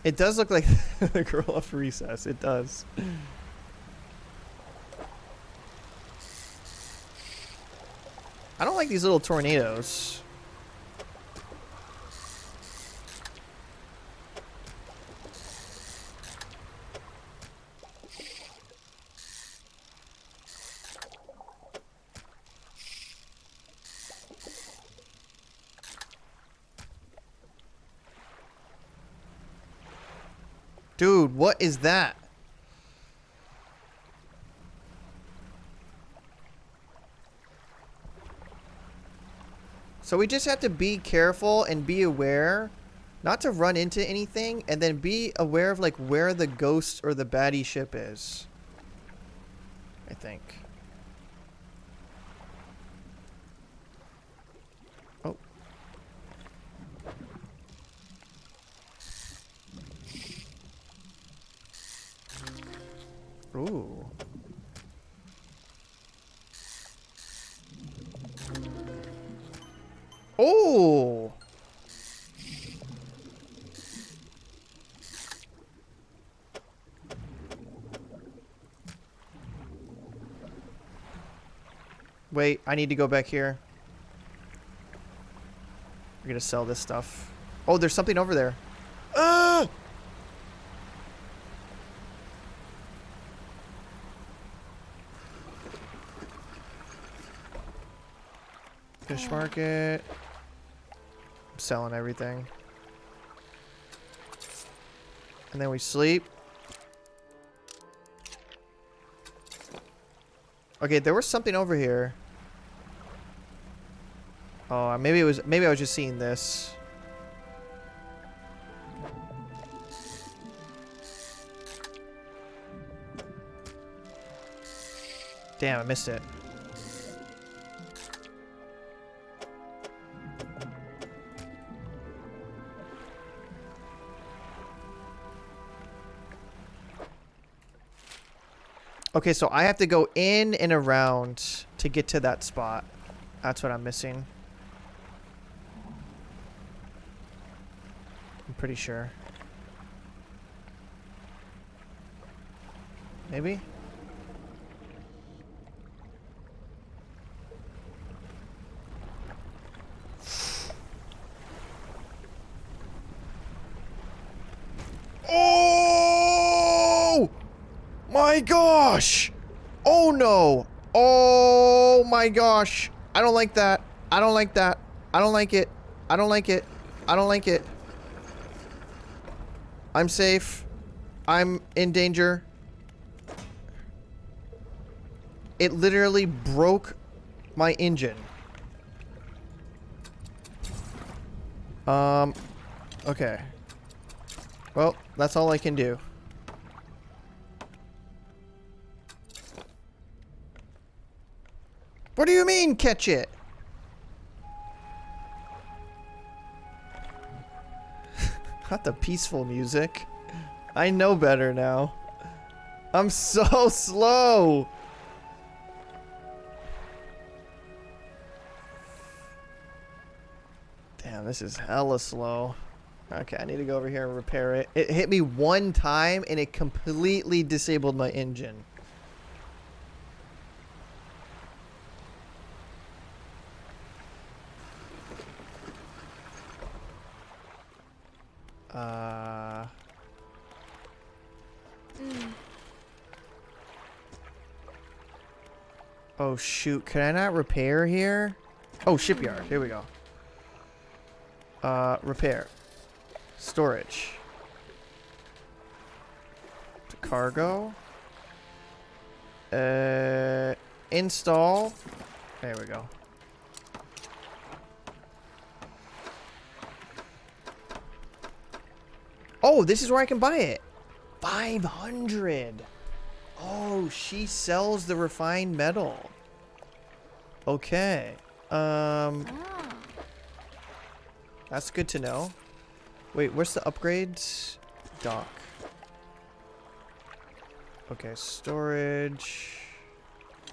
It does look like the girl off Recess. It does. I don't like these little tornadoes. Dude, what is that? So we just have to be careful and be aware not to run into anything, and then be aware of like where the ghost or the baddie ship is. I think. Oh. Ooh. Oh. Wait, I need to go back here. We're gonna sell this stuff. Oh, there's something over there. Ah! Fish market. I'm selling everything. And then we sleep. Okay, there was something over here. Oh, maybe I was just seeing this. Damn, I missed it. Okay, so I have to go in and around to get to that spot. That's what I'm missing. I'm pretty sure. Maybe? Oh! My gosh! Oh no! Oh my gosh! I don't like that. I don't like that. I don't like it. I don't like it. I don't like it. I'm safe. I'm in danger. It literally broke my engine. Okay. Well, that's all I can do. What do you mean, catch it? Not the peaceful music. I know better now. I'm so slow. Damn, this is hella slow. Okay, I need to go over here and repair it. It hit me one time and it completely disabled my engine. Oh shoot, can I not repair here? Oh, shipyard, here we go. Repair. Storage. To cargo. Install. There we go. Oh, this is where I can buy it. 500. Oh, she sells the refined metal. Okay. That's good to know. Wait, where's the upgrades? Dock. Okay, storage.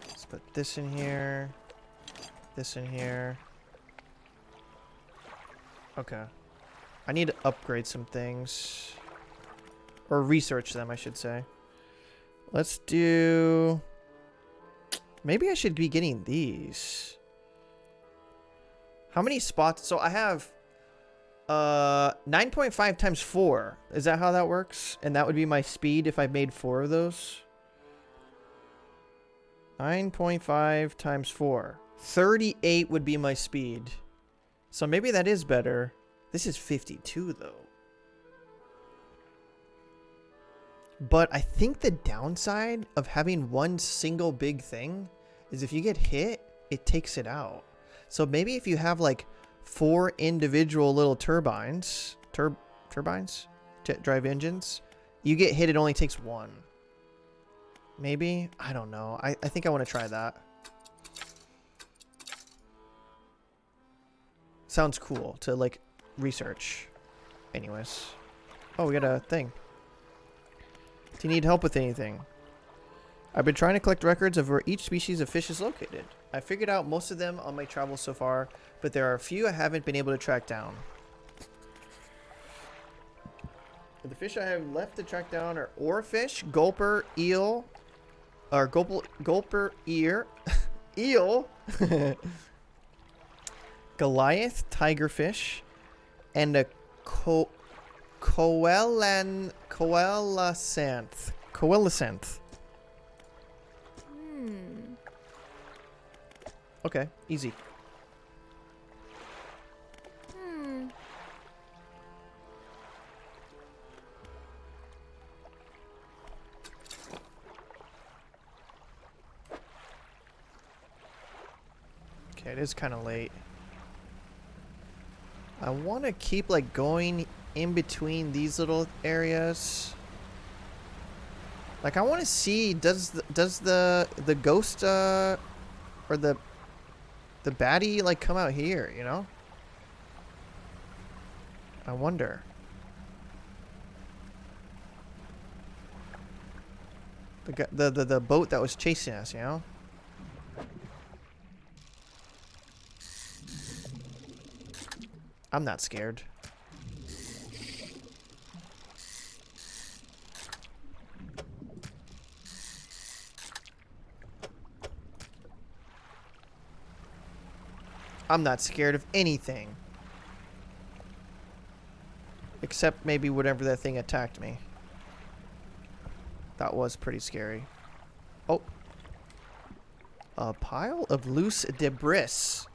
Let's put this in here. This in here. Okay. I need to upgrade some things. Or research them, I should say. Let's do... Maybe I should be getting these. How many spots? So I have 9.5 times 4. Is that how that works? And that would be my speed if I made 4 of those. 9.5 times 4. 38 would be my speed. So maybe that is better. This is 52 though. But I think the downside of having one single big thing is if you get hit, it takes it out. So maybe if you have like 4 individual little turbines, jet drive engines, you get hit, it only takes 1. Maybe? I don't know. I think I want to try that. Sounds cool to like research. Anyways. Oh, we got a thing. Do you need help with anything? I've been trying to collect records of where each species of fish is located. I figured out most of them on my travels so far, but there are a few I haven't been able to track down. The fish I have left to track down are oarfish, gulper, eel, or gulper, ear, eel, Goliath, tigerfish, and a coelacanth. Okay, easy. Okay, it is kind of late. I want to keep like going in between these little areas. Like I want to see does the ghost or the baddie like come out here, you know? I wonder. The boat that was chasing us, you know? I'm not scared. I'm not scared of anything. Except maybe whatever that thing attacked me. That was pretty scary. Oh. A pile of loose debris.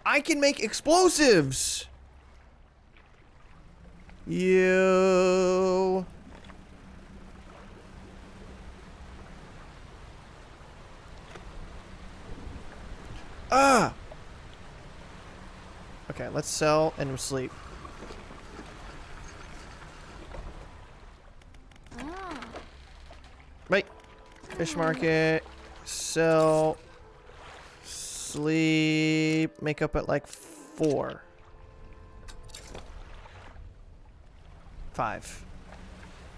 I can make explosives! You... Ah! Okay, let's sell and sleep. Right. Fish market. Sell. Sleep. Make up at like 4. 5.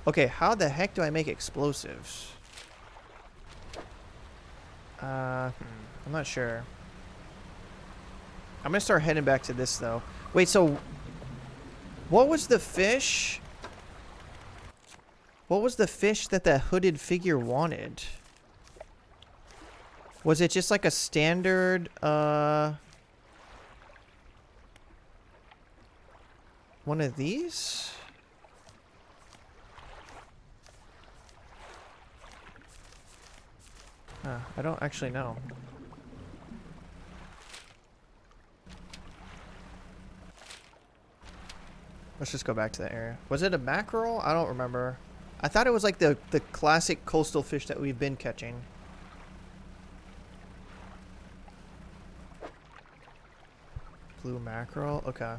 Okay, how the heck do I make explosives? I'm not sure. I'm gonna start heading back to this though. Wait, so what was the fish? What was the fish that the hooded figure wanted? Was it just like a standard one of these? I don't actually know. Let's just go back to that area. Was it a mackerel? I don't remember. I thought it was like the classic coastal fish that we've been catching. Blue mackerel? Okay.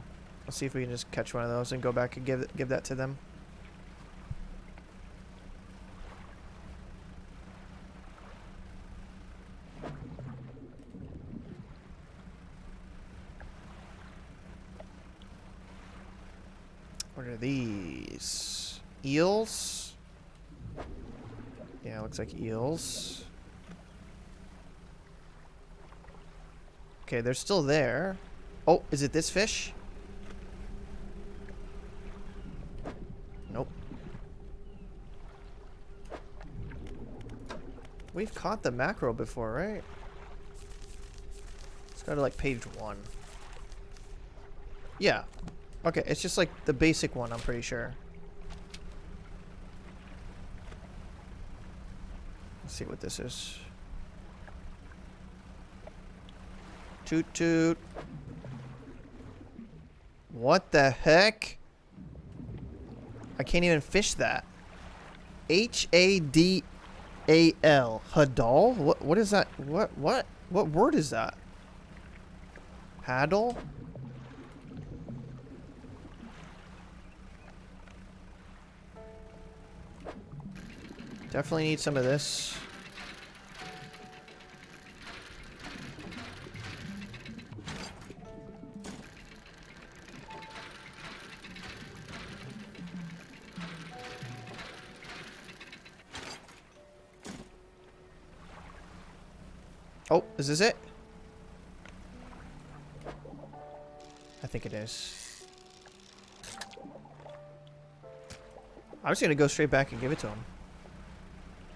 Let's see if we can just catch one of those and go back and give that to them. What are these? Eels? Yeah, looks like eels. Okay, they're still there. Oh, is it this fish? Nope. We've caught the mackerel before, right? Let's go to like page 1. Yeah. Okay, it's just like the basic one, I'm pretty sure. Let's see what this is. Toot toot. What the heck? I can't even fish that. Hadal. Hadal? What is that? What word is that? Haddle? Definitely need some of this. Oh, is this it? I think it is. I was gonna go straight back and give it to him.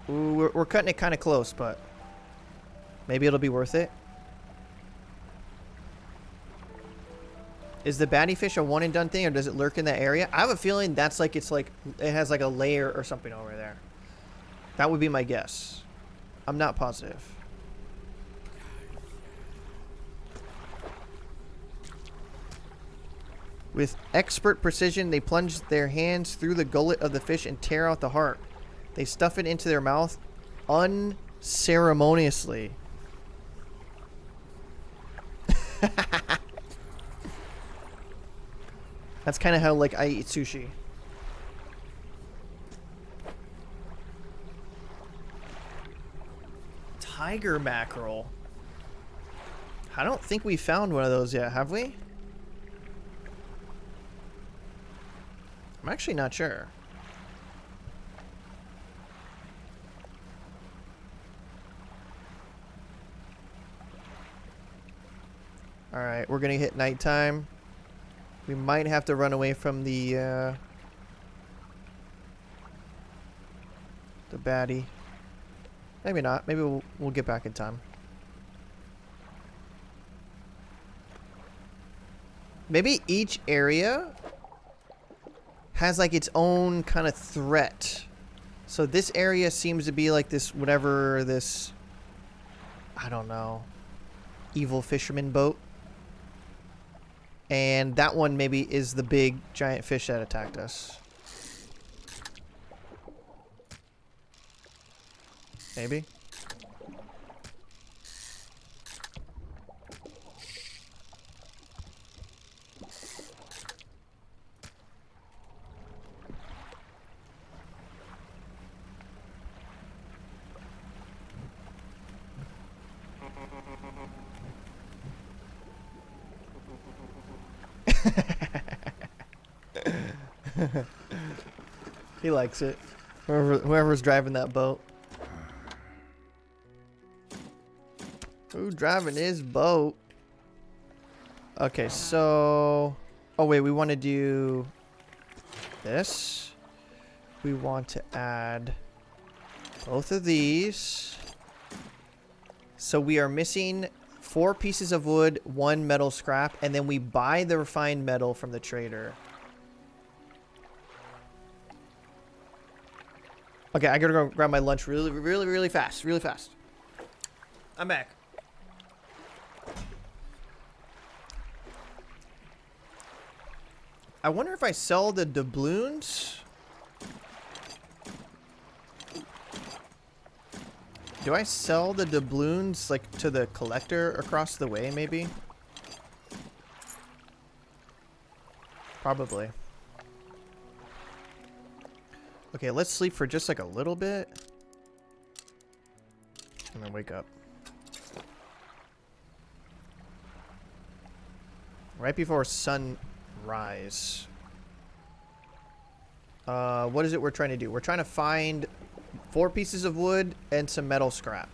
Ooh, we're cutting it kind of close, but maybe it'll be worth it. Is the baddie fish a one and done thing, or does it lurk in that area? I have a feeling that's like it has like a layer or something over there. That would be my guess. I'm not positive. With expert precision, they plunge their hands through the gullet of the fish and tear out the heart. They stuff it into their mouth unceremoniously. That's kind of how like I eat sushi. Tiger mackerel. I don't think we found one of those yet, have we? I'm actually not sure. Alright, we're gonna hit nighttime. We might have to run away from the baddie. Maybe not. Maybe we'll get back in time. Maybe each area has like its own kind of threat. So this area seems to be like this, whatever this, I don't know, evil fisherman boat. And that one maybe is the big giant fish that attacked us. Maybe. He likes it. Whoever's driving that boat. Who's driving his boat? Okay, so... Oh, wait, we want to do this. We want to add both of these. So we are missing 4 pieces of wood, 1 metal scrap, and then we buy the refined metal from the trader. Okay, I gotta go grab my lunch really fast. Really fast. I'm back. I wonder if I sell the doubloons. Do I sell the doubloons like to the collector across the way maybe? Probably. Okay, let's sleep for just like a little bit. And then wake up. Right before sunrise. What is it we're trying to do? We're trying to find 4 pieces of wood and some metal scrap.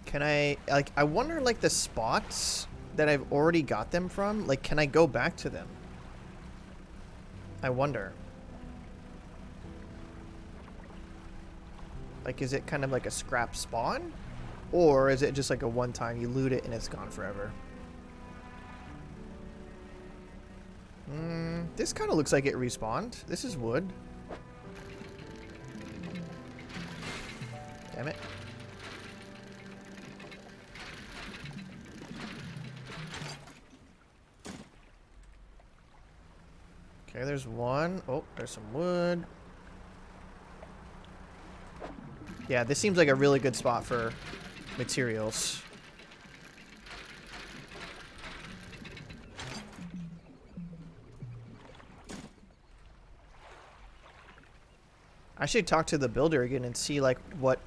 Can I, like, I wonder, like, the spots that I've already got them from, like, can I go back to them? I wonder. Like, is it kind of like a scrap spawn? Or is it just like a one-time, you loot it and it's gone forever? This kind of looks like it respawned. This is wood. Damn it. Okay, there's one. Oh, there's some wood. Yeah, this seems like a really good spot for materials. I should talk to the builder again and see like what's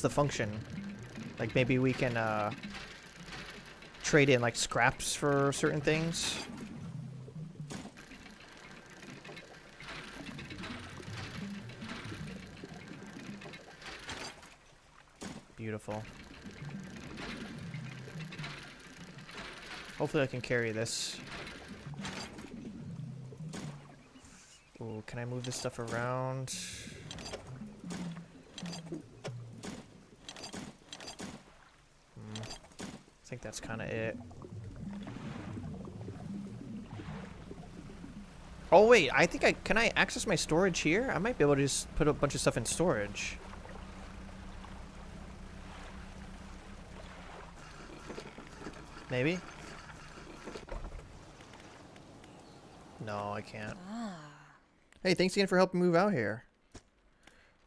the function. Like maybe we can trade in like scraps for certain things. Beautiful. Hopefully I can carry this. Ooh, can I move this stuff around? I think that's kind of it. Oh wait, I think can I access my storage here? I might be able to just put a bunch of stuff in storage. Maybe? No, I can't. Hey, thanks again for helping move out here.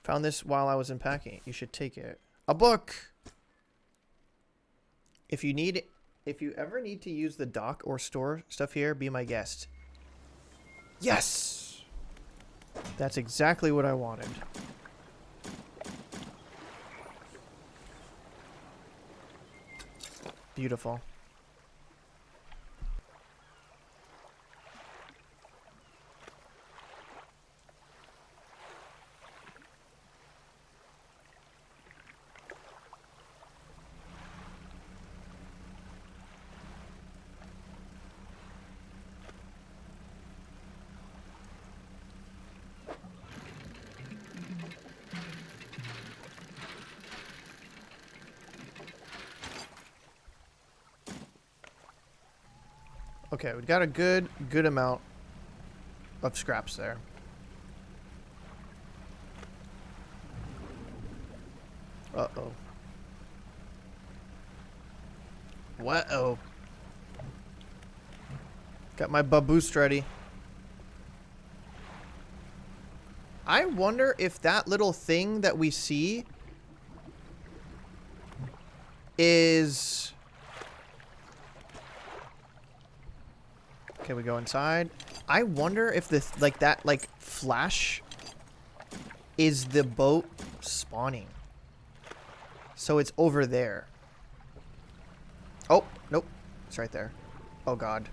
Found this while I was unpacking. You should take it. A book! If you ever need to use the dock or store stuff here, be my guest. Yes! That's exactly what I wanted. Beautiful. Okay, we got a good amount of scraps there. Uh-oh. What-oh. Got my boost ready. I wonder if that little thing that we see is... Okay, we go inside. I wonder if the that flash is the boat spawning. So it's over there. Oh, nope. It's right there. Oh god.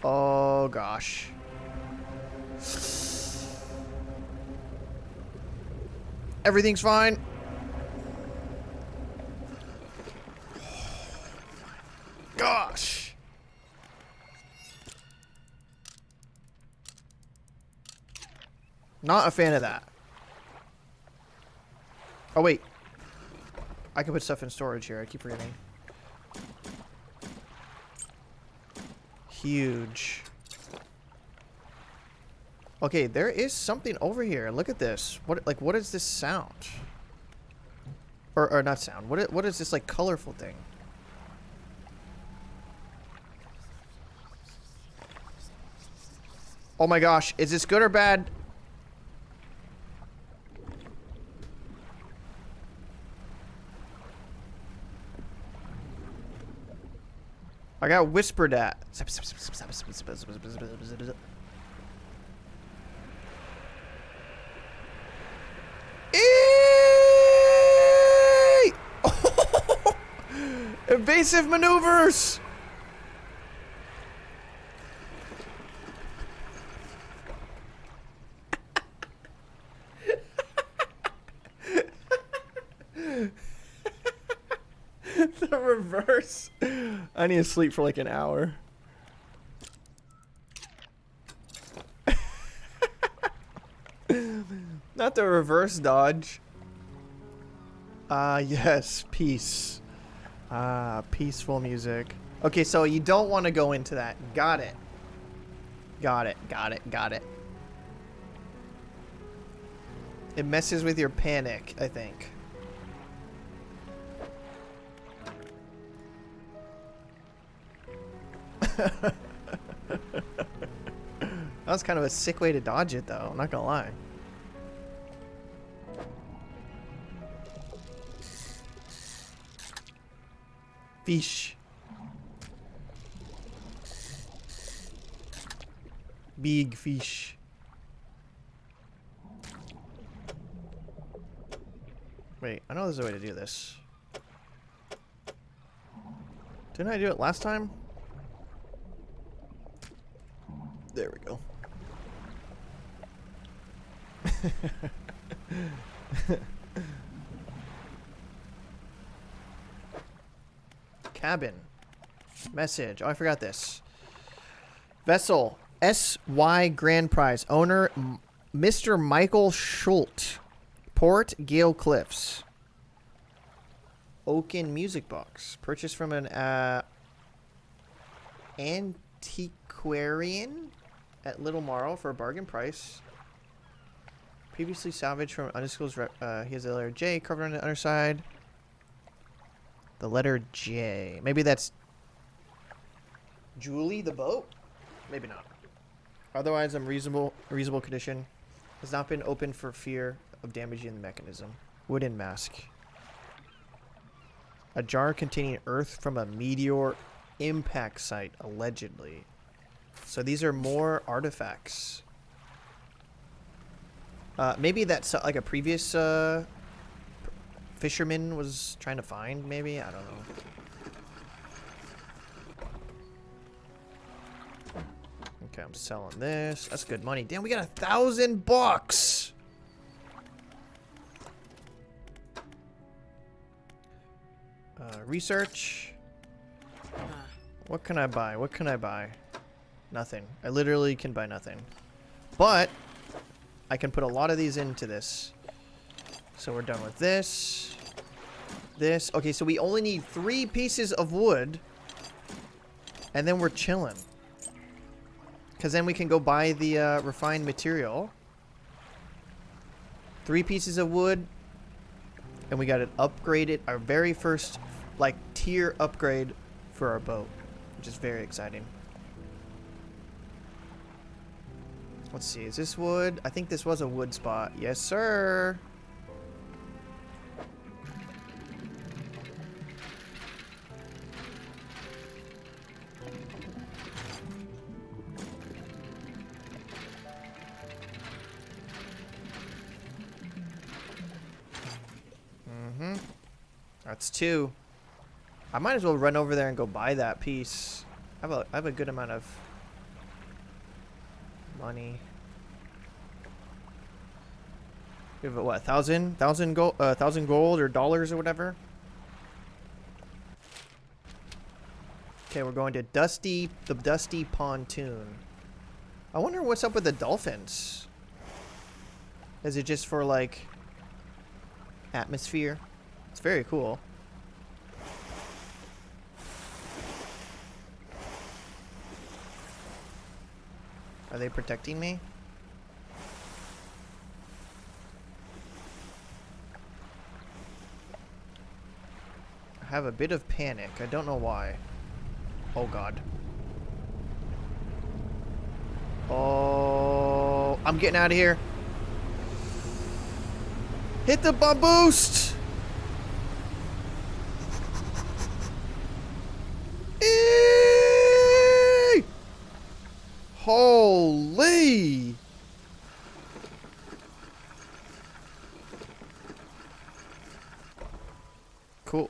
Oh gosh. Everything's fine. Gosh. Not a fan of that. Oh, wait. I can put stuff in storage here. I keep forgetting. Huge. Okay, there is something over here. Look at this. What is this sound? Or not sound. What is this, like, colorful thing? Oh my gosh. Is this good or bad? I got whispered at. Eeeeee! Evasive maneuvers! The reverse. I need to sleep for like an hour. Not the reverse dodge. Yes, peace. Peaceful music. Okay, so you don't want to go into that. Got it. Got it, got it, got it. It messes with your panic, I think. That was kind of a sick way to dodge it, though. I'm not gonna lie. Fish. Big fish. Wait, I know there's a way to do this. Didn't I do it last time? There we go. Cabin. Message. Oh, I forgot this. Vessel. SY Grand Prize. Owner Mr. Michael Schult. Port Gale Cliffs. Oaken Music Box. Purchased from an antiquarian at Little Morrow for a bargain price. Previously salvaged from undisclosed. He has the letter J covered on the underside. The letter J. Maybe that's Julie the boat? Maybe not. Otherwise, I'm reasonable condition. Has not been opened for fear of damaging the mechanism. Wooden mask. A jar containing earth from a meteor impact site, allegedly. So these are more artifacts. Maybe that's like a previous fisherman was trying to find, maybe? I don't know. Okay, I'm selling this. That's good money. Damn, we got $1,000! Research. What can I buy? What can I buy? Nothing. I literally can buy nothing. But I can put a lot of these into this. So we're done with this. This. Okay, so we only need 3 pieces of wood. And then we're chilling. Because then we can go buy the refined material. 3 pieces of wood. And we got it upgraded. Our very first, like, tier upgrade for our boat. Which is very exciting. Let's see. Is this wood? I think this was a wood spot. Yes, sir. That's 2. I might as well run over there and go buy that piece. I have a good amount of money. We have what, 1,000 gold, 1,000 gold or dollars or whatever. Okay, we're going to the Dusty Pontoon. I wonder what's up with the dolphins. Is it just for like atmosphere? It's very cool. Are they protecting me? I have a bit of panic. I don't know why. Oh god. Oh, I'm getting out of here. Hit the bomb boost. Eee! Cool.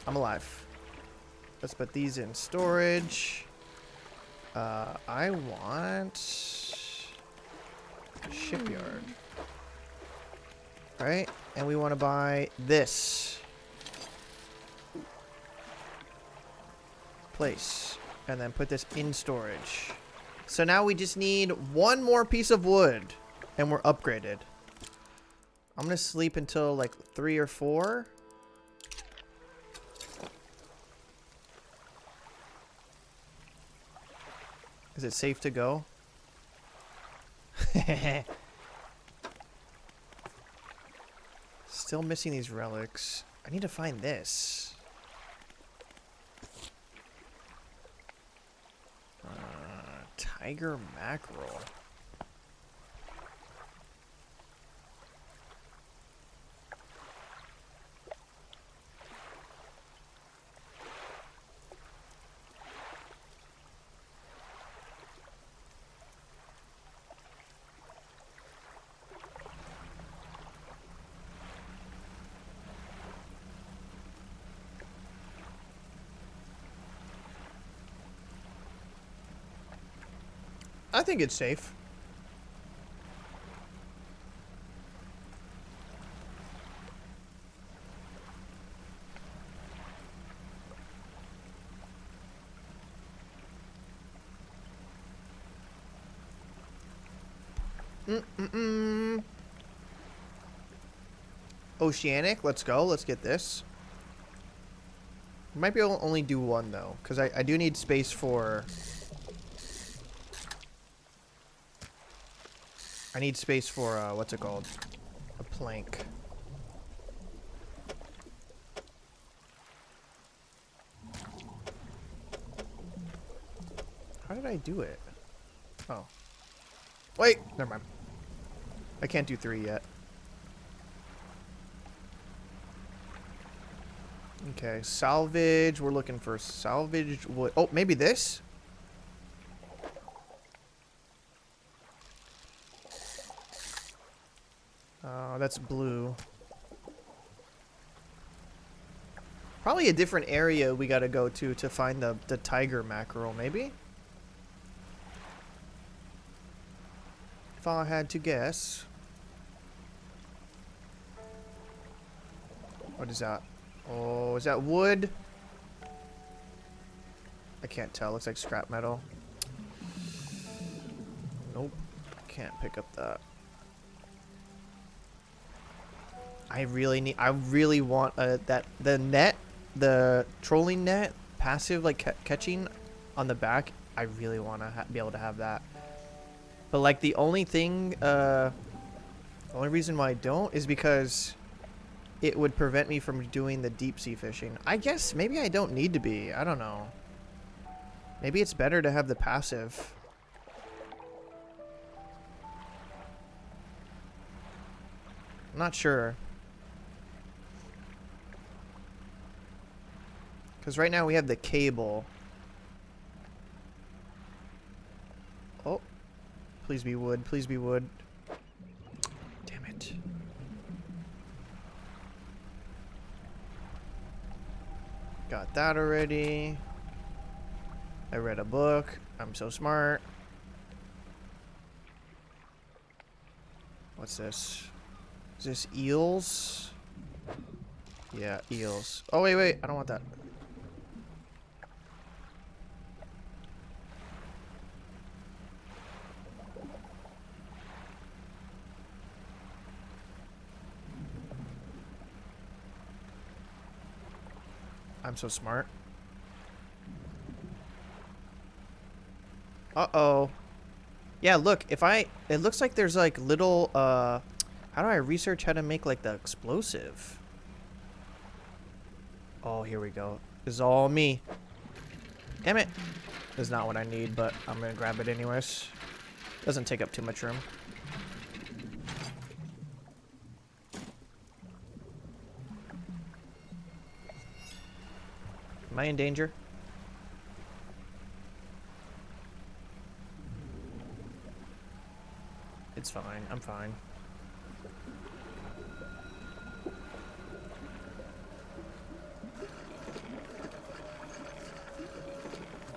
I'm alive. Let's put these in storage. I want shipyard. Right? And we want to buy this place. And then put this in storage. So now we just need one more piece of wood. And we're upgraded. I'm going to sleep until like 3 or 4. Is it safe to go? Still missing these relics. I need to find this. Tiger mackerel. I think it's safe. Oceanic, let's go. Let's get this. Might be able to only do one though, because I do need space for... I need space for, what's it called? A plank. How did I do it? Oh. Wait! Never mind. I can't do 3 yet. Okay, salvage. We're looking for salvage wood. Oh, maybe this? Oh, that's blue. Probably a different area we gotta go to find the tiger mackerel, maybe? If I had to guess. What is that? Oh, is that wood? I can't tell. Looks like scrap metal. Nope. Can't pick up that. I really want the net, the trolling net, passive like catching on the back. I really want to be able to have that. But like the only thing, the only reason why I don't is because it would prevent me from doing the deep sea fishing. I guess maybe I don't need to be. I don't know. Maybe it's better to have the passive. I'm not sure. Because right now we have the cable. Oh. Please be wood. Please be wood. Damn it. Got that already. I read a book. I'm so smart. What's this? Is this eels? Yeah, eels. Oh, wait, wait. I don't want that. I'm so smart. Uh-oh. Yeah, look, if I... It looks like there's, like, little, how do I research how to make, like, the explosive? Oh, here we go. This is all me. Damn it. This is not what I need, but I'm gonna grab it anyways. Doesn't take up too much room. Am I in danger? It's fine. I'm fine.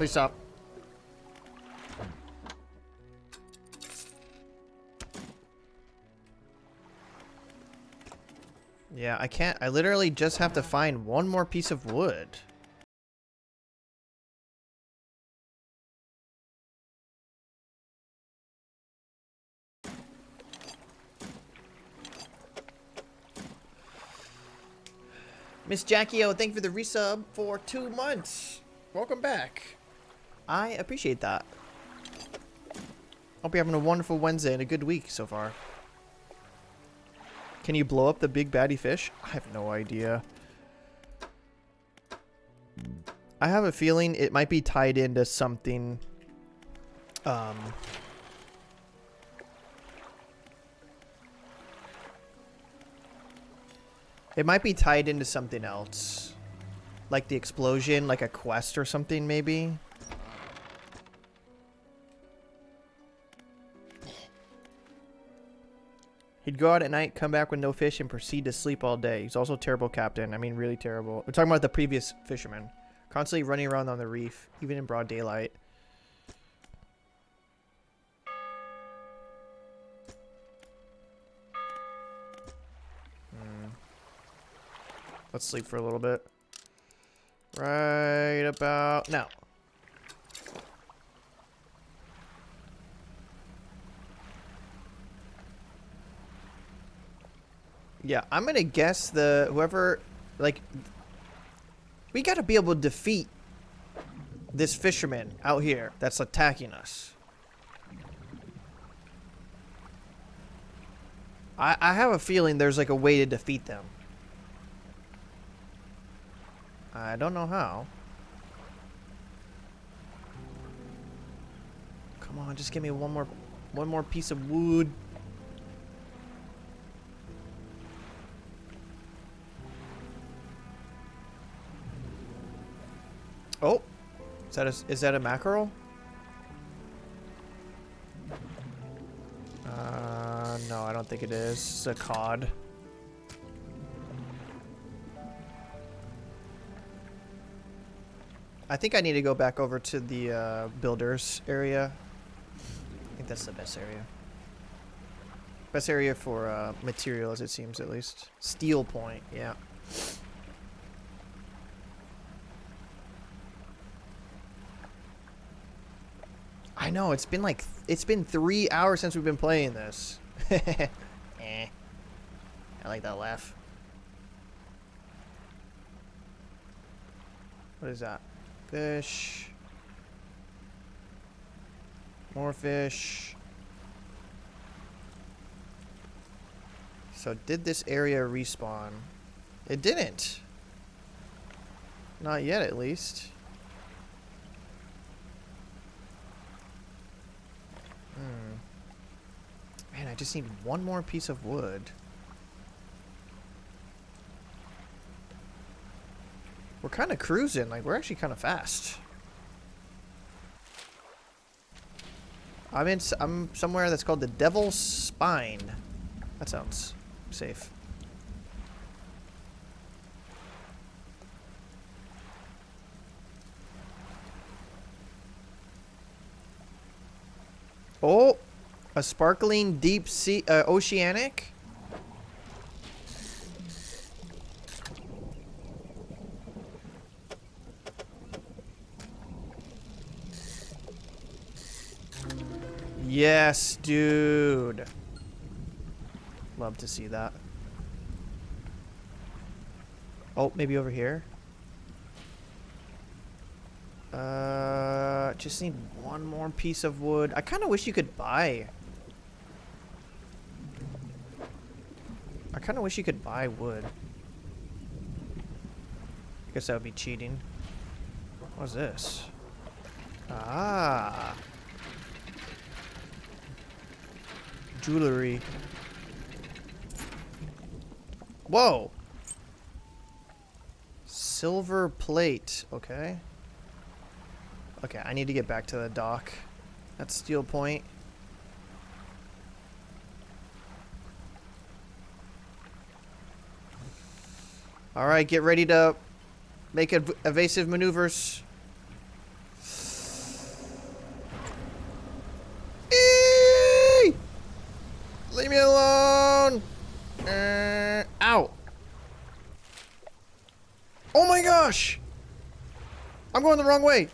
Please stop. Yeah, I can't. I literally just have to find one more piece of wood. Miss Jackie O, thank you for the resub for 2 months. Welcome back. I appreciate that. Hope you're having a wonderful Wednesday and a good week so far. Can you blow up the big baddie fish? I have no idea. I have a feeling it might be tied into something. It might be tied into something else. Like the explosion, like a quest or something, maybe. He'd go out at night, come back with no fish, and proceed to sleep all day. He's also a terrible captain. I mean, really terrible. We're talking about the previous fisherman. Constantly running around on the reef, even in broad daylight. Let's sleep for a little bit. Right about now. Yeah, I'm gonna guess whoever, like, we gotta be able to defeat this fisherman out here that's attacking us. I have a feeling there's like a way to defeat them. I don't know how. Come on, just give me one more piece of wood. Oh, is that a mackerel? No, I don't think it is. It's a cod. I think I need to go back over to the builders area. I think that's the best area. Best area for material, as it seems, at least. Steel point, yeah. I know, it's been 3 hours since we've been playing this. Eh. I like that laugh. What is that? Fish. More fish. So did this area respawn? It didn't. Not yet, at least. Man, I just need one more piece of wood. We're kind of cruising. Like, we're actually kind of fast. I'm somewhere that's called the Devil's Spine. That sounds safe. Oh, a sparkling deep sea, oceanic. Yes, dude. Love to see that. Oh, maybe over here. Just need one more piece of wood. I kind of wish you could buy. I kind of wish you could buy wood. I guess that would be cheating. What is this? Ah. Jewelry. Whoa. Silver plate. Okay. Okay, I need to get back to the dock. That's steel point. All right, get ready to make evasive maneuvers. Oh my gosh! I'm going the wrong way.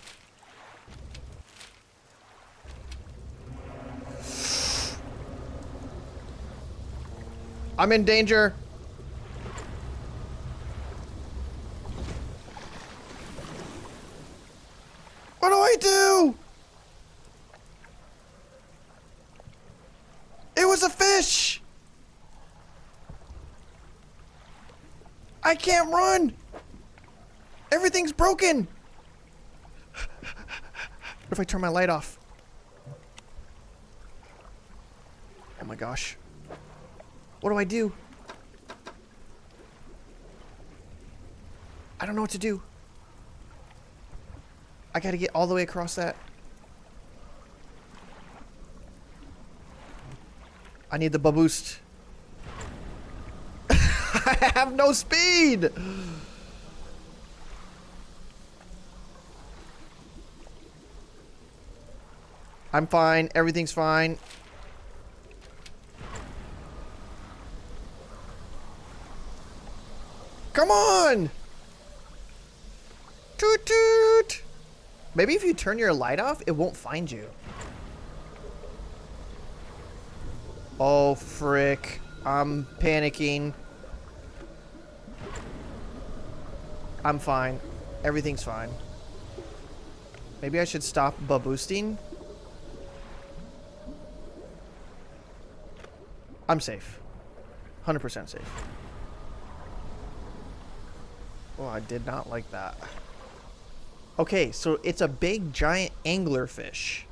I'm in danger. What do I do? It was a fish. I can't run. Everything's broken. What if I turn my light off? Oh my gosh. What do I do? I don't know what to do. I gotta get all the way across that. I need the boost. I have no speed. I'm fine. Everything's fine. Come on! Toot toot! Maybe if you turn your light off, it won't find you. Oh, frick. I'm panicking. I'm fine. Everything's fine. Maybe I should stop boosting. I'm safe. 100% safe. Oh, I did not like that. Okay, so it's a big, giant anglerfish.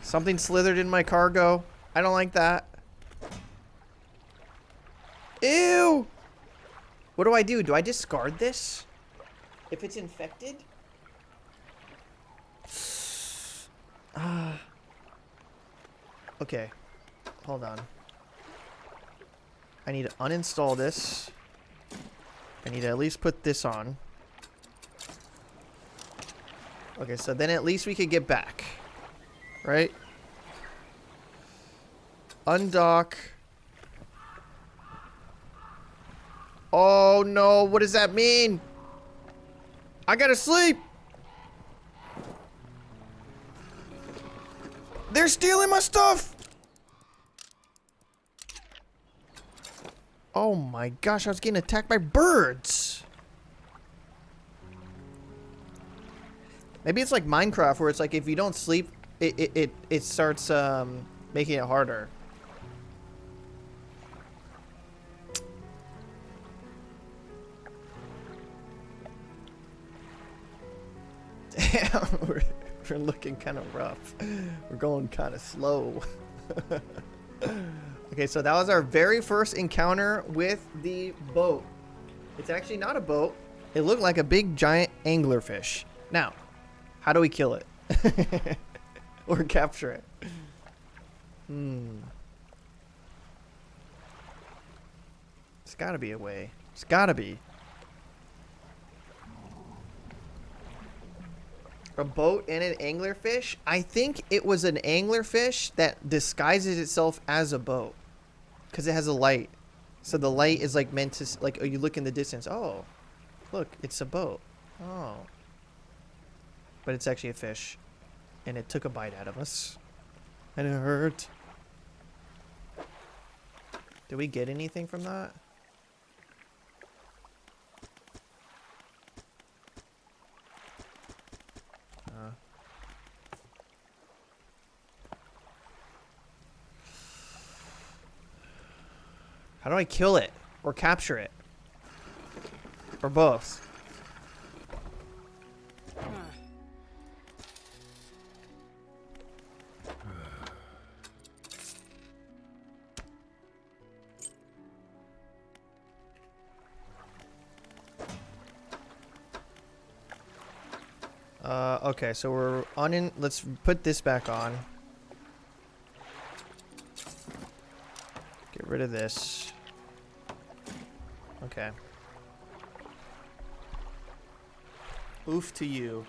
Something slithered in my cargo. I don't like that. Ew! What do I do? Do I discard this? If it's infected? Okay. Hold on. I need to uninstall this. I need to at least put this on. Okay, so then at least we could get back. Right? Undock. Oh no, what does that mean? I gotta sleep! They're stealing my stuff! Oh my gosh, I was getting attacked by birds! Maybe it's like Minecraft where it's like if you don't sleep, it starts making it harder. Damn, we're looking kind of rough. We're going kind of slow. Okay, so that was our very first encounter with the boat. It's actually not a boat. It looked like a big giant anglerfish. Now, how do we kill it? Or capture it? There's gotta be a way. There's gotta be. A boat and an anglerfish? I think it was an anglerfish that disguises itself as a boat. Because it has a light. So the light is like meant to, like, you look in the distance. Oh, look, it's a boat. Oh. But it's actually a fish. And it took a bite out of us. And it hurt. Did we get anything from that? How do I kill it? Or capture it? Or both? Okay, so we're on let's put this back on. Get rid of this. Okay. Oof to you.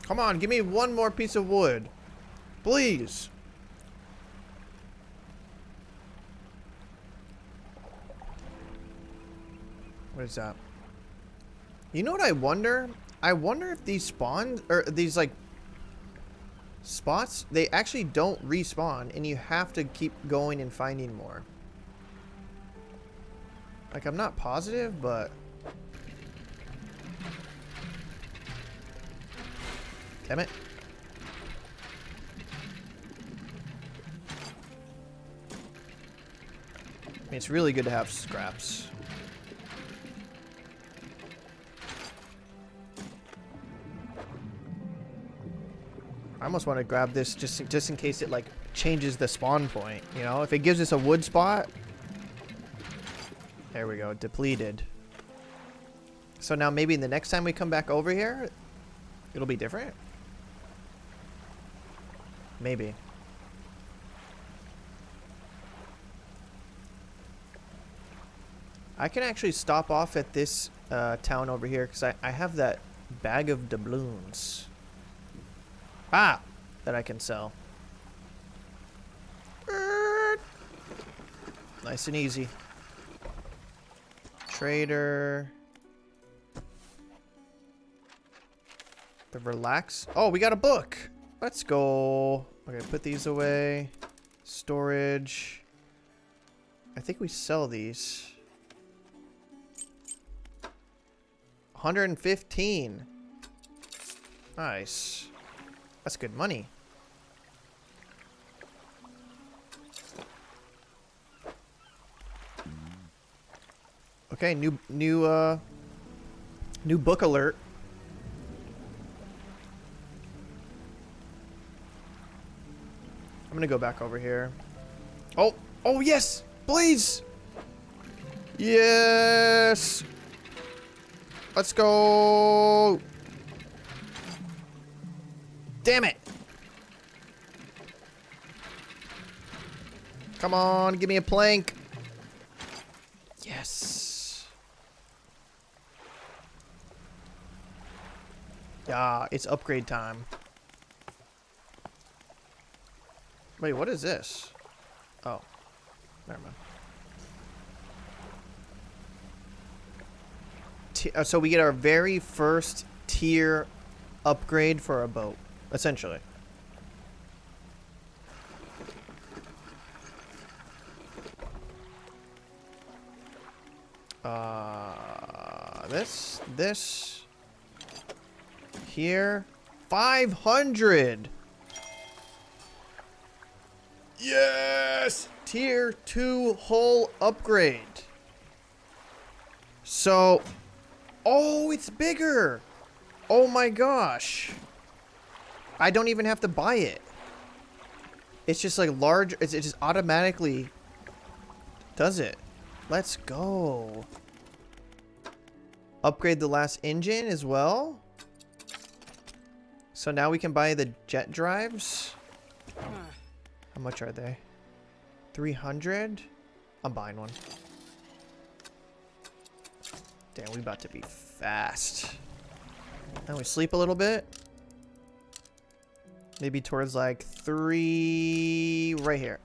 Come on, give me one more piece of wood. Please. What is that? You know what I wonder? I wonder if these spawns, or these like spots, they actually don't respawn and you have to keep going and finding more. Like, I'm not positive, but... Damn it. I mean, it's really good to have scraps. I almost want to grab this just in case it, like, changes the spawn point, you know? If it gives us a wood spot... There we go, depleted. So now maybe the next time we come back over here, it'll be different? Maybe. I can actually stop off at this town over here because I have that bag of doubloons. Ah! That I can sell. Nice and easy. Trader. The relax. Oh, we got a book. Let's go. Okay, put these away. Storage. I think we sell these. 115. Nice. That's good money. Okay, new book alert. I'm gonna go back over here. Oh, oh yes, please. Yes. Let's go. Damn it. Come on, give me a plank. Yes. Yeah, it's upgrade time. Wait, what is this? Oh, never mind. So we get our very first tier upgrade for a boat, essentially. This here, 500. Yes! Tier 2 hull upgrade. So, oh, it's bigger. Oh my gosh. I don't even have to buy it. It's just like large. It just automatically does it. Let's go. Upgrade the last engine as well. So now we can buy the jet drives. How much are they? 300? I'm buying one. Damn, we about to be fast. And we sleep a little bit. Maybe towards like 3 right here.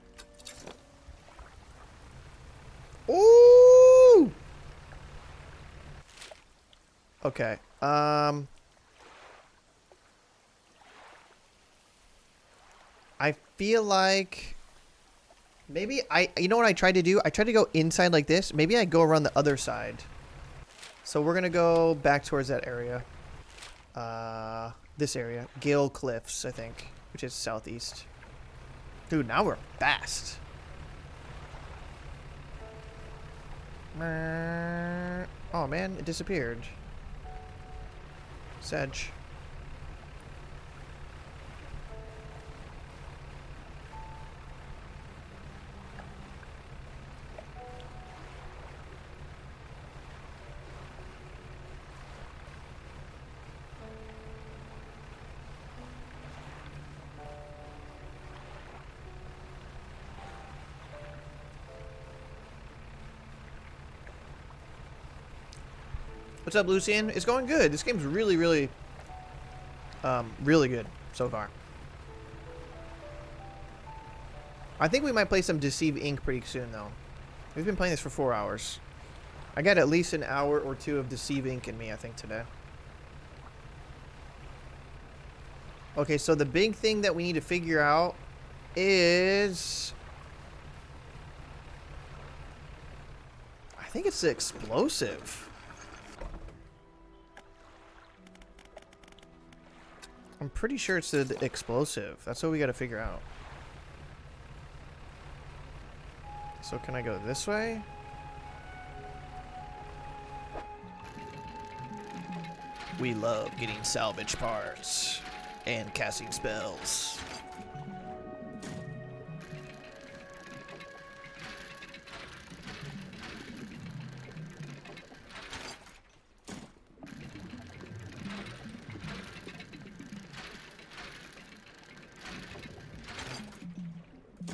Ooh! Okay. I feel like maybe you know what I tried to do? I tried to go inside like this. Maybe I go around the other side. So we're gonna go back towards that area. This area. Gale Cliffs, I think, which is southeast. Dude, now we're fast. Oh man, it disappeared. Sedge. What's up, Lucian? It's going good. This game's really, really Really good so far. I think we might play some Deceive Ink pretty soon, though. We've been playing this for 4 hours. I got at least an hour or two of Deceive Ink in me, I think, today. Okay, so the big thing that we need to figure out is... I think it's the explosive. I'm pretty sure it's the explosive. That's what we got to figure out. So can I go this way? We love getting salvage parts and casting spells.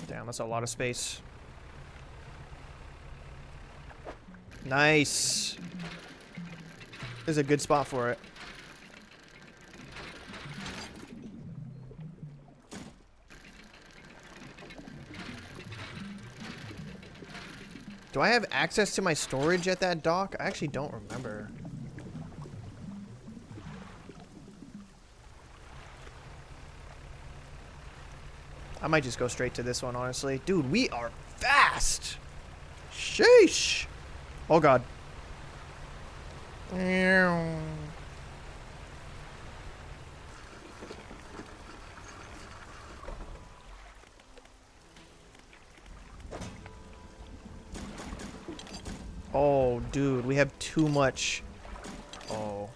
Damn, that's a lot of space. Nice. This is a good spot for it. Do I have access to my storage at that dock? I actually don't remember. I might just go straight to this one, honestly. Dude, we are fast! Sheesh! Oh, God. Oh, dude, we have too much. Oh,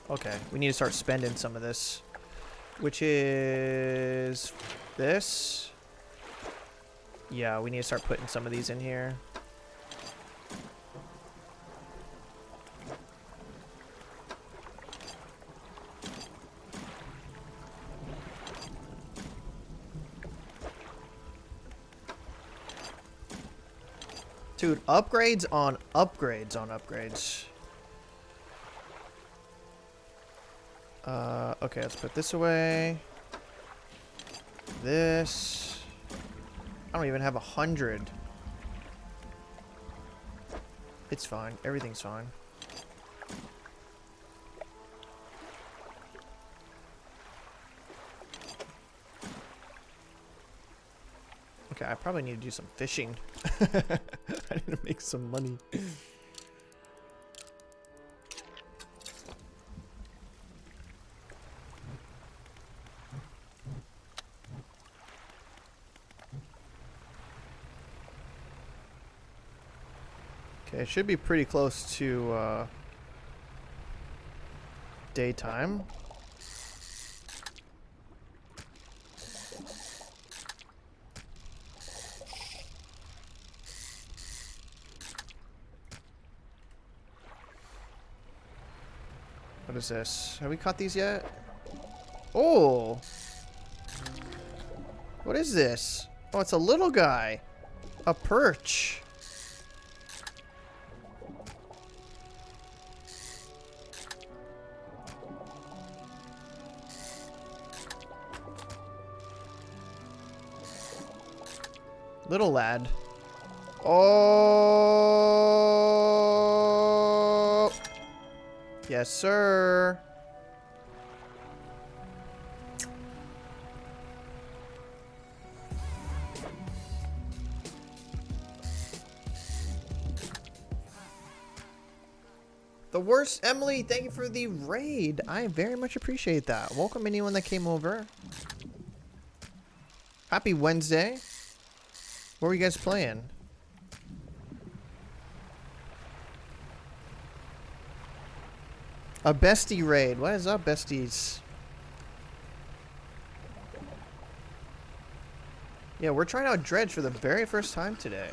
okay. We need to start spending some of this. Which is this. Yeah, we need to start putting some of these in here. Dude, upgrades on upgrades on upgrades. Okay, let's put this away. This. I don't even have 100. It's fine. Everything's fine. Okay, I probably need to do some fishing. I need to make some money. Okay, it should be pretty close to daytime. What is this? Have we caught these yet? Oh! What is this? Oh, it's a little guy. A perch. Little lad. Oh! Yes, sir. The worst, Emily, thank you for the raid. I very much appreciate that. Welcome anyone that came over. Happy Wednesday. What were you guys playing? A bestie raid. What is up, besties? Yeah, we're trying out Dredge for the very first time today.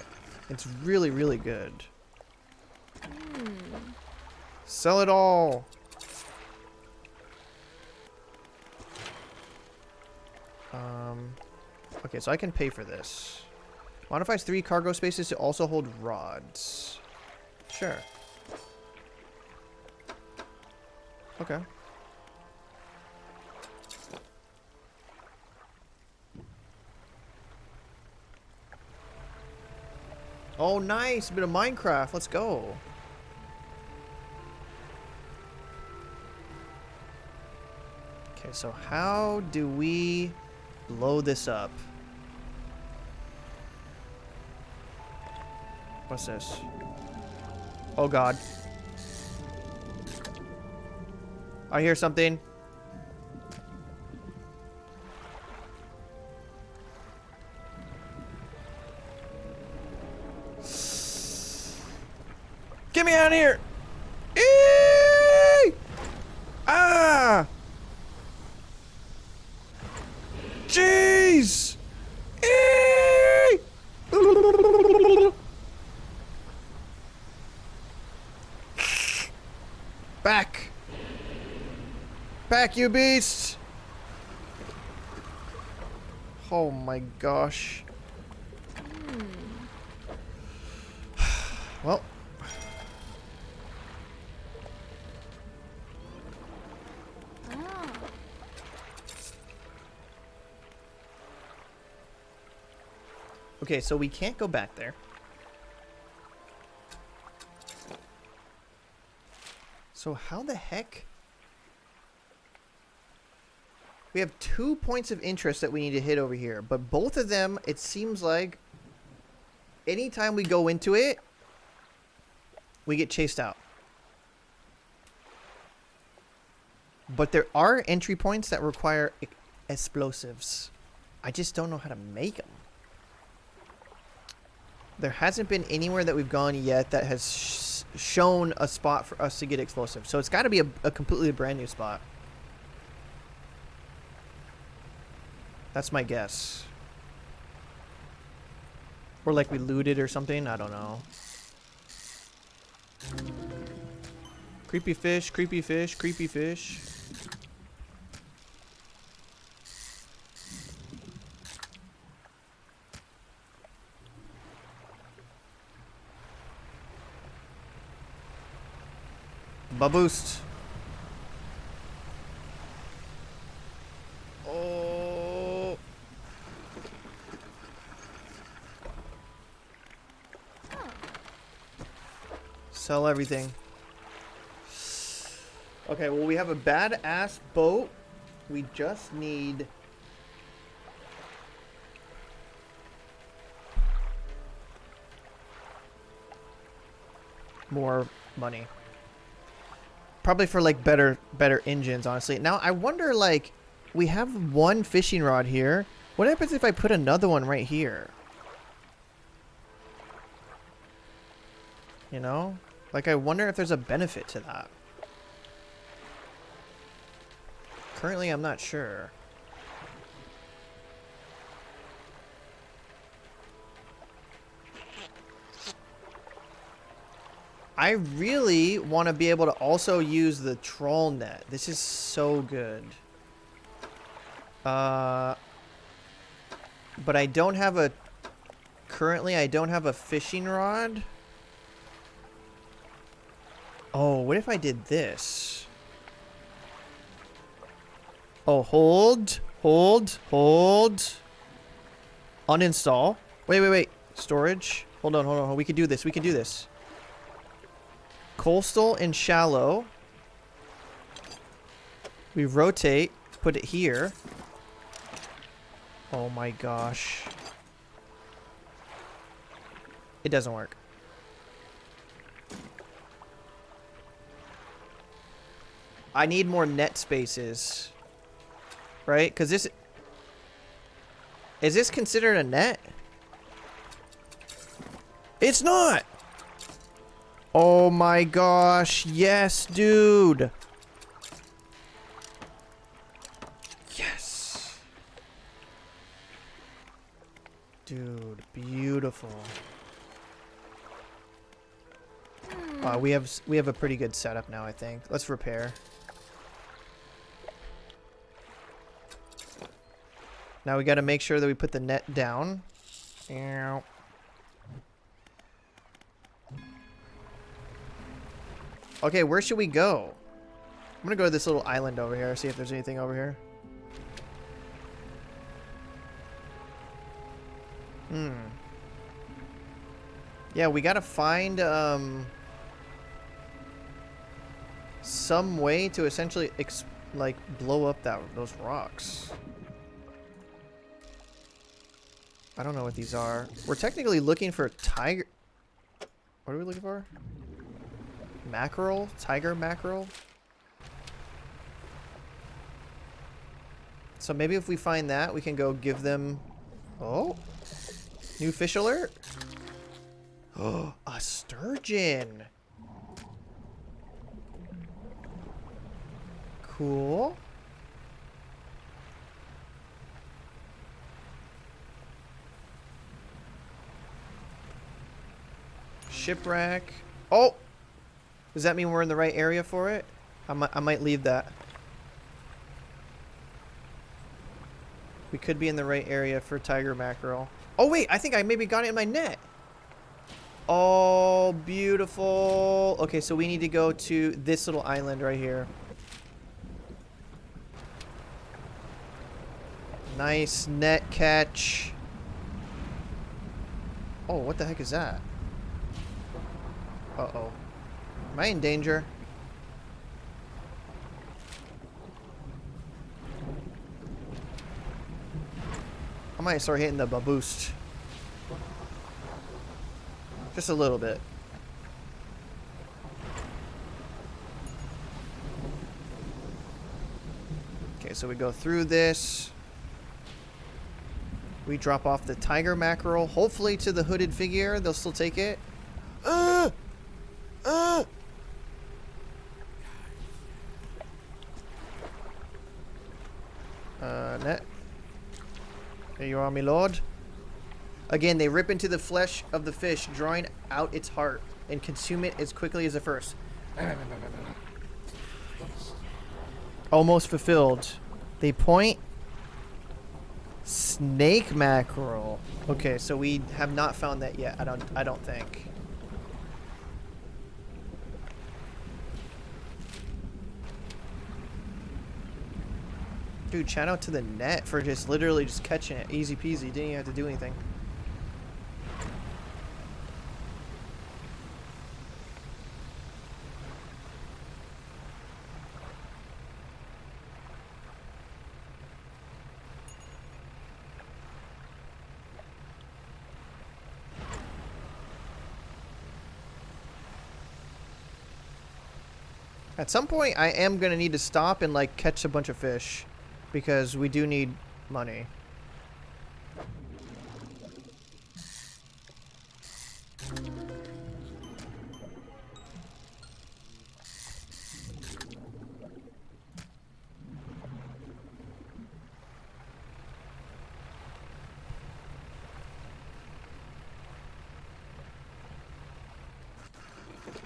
It's really, really good. Sell it all. Okay, so I can pay for this. Modifies 3 cargo spaces to also hold rods. Sure. Okay. Oh, nice. A bit of Minecraft. Let's go. Okay, so how do we blow this up? What's this? Oh, God. I hear something. Get me out of here! Eee! Ah! Jeez! Eee! Back! Back, you beast! Oh my gosh. Well. Okay, so we can't go back there. So how the heck? We have 2 points of interest that we need to hit over here, but both of them, it seems like anytime we go into it, we get chased out. But there are entry points that require explosives. I just don't know how to make them. There hasn't been anywhere that we've gone yet that has shown a spot for us to get explosives. So it's got to be a completely brand new spot. That's my guess. Or like we looted or something. I don't know. Creepy fish, creepy fish, creepy fish. Boost. Oh. Sell everything. Okay, well, we have a badass boat. We just need more money. Probably for like better engines, honestly. Now I wonder, like, we have one fishing rod here. What happens if I put another one right here? You know? Like, I wonder if there's a benefit to that. Currently, I'm not sure. I really want to be able to also use the troll net. This is so good. But I don't have a... Currently, I don't have a fishing rod. Oh, what if I did this? Oh, hold. Uninstall. Wait. Storage. Hold on. We can do this. Coastal and shallow. We rotate. Put it here. Oh my gosh. It doesn't work. I need more net spaces. Right? Because this... Is this considered a net? It's not! Oh my gosh. Yes, dude. Yes. Dude, beautiful. We have a pretty good setup now, I think. Let's repair. Now we got to make sure that we put the net down. Ow. Okay, where should we go? I'm gonna go to this little island over here, see if there's anything over here. Yeah, we gotta find some way to essentially like blow up those rocks. I don't know what these are. We're technically looking for tiger. What are we looking for? Mackerel? Tiger mackerel? So maybe if we find that, we can go give them... Oh! New fish alert? Oh, a sturgeon! Cool. Shipwreck. Oh! Does that mean we're in the right area for it? I might leave that. We could be in the right area for tiger mackerel. Oh wait, I think I maybe got it in my net. Oh, beautiful. Okay, so we need to go to this little island right here. Nice net catch. Oh, what the heck is that? Uh-oh. Am I in danger? I might start hitting the boost. Just a little bit. Okay, so we go through this. We drop off the tiger mackerel, hopefully to the hooded figure. They'll still take it. Net. There you are, my lord. Again, they rip into the flesh of the fish, drawing out its heart, and consume it as quickly as the first. Almost fulfilled. They point. Snake mackerel. Okay, so we have not found that yet. I don't think. Dude, shout out to the net for just literally just catching it. Easy peasy. Didn't even have to do anything. At some point, I am going to need to stop and, like, catch a bunch of fish. Because we do need money.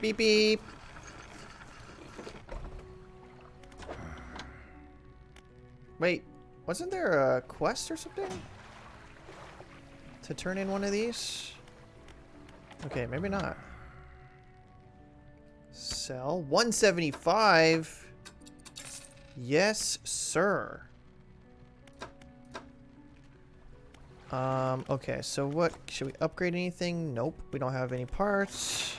Beep beep. Wait, wasn't there a quest or something? To turn in one of these? Okay, maybe not. Sell. 175? Yes, sir. Okay, so what? Should we upgrade anything? Nope, we don't have any parts.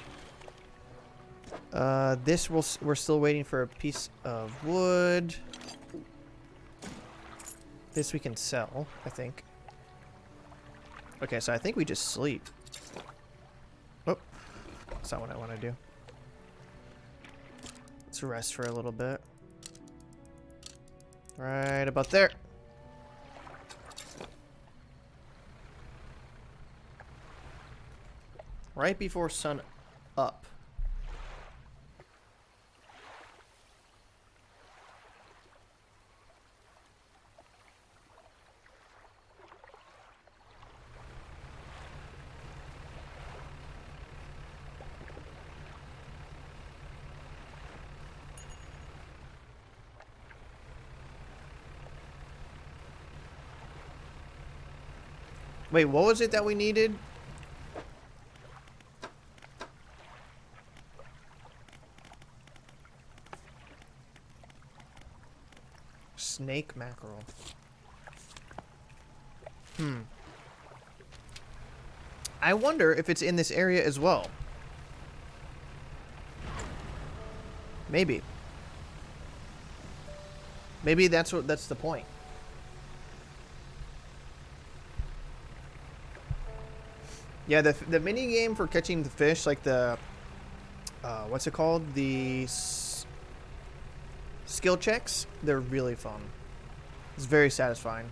We're still waiting for a piece of wood. This we can sell, I think. Okay, so I think we just sleep. Oh, that's not what I want to do. Let's rest for a little bit. Right about there. Right before sun up. Wait, what was it that we needed? Snake mackerel. I wonder if it's in this area as well. Maybe. Maybe that's the point. Yeah, the mini game for catching the fish, like the what's it called? The skill checks. They're really fun. It's very satisfying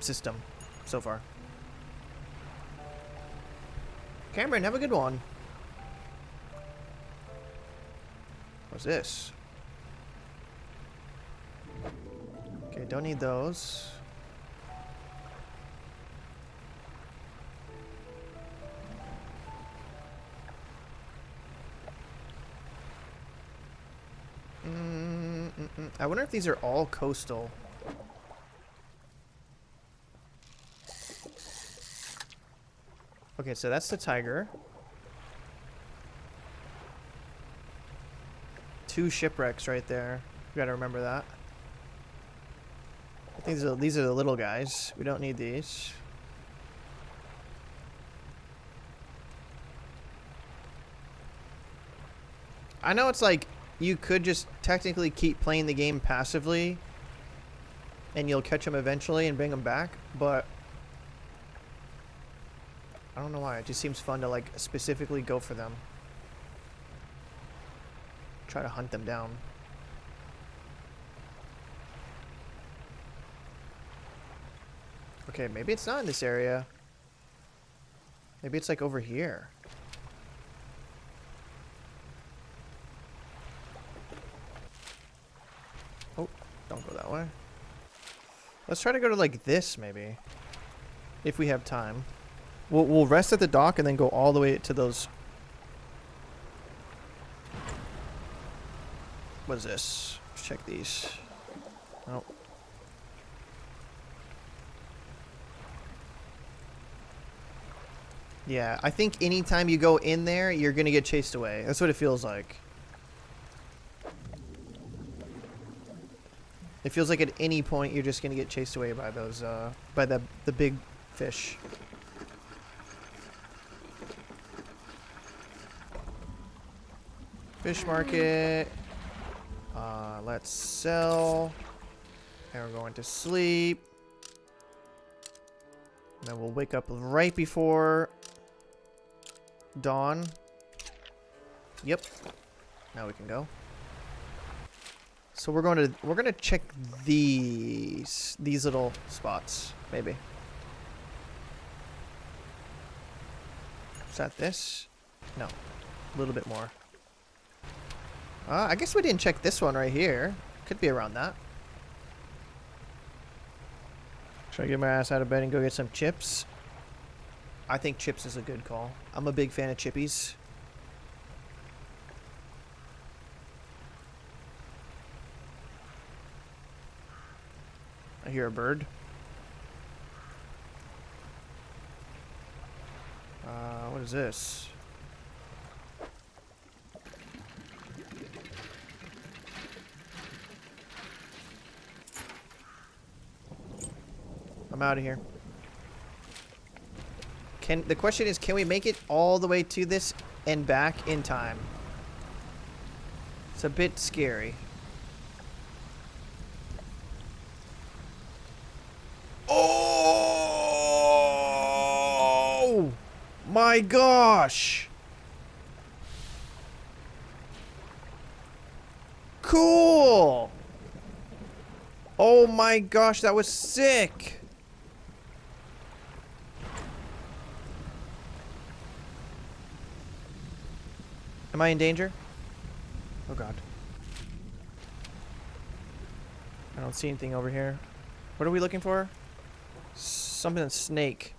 system so far. Cameron, have a good one. What's this? Okay, don't need those. I wonder if these are all coastal. Okay, so that's the tiger. 2 shipwrecks right there. You gotta remember that. I think these are the little guys. We don't need these. I know it's like you could just technically keep playing the game passively and you'll catch them eventually and bring them back, but I don't know why. It just seems fun to like specifically go for them. Try to hunt them down. Okay, maybe it's not in this area. Maybe it's like over here. Oh, don't go that way. Let's try to go to like this maybe. If we have time. We'll rest at the dock and then go all the way to those. What is this? Let's check these. Oh. Yeah, I think anytime you go in there, you're gonna get chased away. That's what it feels like. It feels like at any point you're just gonna get chased away by those, by the big fish. Fish market. Let's sell. And we're going to sleep. And then we'll wake up right before dawn. Yep. Now we can go. So we're gonna check these little spots, maybe. Is that this? No. A little bit more. I guess we didn't check this one right here. Could be around that. Should I get my ass out of bed and go get some chips? I think chips is a good call. I'm a big fan of chippies. I hear a bird. What is this? I'm out of here. The question is, can we make it all the way to this and back in time? It's a bit scary. Oh my gosh! Cool! Oh my gosh, that was sick! Am I in danger? Oh god. I don't see anything over here. What are we looking for? Something snake.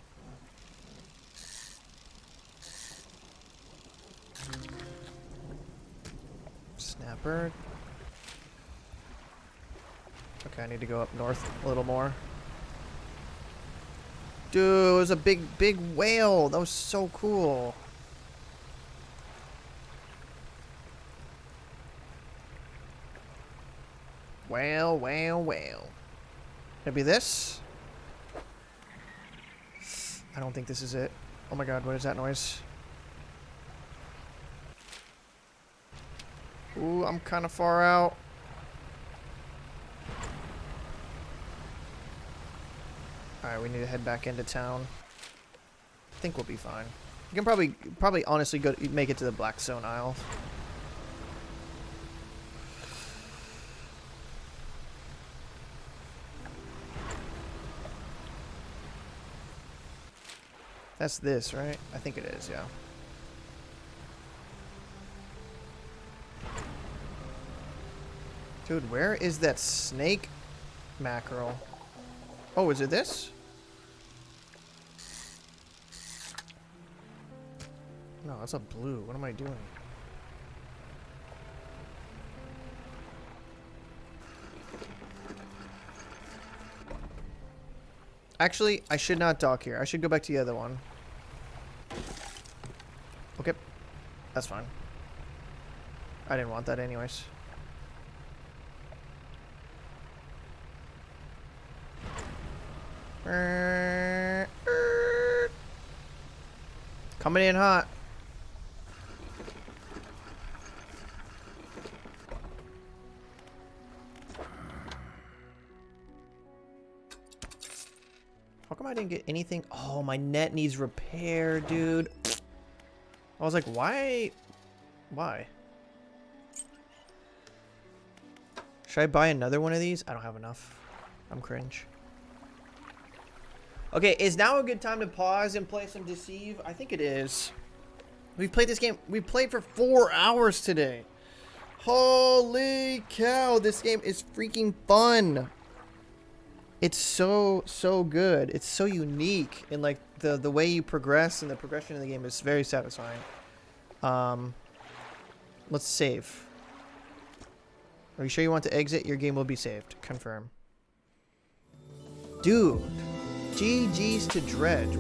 Snapper. Okay, I need to go up north a little more. Dude, it was a big whale. That was so cool. Well. Maybe this? I don't think this is it. Oh my god, what is that noise? Ooh, I'm kind of far out. Alright, we need to head back into town. I think we'll be fine. You can probably honestly go make it to the Blackstone Isle. That's this, right? I think it is, yeah. Dude, where is that snake mackerel? Oh, is it this? No, that's a blue. What am I doing? Actually, I should not dock here. I should go back to the other one. Okay. That's fine. I didn't want that anyways. Coming in hot. How come I didn't get anything? Oh, my net needs repair, dude. I was like, why? Why? Should I buy another one of these? I don't have enough. I'm cringe. Okay, is now a good time to pause and play some Deceive? I think it is. We've played this game. We played for 4 hours today. Holy cow, this game is freaking fun. It's so good. It's so unique, and like the way you progress and the progression of the game is very satisfying. Let's save. Are you sure you want to exit? Your game will be saved. Confirm. Dude, GG's to Dredge.